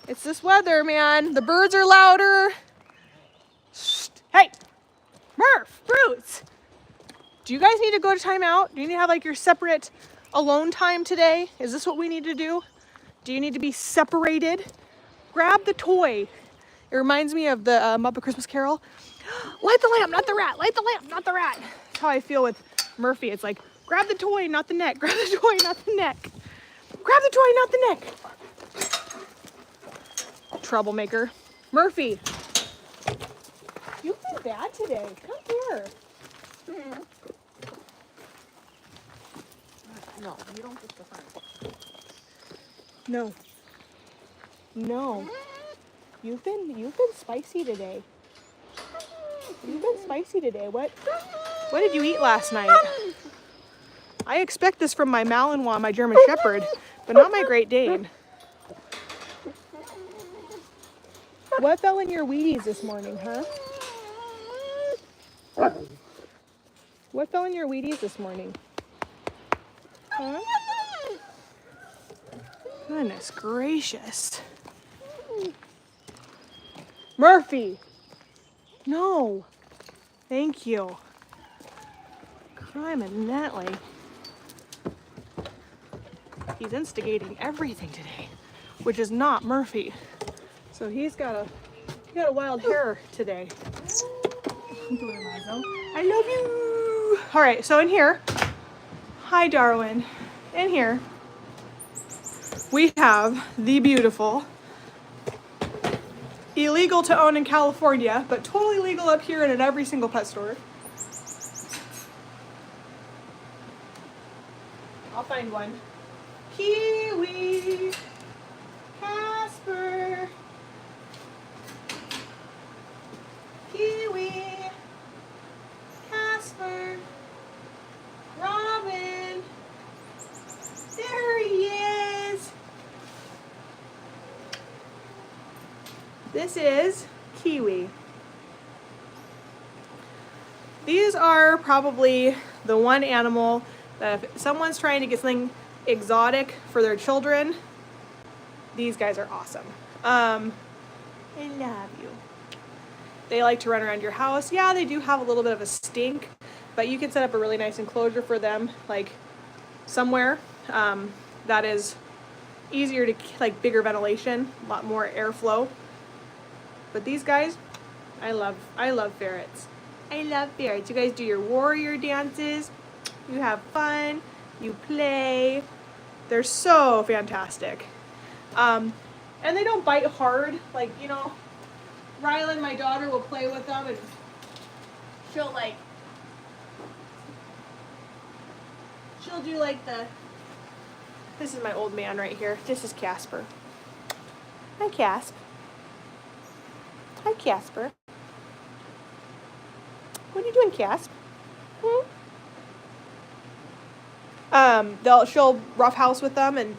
It's this weather, man. The birds are louder. Shh. Hey! Murph! Bruce! Do you guys need to go to timeout? Do you need to have like your separate alone time today? Is this what we need to do? Do you need to be separated? Grab the toy. It reminds me of the Muppet Christmas Carol. Light the lamp, not the rat. Light the lamp, not the rat. That's how I feel with Murphy. It's like, grab the toy, not the neck. Grab the toy, not the neck. Grab the toy, not the neck. Troublemaker. Murphy. You've been bad today. Come here. No, you don't get the fun. No. No. You've been spicy today. You've been spicy today. What did you eat last night? I expect this from my Malinois, my German Shepherd, but not my Great Dane. What fell in your Wheaties this morning, huh? What fell in your Wheaties this morning? Huh? Goodness gracious. Murphy! No. Thank you. Crime and Netley. He's instigating everything today, which is not Murphy. So he's got a wild hair today. I love you. All right, so in here, hi Darwin. In here, we have the beautiful, illegal to own in California, but totally legal up here and at every single pet store. I'll find one. Kiwi, Casper, Kiwi, Casper, Robin, there he is. This is Kiwi. These are probably the one animal that if someone's trying to get something exotic for their children, these guys are awesome. I love you. They like to run around your house. Yeah, they do have a little bit of a stink, but you can set up a really nice enclosure for them, like somewhere that is easier to, like bigger ventilation, a lot more airflow. But these guys, I love ferrets. I love ferrets. You guys do your warrior dances. You have fun. You play. They're so fantastic. And they don't bite hard. Like, you know, Rylan, my daughter, will play with them, and she'll do like this is my old man right here. This is Casper. Hi, Casp. Hi, Casper. What are you doing, Casp? She'll roughhouse with them, and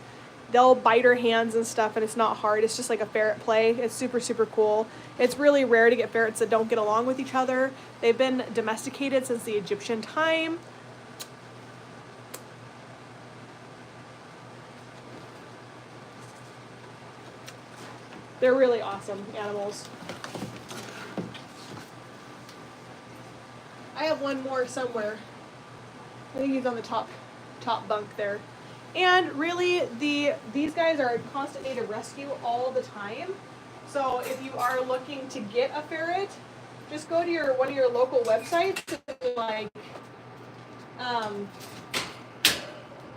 they'll bite her hands and stuff, and it's not hard. It's just like a ferret play. It's super, super cool. It's really rare to get ferrets that don't get along with each other. They've been domesticated since the Egyptian time. They're really awesome animals. I have one more somewhere. I think he's on the top bunk there. And really, these guys are a constant need of rescue all the time. So if you are looking to get a ferret, just go to one of your local websites, like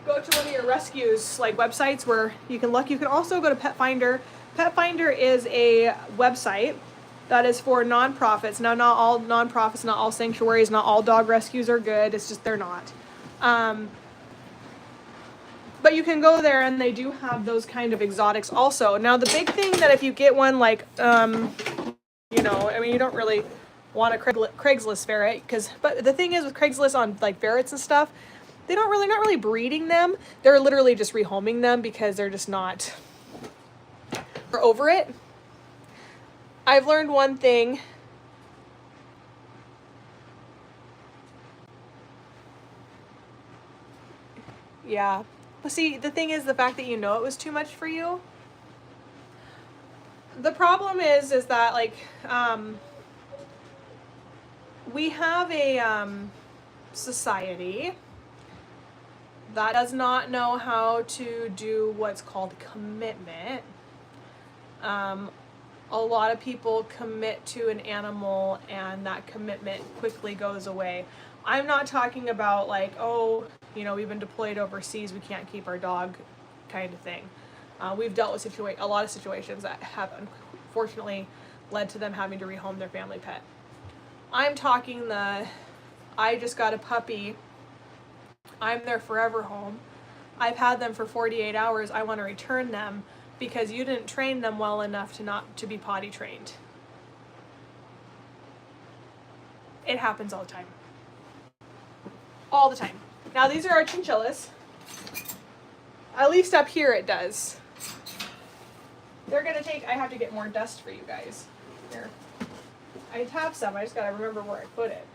go to one of your rescues websites where you can look. You can also go to Pet Finder. Pet Finder is a website that is for nonprofits. Now, not all nonprofits, not all sanctuaries, not all dog rescues are good. It's just they're not. But you can go there, and they do have those kind of exotics also. Now, the big thing that if you get one you don't really want a Craigslist ferret, but the thing is with Craigslist on ferrets and stuff, they're not really breeding them. They're literally just rehoming them because they're just not over it. I've learned one thing. Yeah. But see, the thing is the fact that it was too much for you. The problem is that we have a society that does not know how to do what's called commitment. A lot of people commit to an animal, and that commitment quickly goes away. I'm not talking about we've been deployed overseas, we can't keep our dog kind of thing. We've dealt with a lot of situations that have unfortunately led to them having to rehome their family pet. I'm talking I just got a puppy, I'm their forever home, I've had them for 48 hours, I want to return them because you didn't train them well enough to be potty trained. It happens all the time. All the time. Now these are our chinchillas. At least up here it does. They're gonna I have to get more dust for you guys. Here. I have some, I just gotta remember where I put it.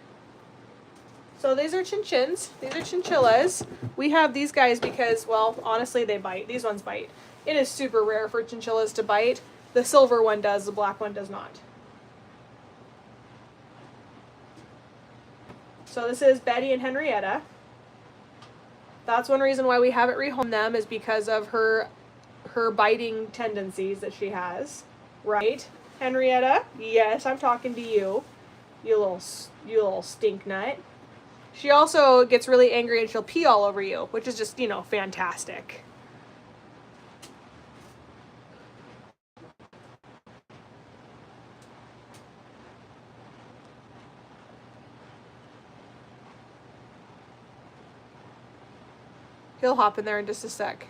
So these are chinchins. These are chinchillas. We have these guys because, well, honestly, they bite. These ones bite. It is super rare for chinchillas to bite. The silver one does, the black one does not. So this is Betty and Henrietta. That's one reason why we haven't rehomed them, is because of her biting tendencies that she has. Right, Henrietta? Yes, I'm talking to you. You little stink nut. She also gets really angry and she'll pee all over you, which is just, fantastic. He'll hop in there in just a sec.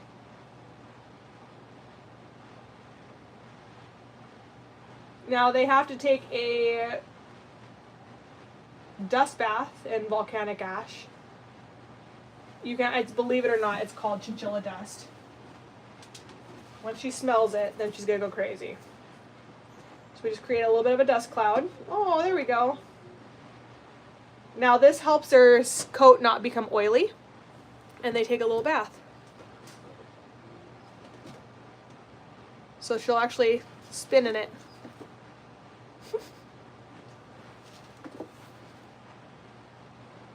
Now they have to take a dust bath in volcanic ash. Believe it or not, it's called chinchilla dust. Once she smells it, then she's gonna go crazy. So we just create a little bit of a dust cloud. Oh, there we go. Now this helps her coat not become oily, and they take a little bath. So she'll actually spin in it.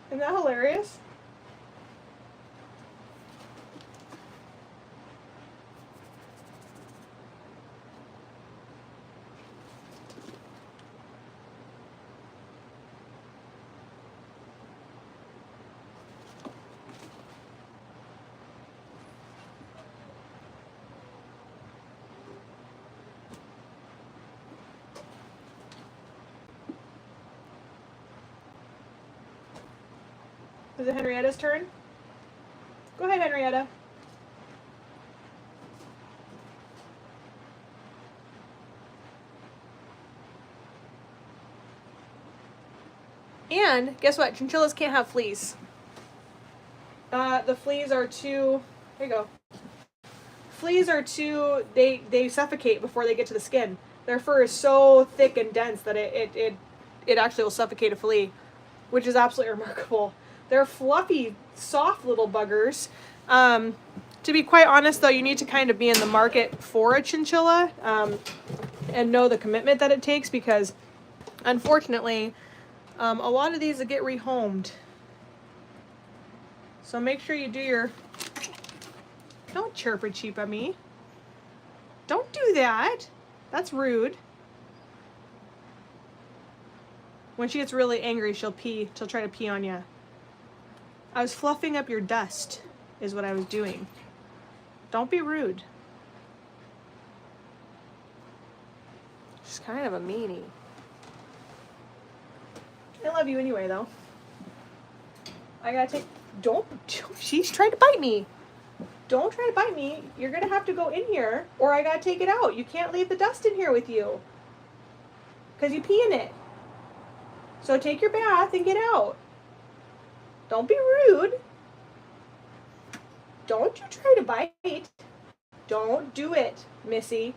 Isn't that hilarious? Is it Henrietta's turn? Go ahead, Henrietta. And guess what? Chinchillas can't have fleas. The fleas are too. Here you go. Fleas are too. They suffocate before they get to the skin. Their fur is so thick and dense that it actually will suffocate a flea, which is absolutely remarkable. They're fluffy, soft little buggers. To be quite honest, though, you need to kind of be in the market for a chinchilla and know the commitment that it takes, because unfortunately, a lot of these will get rehomed. So make sure you do your... Don't chirp or cheep at me. Don't do that. That's rude. When she gets really angry, she'll pee. She'll try to pee on you. I was fluffing up your dust, is what I was doing. Don't be rude. She's kind of a meanie. I love you anyway, though. I gotta take... Don't... She's trying to bite me. Don't try to bite me. You're gonna have to go in here, or I gotta take it out. You can't leave the dust in here with you, because you pee in it. So take your bath and get out. Don't be rude. Don't you try to bite. Don't do it, Missy.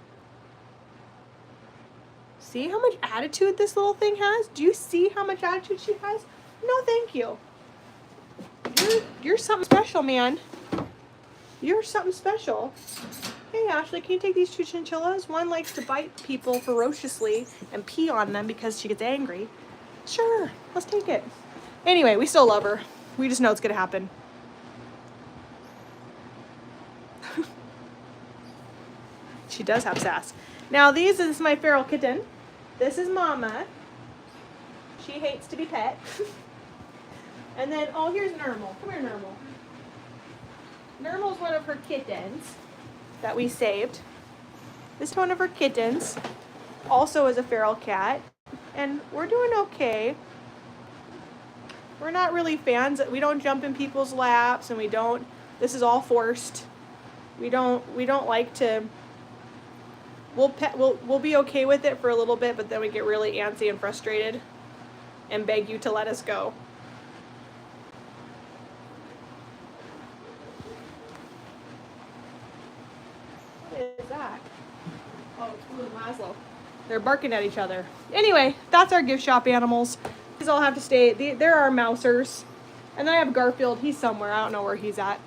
See how much attitude this little thing has? Do you see how much attitude she has? No, thank you. You're something special, man. You're something special. Hey, Ashley, can you take these two chinchillas? One likes to bite people ferociously and pee on them because she gets angry. Sure, let's take it. Anyway, we still love her. We just know it's gonna happen. She does have sass. Now this is my feral kitten. This is Mama. She hates to be pet. And then, oh, here's Nermal. Come here, Nermal. Nermal's one of her kittens that we saved. This is one of her kittens. Also is a feral cat. And we're doing okay. We're not really fans. We don't jump in people's laps, and we don't, this is all forced. We don't like to, we'll be okay with it for a little bit, but then we get really antsy and frustrated and beg you to let us go. What is that? Oh, it's Blue and Laszlo. They're barking at each other. Anyway, that's our gift shop animals. These all have to stay. There are mousers. And then I have Garfield. He's somewhere. I don't know where he's at.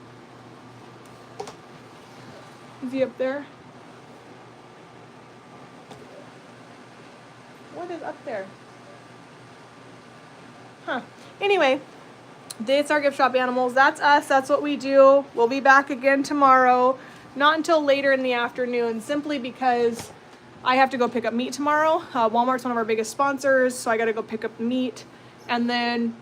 Is he up there? What is up there? Huh. Anyway, it's our gift shop animals. That's us. That's what we do. We'll be back again tomorrow. Not until later in the afternoon, simply because I have to go pick up meat tomorrow. Walmart's one of our biggest sponsors, so I gotta go pick up meat. And then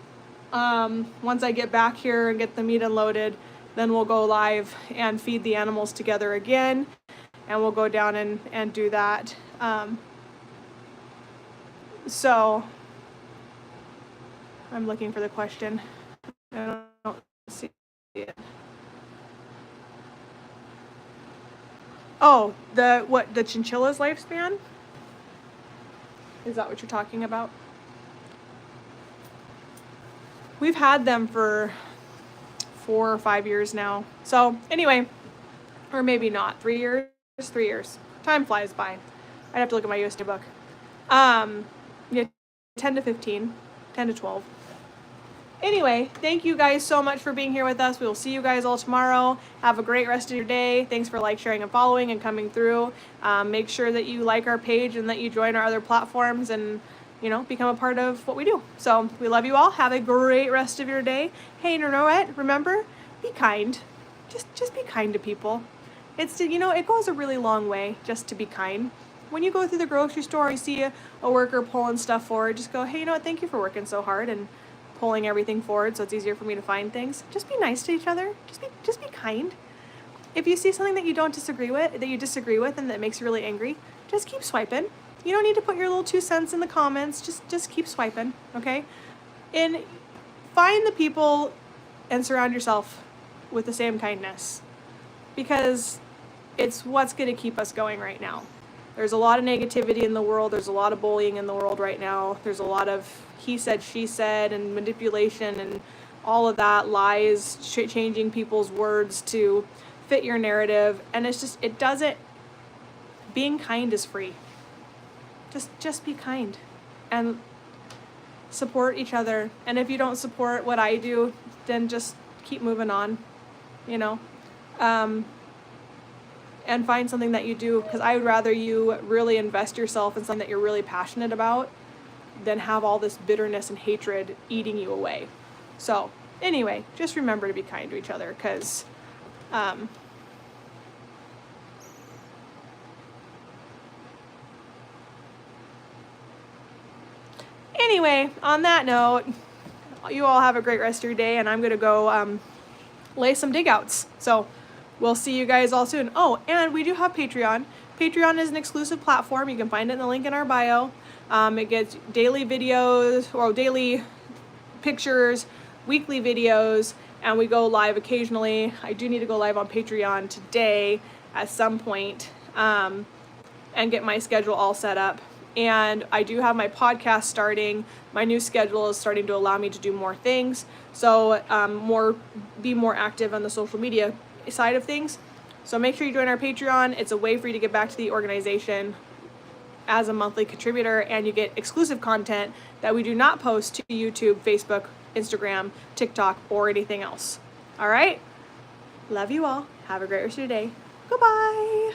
once I get back here and get the meat unloaded, then we'll go live and feed the animals together again. And we'll go down and do that. So, I'm looking for the question. I don't see it. Oh, the chinchilla's lifespan? Is that what you're talking about? We've had them for 4 or 5 years now. So anyway, or maybe not, 3 years? 3 years. Time flies by. I'd have to look at my USD book. Yeah, 10 to 15, 10 to 12. Anyway, thank you guys so much for being here with us. We will see you guys all tomorrow. Have a great rest of your day. Thanks for sharing, and following, and coming through. Make sure that you like our page and that you join our other platforms and, become a part of what we do. So we love you all. Have a great rest of your day. Hey, you know what? Remember, be kind. Just be kind to people. It goes a really long way just to be kind. When you go through the grocery store, you see a worker pulling stuff forward, just go, hey, you know what? Thank you for working so hard and pulling everything forward so it's easier for me to find things. Just be nice to each other. Just be kind. If you see something that you disagree with and that makes you really angry, just keep swiping. You don't need to put your little 2 cents in the comments. Just keep swiping, okay? And find the people and surround yourself with the same kindness, because it's what's going to keep us going right now. There's a lot of negativity in the world. There's a lot of bullying in the world right now. There's a lot of he said, she said, and manipulation and all of that, lies, changing people's words to fit your narrative. And it's just, it doesn't, being kind is free. Just be kind and support each other. And if you don't support what I do, then just keep moving on, you know. And find something that you do, because I would rather you really invest yourself in something that you're really passionate about than have all this bitterness and hatred eating you away. So anyway, just remember to be kind to each other, because anyway, on that note, you all have a great rest of your day, and I'm going to go lay some dig outs. So we'll see you guys all soon. Oh, and we do have Patreon. Patreon is an exclusive platform. You can find it in the link in our bio. It gets daily videos, or daily pictures, weekly videos, and we go live occasionally. I do need to go live on Patreon today at some point, and get my schedule all set up. And I do have my podcast starting. My new schedule is starting to allow me to do more things. So be more active on the social media side of things. So make sure you join our Patreon. It's a way for you to get back to the organization as a monthly contributor, and you get exclusive content that we do not post to YouTube, Facebook, Instagram, TikTok, or anything else. All right? Love you all. Have a great rest of your day. Goodbye.